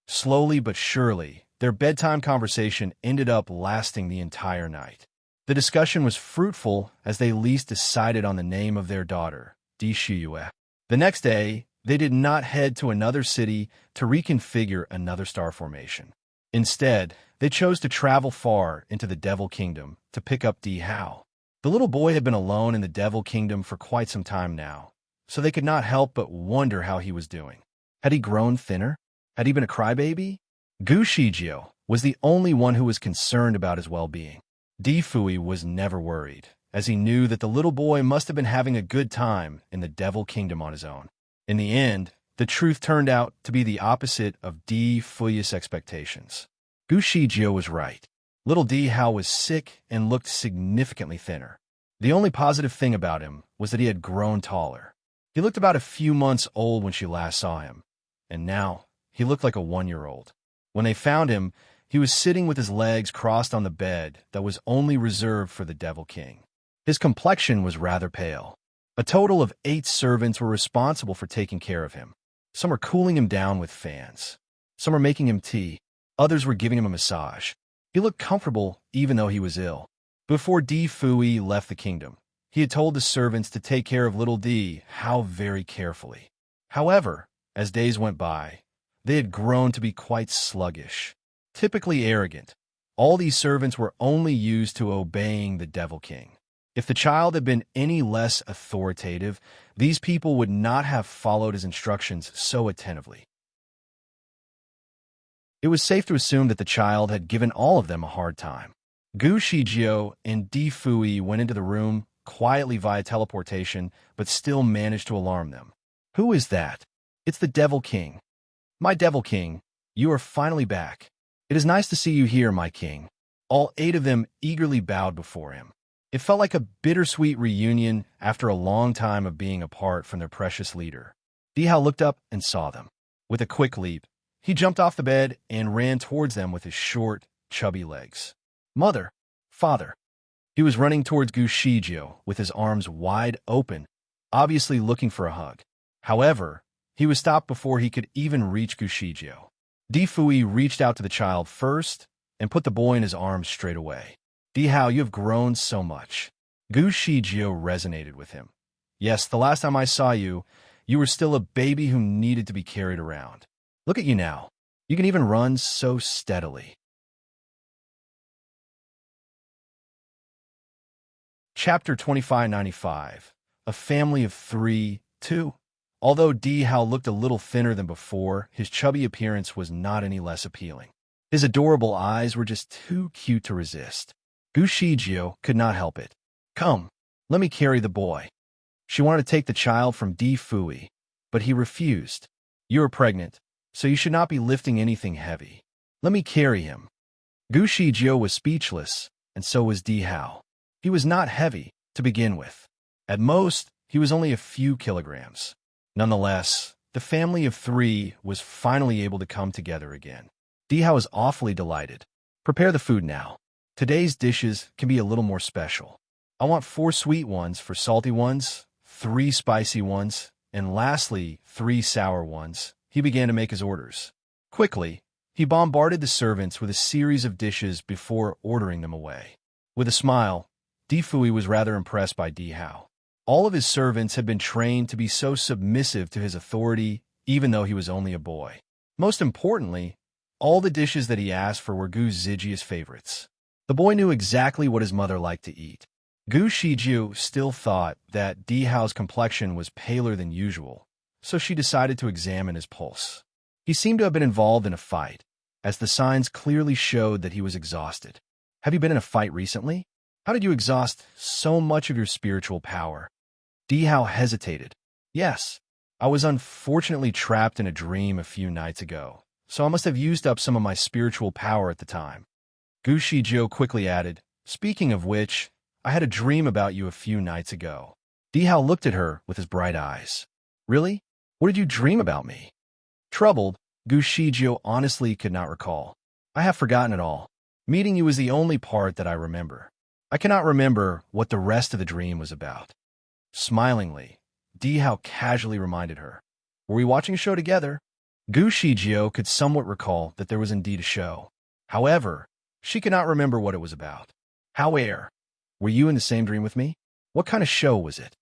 Slowly but surely, their bedtime conversation ended up lasting the entire night. The discussion was fruitful as they least decided on the name of their daughter, Di Shiyue. The next day, they did not head to another city to reconfigure another star formation. Instead, they chose to travel far into the Devil Kingdom to pick up Di Hao. The little boy had been alone in the Devil Kingdom for quite some time now, so they could not help but wonder how he was doing. Had he grown thinner? Had he been a crybaby? Gu Shijio was the only one who was concerned about his well-being. Di Fui was never worried, as he knew that the little boy must have been having a good time in the Devil Kingdom on his own. In the end, The truth turned out to be the opposite of Di Fuyi's expectations. Gu Shijio was right. Little Di Hao was sick and looked significantly thinner. The only positive thing about him was that he had grown taller. He looked about a few months old when she last saw him, and now he looked like a 1-year-old. When they found him, he was sitting with his legs crossed on the bed that was only reserved for the Devil King. His complexion was rather pale. A total of 8 servants were responsible for taking care of him. Some were cooling him down with fans. Some were making him tea. Others were giving him a massage. He looked comfortable even though he was ill. Before Di Fuyi left the kingdom, he had told the servants to take care of little Di Hao very carefully. However, as days went by, they had grown to be quite sluggish, typically arrogant. All these servants were only used to obeying the Devil King. If the child had been any less authoritative, these people would not have followed his instructions so attentively. It was safe to assume that the child had given all of them a hard time. Gu Shijio and Di Fuyi went into the room quietly via teleportation, but still managed to alarm them. "Who is that?" "It's the Devil King." "My Devil King, you are finally back. It is nice to see you here, my king." All 8 of them eagerly bowed before him. It felt like a bittersweet reunion after a long time of being apart from their precious leader. Di Hao looked up and saw them. With a quick leap, he jumped off the bed and ran towards them with his short, chubby legs. "Mother! Father!" He was running towards Gu Shijio with his arms wide open, obviously looking for a hug. However, he was stopped before he could even reach Gu Shijio. Di Fuyi reached out to the child first and put the boy in his arms straight away. "Di Hao, you have grown so much." Gu Shijio resonated with him. "Yes, the last time I saw you, you were still a baby who needed to be carried around. Look at you now. You can even run so steadily." Chapter 2595, A Family of 3, 2. Although Di Hao looked a little thinner than before, his chubby appearance was not any less appealing. His adorable eyes were just too cute to resist. Gu Shijio could not help it. "Come, let me carry the boy." She wanted to take the child from Di Fuyi, but he refused. "You are pregnant, so you should not be lifting anything heavy. Let me carry him." Gu Shijio was speechless, and so was Di Hao. He was not heavy, to begin with. At most, he was only a few kilograms. Nonetheless, the family of 3 was finally able to come together again. Di Hao was awfully delighted. "Prepare the food now. Today's dishes can be a little more special. I want 4 sweet ones for salty ones, 3 spicy ones, and lastly, 3 sour ones." He began to make his orders. Quickly, he bombarded the servants with a series of dishes before ordering them away. With a smile, Di Fuyi was rather impressed by Di Hao. All of his servants had been trained to be so submissive to his authority, even though he was only a boy. Most importantly, all the dishes that he asked for were Gu Zijia's favorites. The boy knew exactly what his mother liked to eat. Gu Shijio still thought that Di Hao's complexion was paler than usual, so she decided to examine his pulse. He seemed to have been involved in a fight, as the signs clearly showed that he was exhausted. "Have you been in a fight recently? How did you exhaust so much of your spiritual power?" Di Hao hesitated. "Yes, I was unfortunately trapped in a dream a few nights ago, so I must have used up some of my spiritual power at the time." Gu Shijio quickly added, "Speaking of which, I had a dream about you a few nights ago." Di Hao looked at her with his bright eyes. "Really? What did you dream about me?" Troubled, Gu Shijio honestly could not recall. "I have forgotten it all. Meeting you is the only part that I remember. I cannot remember what the rest of the dream was about." Smilingly, Di Hao casually reminded her, "Were we watching a show together?" Gu Shijio could somewhat recall that there was indeed a show. However, she could not remember what it was about. "Were you in the same dream with me? What kind of show was it?"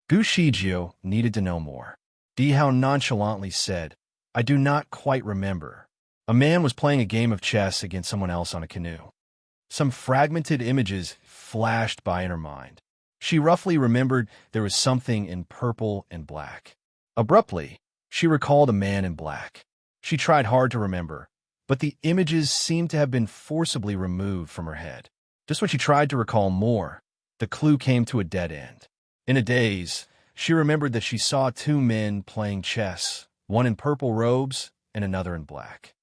Gu Shijio needed to know more. Di Hao nonchalantly said, "I do not quite remember. A man was playing a game of chess against someone else on a canoe." Some fragmented images flashed by in her mind. She roughly remembered there was something in purple and black. Abruptly, she recalled a man in black. She tried hard to remember, but the images seemed to have been forcibly removed from her head. Just when she tried to recall more, the clue came to a dead end. In a daze, she remembered that she saw 2 men playing chess, one in purple robes and another in black.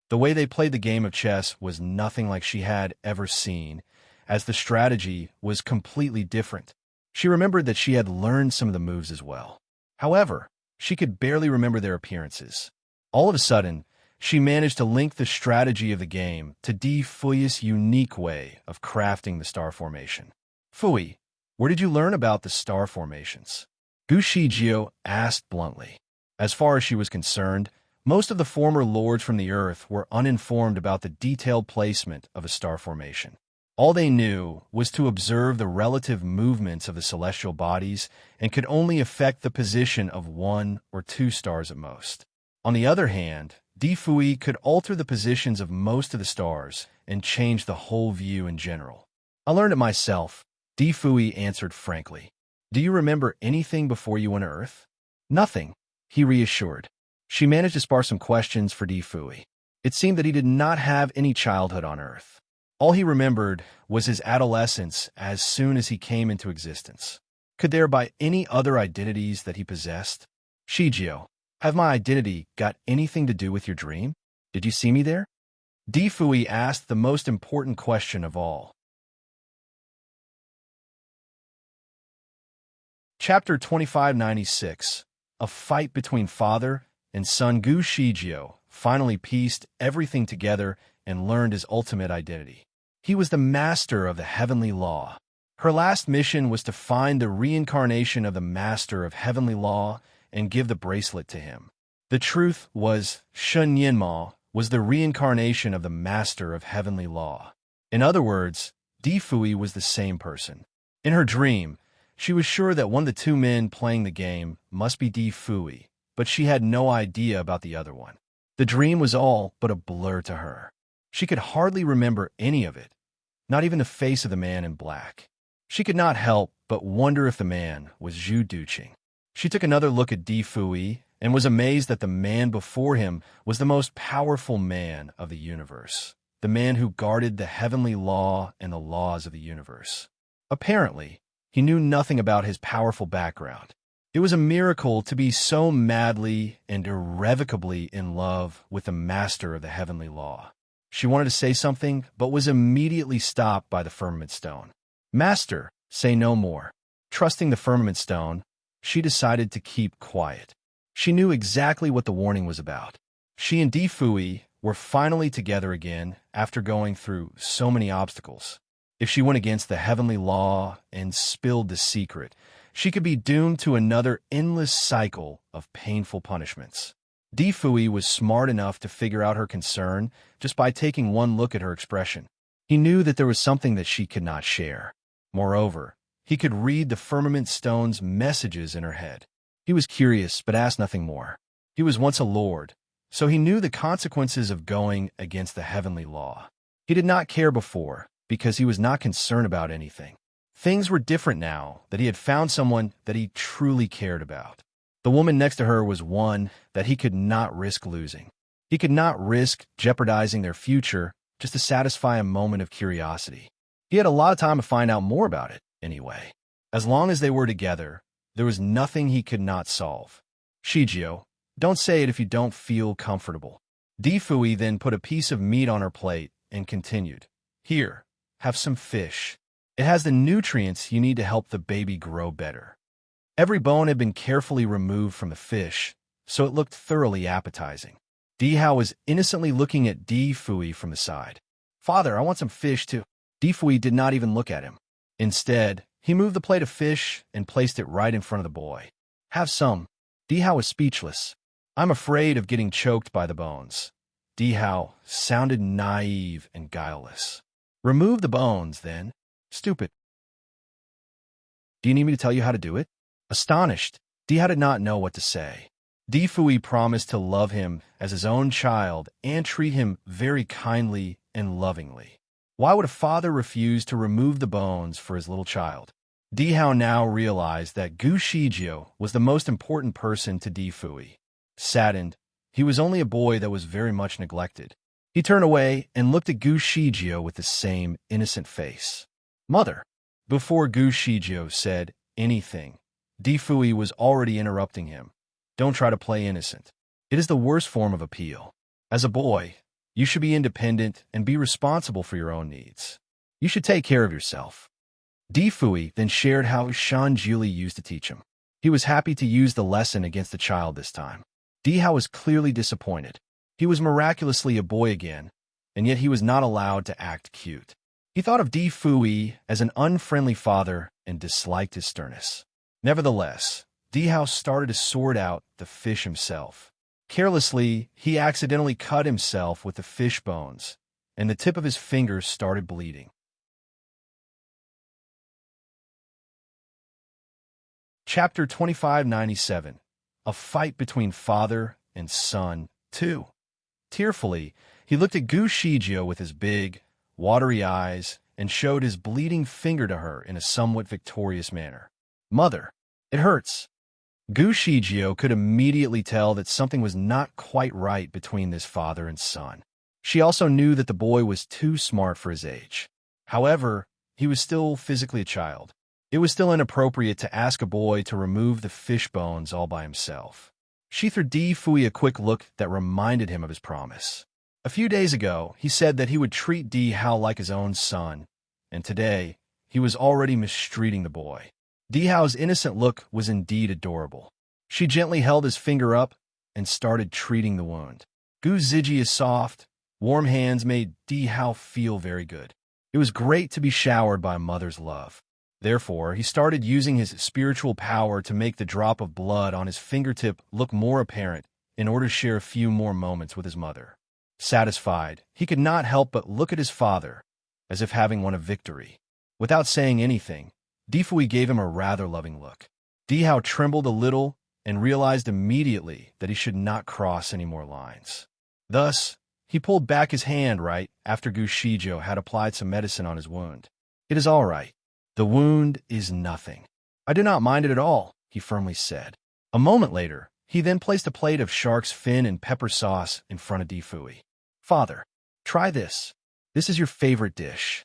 The way they played the game of chess was nothing like she had ever seen, as the strategy was completely different. She remembered that she had learned some of the moves as well. However, she could barely remember their appearances. All of a sudden, she managed to link the strategy of the game to Di Fui's unique way of crafting the star formation. Fui, where did you learn about the star formations? Gu Shijio asked bluntly. As far as she was concerned, most of the former lords from the earth were uninformed about the detailed placement of a star formation. All they knew was to observe the relative movements of the celestial bodies and could only affect the position of one or two stars at most. On the other hand, Di Fui could alter the positions of most of the stars and change the whole view in general. I learned it myself, Di Fui answered frankly. Do you remember anything before you went to Earth? Nothing, he reassured. She managed to spar some questions for Di Fui. It seemed that he did not have any childhood on Earth. All he remembered was his adolescence as soon as he came into existence. Could there be any other identities that he possessed? Shijio, have my identity got anything to do with your dream? Did you see me there? Di Fui asked the most important question of all. Chapter 2596. A fight between father and son. Gu Shijio finally pieced everything together and learned his ultimate identity. He was the master of the heavenly law. Her last mission was to find the reincarnation of the master of heavenly law and give the bracelet to him. The truth was, Shun Yinma was the reincarnation of the master of heavenly law. In other words, Di Fui was the same person. In her dream, she was sure that one of the two men playing the game must be Di Fui, but she had no idea about the other one. The dream was all but a blur to her. She could hardly remember any of it, not even the face of the man in black. She could not help but wonder if the man was Zhu Duqing. She took another look at Di Fui and was amazed that the man before him was the most powerful man of the universe, the man who guarded the heavenly law and the laws of the universe. Apparently, he knew nothing about his powerful background. It was a miracle to be so madly and irrevocably in love with the master of the heavenly law. She wanted to say something, but was immediately stopped by the firmament stone. Master, say no more. Trusting the firmament stone, she decided to keep quiet. She knew exactly what the warning was about. She and Di Fui were finally together again after going through so many obstacles. If she went against the heavenly law and spilled the secret, she could be doomed to another endless cycle of painful punishments. Di Fui was smart enough to figure out her concern just by taking one look at her expression. He knew that there was something that she could not share. Moreover, he could read the firmament stone's messages in her head. He was curious, but asked nothing more. He was once a lord, so he knew the consequences of going against the heavenly law. He did not care before, because he was not concerned about anything. Things were different now that he had found someone that he truly cared about. The woman next to her was one that he could not risk losing. He could not risk jeopardizing their future just to satisfy a moment of curiosity. He had a lot of time to find out more about it, anyway. As long as they were together, there was nothing he could not solve. Shijio, don't say it if you don't feel comfortable. Di Fui then put a piece of meat on her plate and continued. Here, have some fish. It has the nutrients you need to help the baby grow better. Every bone had been carefully removed from the fish, so it looked thoroughly appetizing. Di Hao was innocently looking at Di Fui from the side. Father, I want some fish too. Di Fui did not even look at him. Instead, he moved the plate of fish and placed it right in front of the boy. Have some. Di Hao was speechless. I'm afraid of getting choked by the bones. Di Hao sounded naive and guileless. Remove the bones, then. Stupid. Do you need me to tell you how to do it? Astonished, Di Hao did not know what to say. Di Fui promised to love him as his own child and treat him very kindly and lovingly. Why would a father refuse to remove the bones for his little child? Di Hao now realized that Gu Shijio was the most important person to Di Fui. Saddened, he was only a boy that was very much neglected. He turned away and looked at Gu Shijio with the same innocent face. Mother! Before Gu Shijio said anything, Di Fui was already interrupting him. Don't try to play innocent. It is the worst form of appeal. As a boy, you should be independent and be responsible for your own needs. You should take care of yourself. Di Fui then shared how Shan Juli used to teach him. He was happy to use the lesson against the child this time. Di Hao was clearly disappointed. He was miraculously a boy again, and yet he was not allowed to act cute. He thought of Di Fui as an unfriendly father and disliked his sternness. Nevertheless, Di Hao started to sort out the fish himself. Carelessly, he accidentally cut himself with the fish bones, and the tip of his fingers started bleeding. Chapter 2597. A Fight Between Father and Son 2. Tearfully, he looked at Gu Shijio with his big, watery eyes and showed his bleeding finger to her in a somewhat victorious manner. "Mother, it hurts." Gu Shijio could immediately tell that something was not quite right between this father and son. She also knew that the boy was too smart for his age. However, he was still physically a child. It was still inappropriate to ask a boy to remove the fish bones all by himself. She threw Di Fui a quick look that reminded him of his promise. A few days ago, he said that he would treat Di Hao like his own son, and today, he was already mistreating the boy. Di Hao's innocent look was indeed adorable. She gently held his finger up and started treating the wound. Gu Zijia's soft, warm hands made Di Hao feel very good. It was great to be showered by a mother's love. Therefore, he started using his spiritual power to make the drop of blood on his fingertip look more apparent in order to share a few more moments with his mother. Satisfied, he could not help but look at his father, as if having won a victory. Without saying anything, Di Fui gave him a rather loving look. Di Hao trembled a little and realized immediately that he should not cross any more lines. Thus, he pulled back his hand right after Gu Shijio had applied some medicine on his wound. "It is all right. The wound is nothing. I do not mind it at all," he firmly said. A moment later, he then placed a plate of shark's fin and pepper sauce in front of Di Fui. "Father, try this. This is your favorite dish."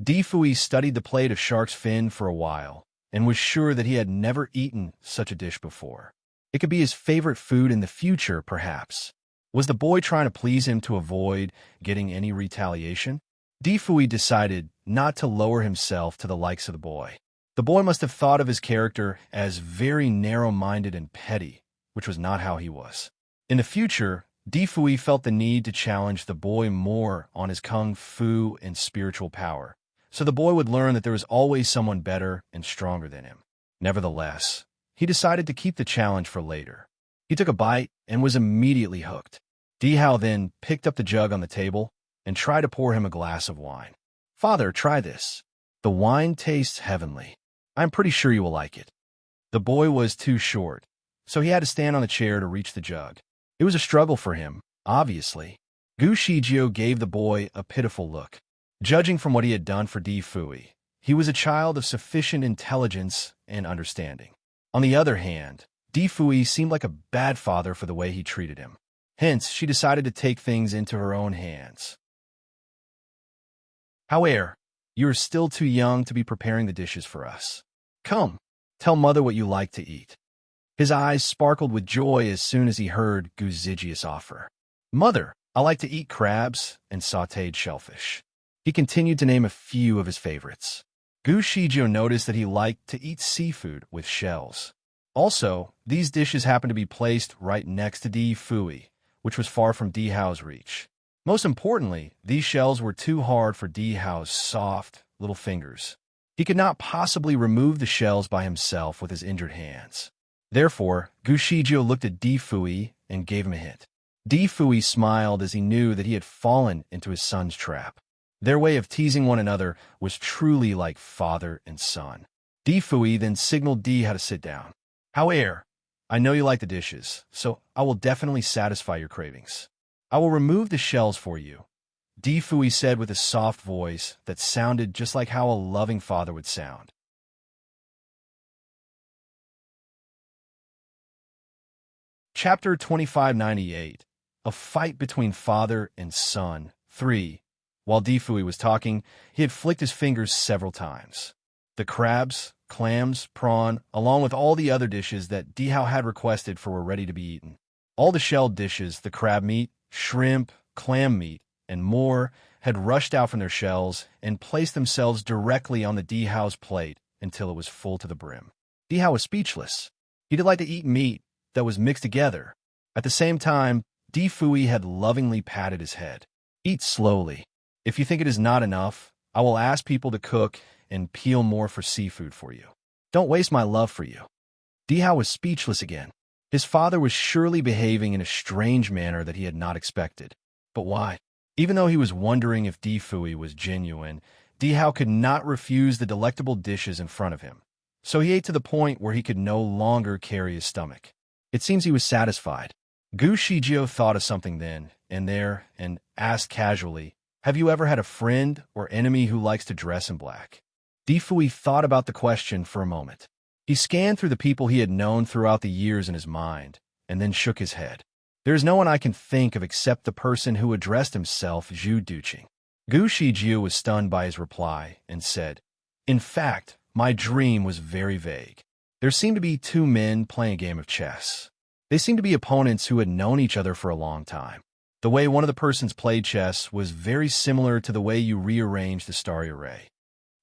Di Fui studied the plate of shark's fin for a while and was sure that he had never eaten such a dish before. It could be his favorite food in the future, perhaps. Was the boy trying to please him to avoid getting any retaliation? Di Fui decided not to lower himself to the likes of the boy. The boy must have thought of his character as very narrow-minded and petty, which was not how he was. In the future, Di Fui felt the need to challenge the boy more on his kung fu and spiritual power, so the boy would learn that there was always someone better and stronger than him. Nevertheless, he decided to keep the challenge for later. He took a bite and was immediately hooked. Di Hao then picked up the jug on the table and tried to pour him a glass of wine. "Father, try this. The wine tastes heavenly. I'm pretty sure you will like it." The boy was too short, so he had to stand on the chair to reach the jug. It was a struggle for him, obviously. Gu Shijio gave the boy a pitiful look. Judging from what he had done for Di Fui, he was a child of sufficient intelligence and understanding. On the other hand, Di Fui seemed like a bad father for the way he treated him. Hence, she decided to take things into her own hands. "However, you are still too young to be preparing the dishes for us. Come, tell mother what you like to eat." His eyes sparkled with joy as soon as he heard Gu Zijia's offer. "Mother, I like to eat crabs and sautéed shellfish." He continued to name a few of his favorites. Gu Shijio noticed that he liked to eat seafood with shells. Also, these dishes happened to be placed right next to Di Fui, which was far from Di Hao's reach. Most importantly, these shells were too hard for Di Hao's soft, little fingers. He could not possibly remove the shells by himself with his injured hands. Therefore, Gu Shijio looked at Di Fui and gave him a hint. Di Fui smiled as he knew that he had fallen into his son's trap. Their way of teasing one another was truly like father and son. Di Fui then signaled Di how to sit down. "However, I know you like the dishes, so I will definitely satisfy your cravings. I will remove the shells for you," Di Fui said with a soft voice that sounded just like how a loving father would sound. Chapter 2598. A Fight Between Father and Son 3. While Di Fui was talking, he had flicked his fingers several times. The crabs, clams, prawn, along with all the other dishes that Dihao had requested for were ready to be eaten. All the shelled dishes, the crab meat, shrimp, clam meat, and more, had rushed out from their shells and placed themselves directly on the Dihao's plate until it was full to the brim. Dihao was speechless. He did like to eat meat that was mixed together. At the same time, Di Fui had lovingly patted his head. Eat slowly. If you think it is not enough, I will ask people to cook and peel more for seafood for you. Don't waste my love for you. Dihao was speechless again. His father was surely behaving in a strange manner that he had not expected. But why? Even though he was wondering if Di Fui was genuine, Dihao could not refuse the delectable dishes in front of him. So he ate to the point where he could no longer carry his stomach. It seems he was satisfied. Gu Shijio thought of something then and there and asked casually, "Have you ever had a friend or enemy who likes to dress in black?" Di Fui thought about the question for a moment. He scanned through the people he had known throughout the years in his mind, and then shook his head. "There is no one I can think of except the person who addressed himself Zhu Duqing." Gu Shijio was stunned by his reply and said, "In fact, my dream was very vague. There seemed to be two men playing a game of chess. They seemed to be opponents who had known each other for a long time. The way one of the persons played chess was very similar to the way you rearranged the starry array."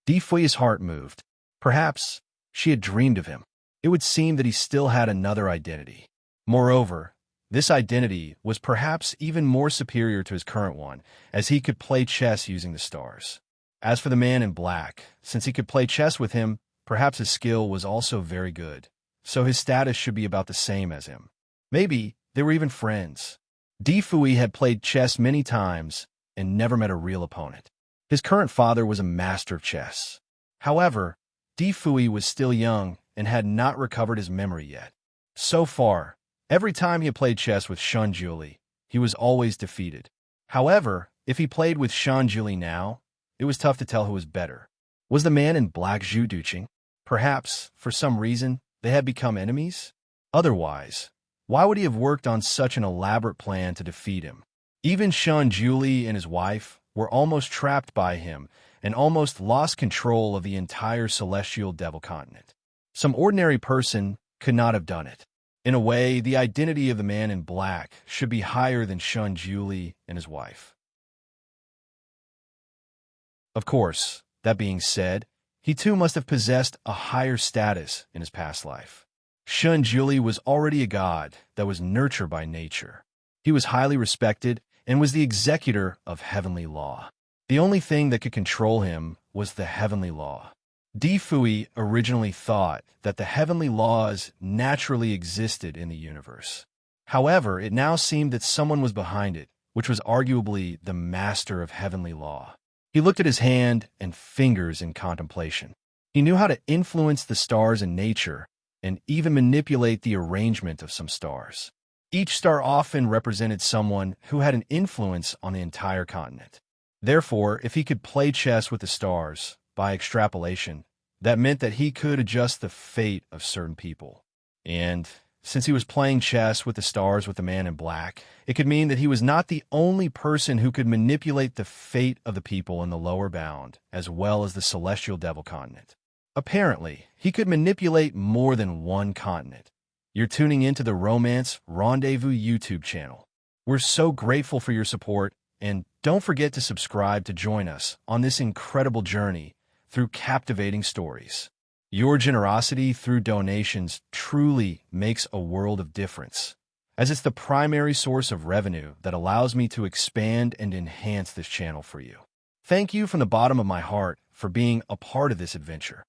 Di Fui's heart moved. Perhaps she had dreamed of him. It would seem that he still had another identity. Moreover, this identity was perhaps even more superior to his current one, as he could play chess using the stars. As for the man in black, since he could play chess with him, perhaps his skill was also very good, so his status should be about the same as him. Maybe they were even friends. Di Fui had played chess many times and never met a real opponent. His current father was a master of chess. However, Di Fui was still young and had not recovered his memory yet. So far, every time he had played chess with Shun Juli, he was always defeated. However, if he played with Shun Juli now, it was tough to tell who was better. Was the man in black Zhu Duqing? Perhaps, for some reason, they had become enemies? Otherwise, why would he have worked on such an elaborate plan to defeat him? Even Shun Juli and his wife were almost trapped by him and almost lost control of the entire celestial devil continent. Some ordinary person could not have done it. In a way, the identity of the man in black should be higher than Shun Juli and his wife. Of course, that being said, he too must have possessed a higher status in his past life. Shun Juli was already a god that was nurtured by nature. He was highly respected and was the executor of heavenly law. The only thing that could control him was the heavenly law. Di Fui originally thought that the heavenly laws naturally existed in the universe. However, it now seemed that someone was behind it, which was arguably the master of heavenly law. He looked at his hand and fingers in contemplation. He knew how to influence the stars in nature and even manipulate the arrangement of some stars. Each star often represented someone who had an influence on the entire continent. Therefore, if he could play chess with the stars, by extrapolation, that meant that he could adjust the fate of certain people. And since he was playing chess with the stars with the man in black, it could mean that he was not the only person who could manipulate the fate of the people in the lower bound, as well as the celestial devil continent. Apparently, he could manipulate more than one continent. You're tuning into the Romance Rendezvous YouTube channel. We're so grateful for your support, and don't forget to subscribe to join us on this incredible journey through captivating stories. Your generosity through donations truly makes a world of difference, as it's the primary source of revenue that allows me to expand and enhance this channel for you. Thank you from the bottom of my heart for being a part of this adventure.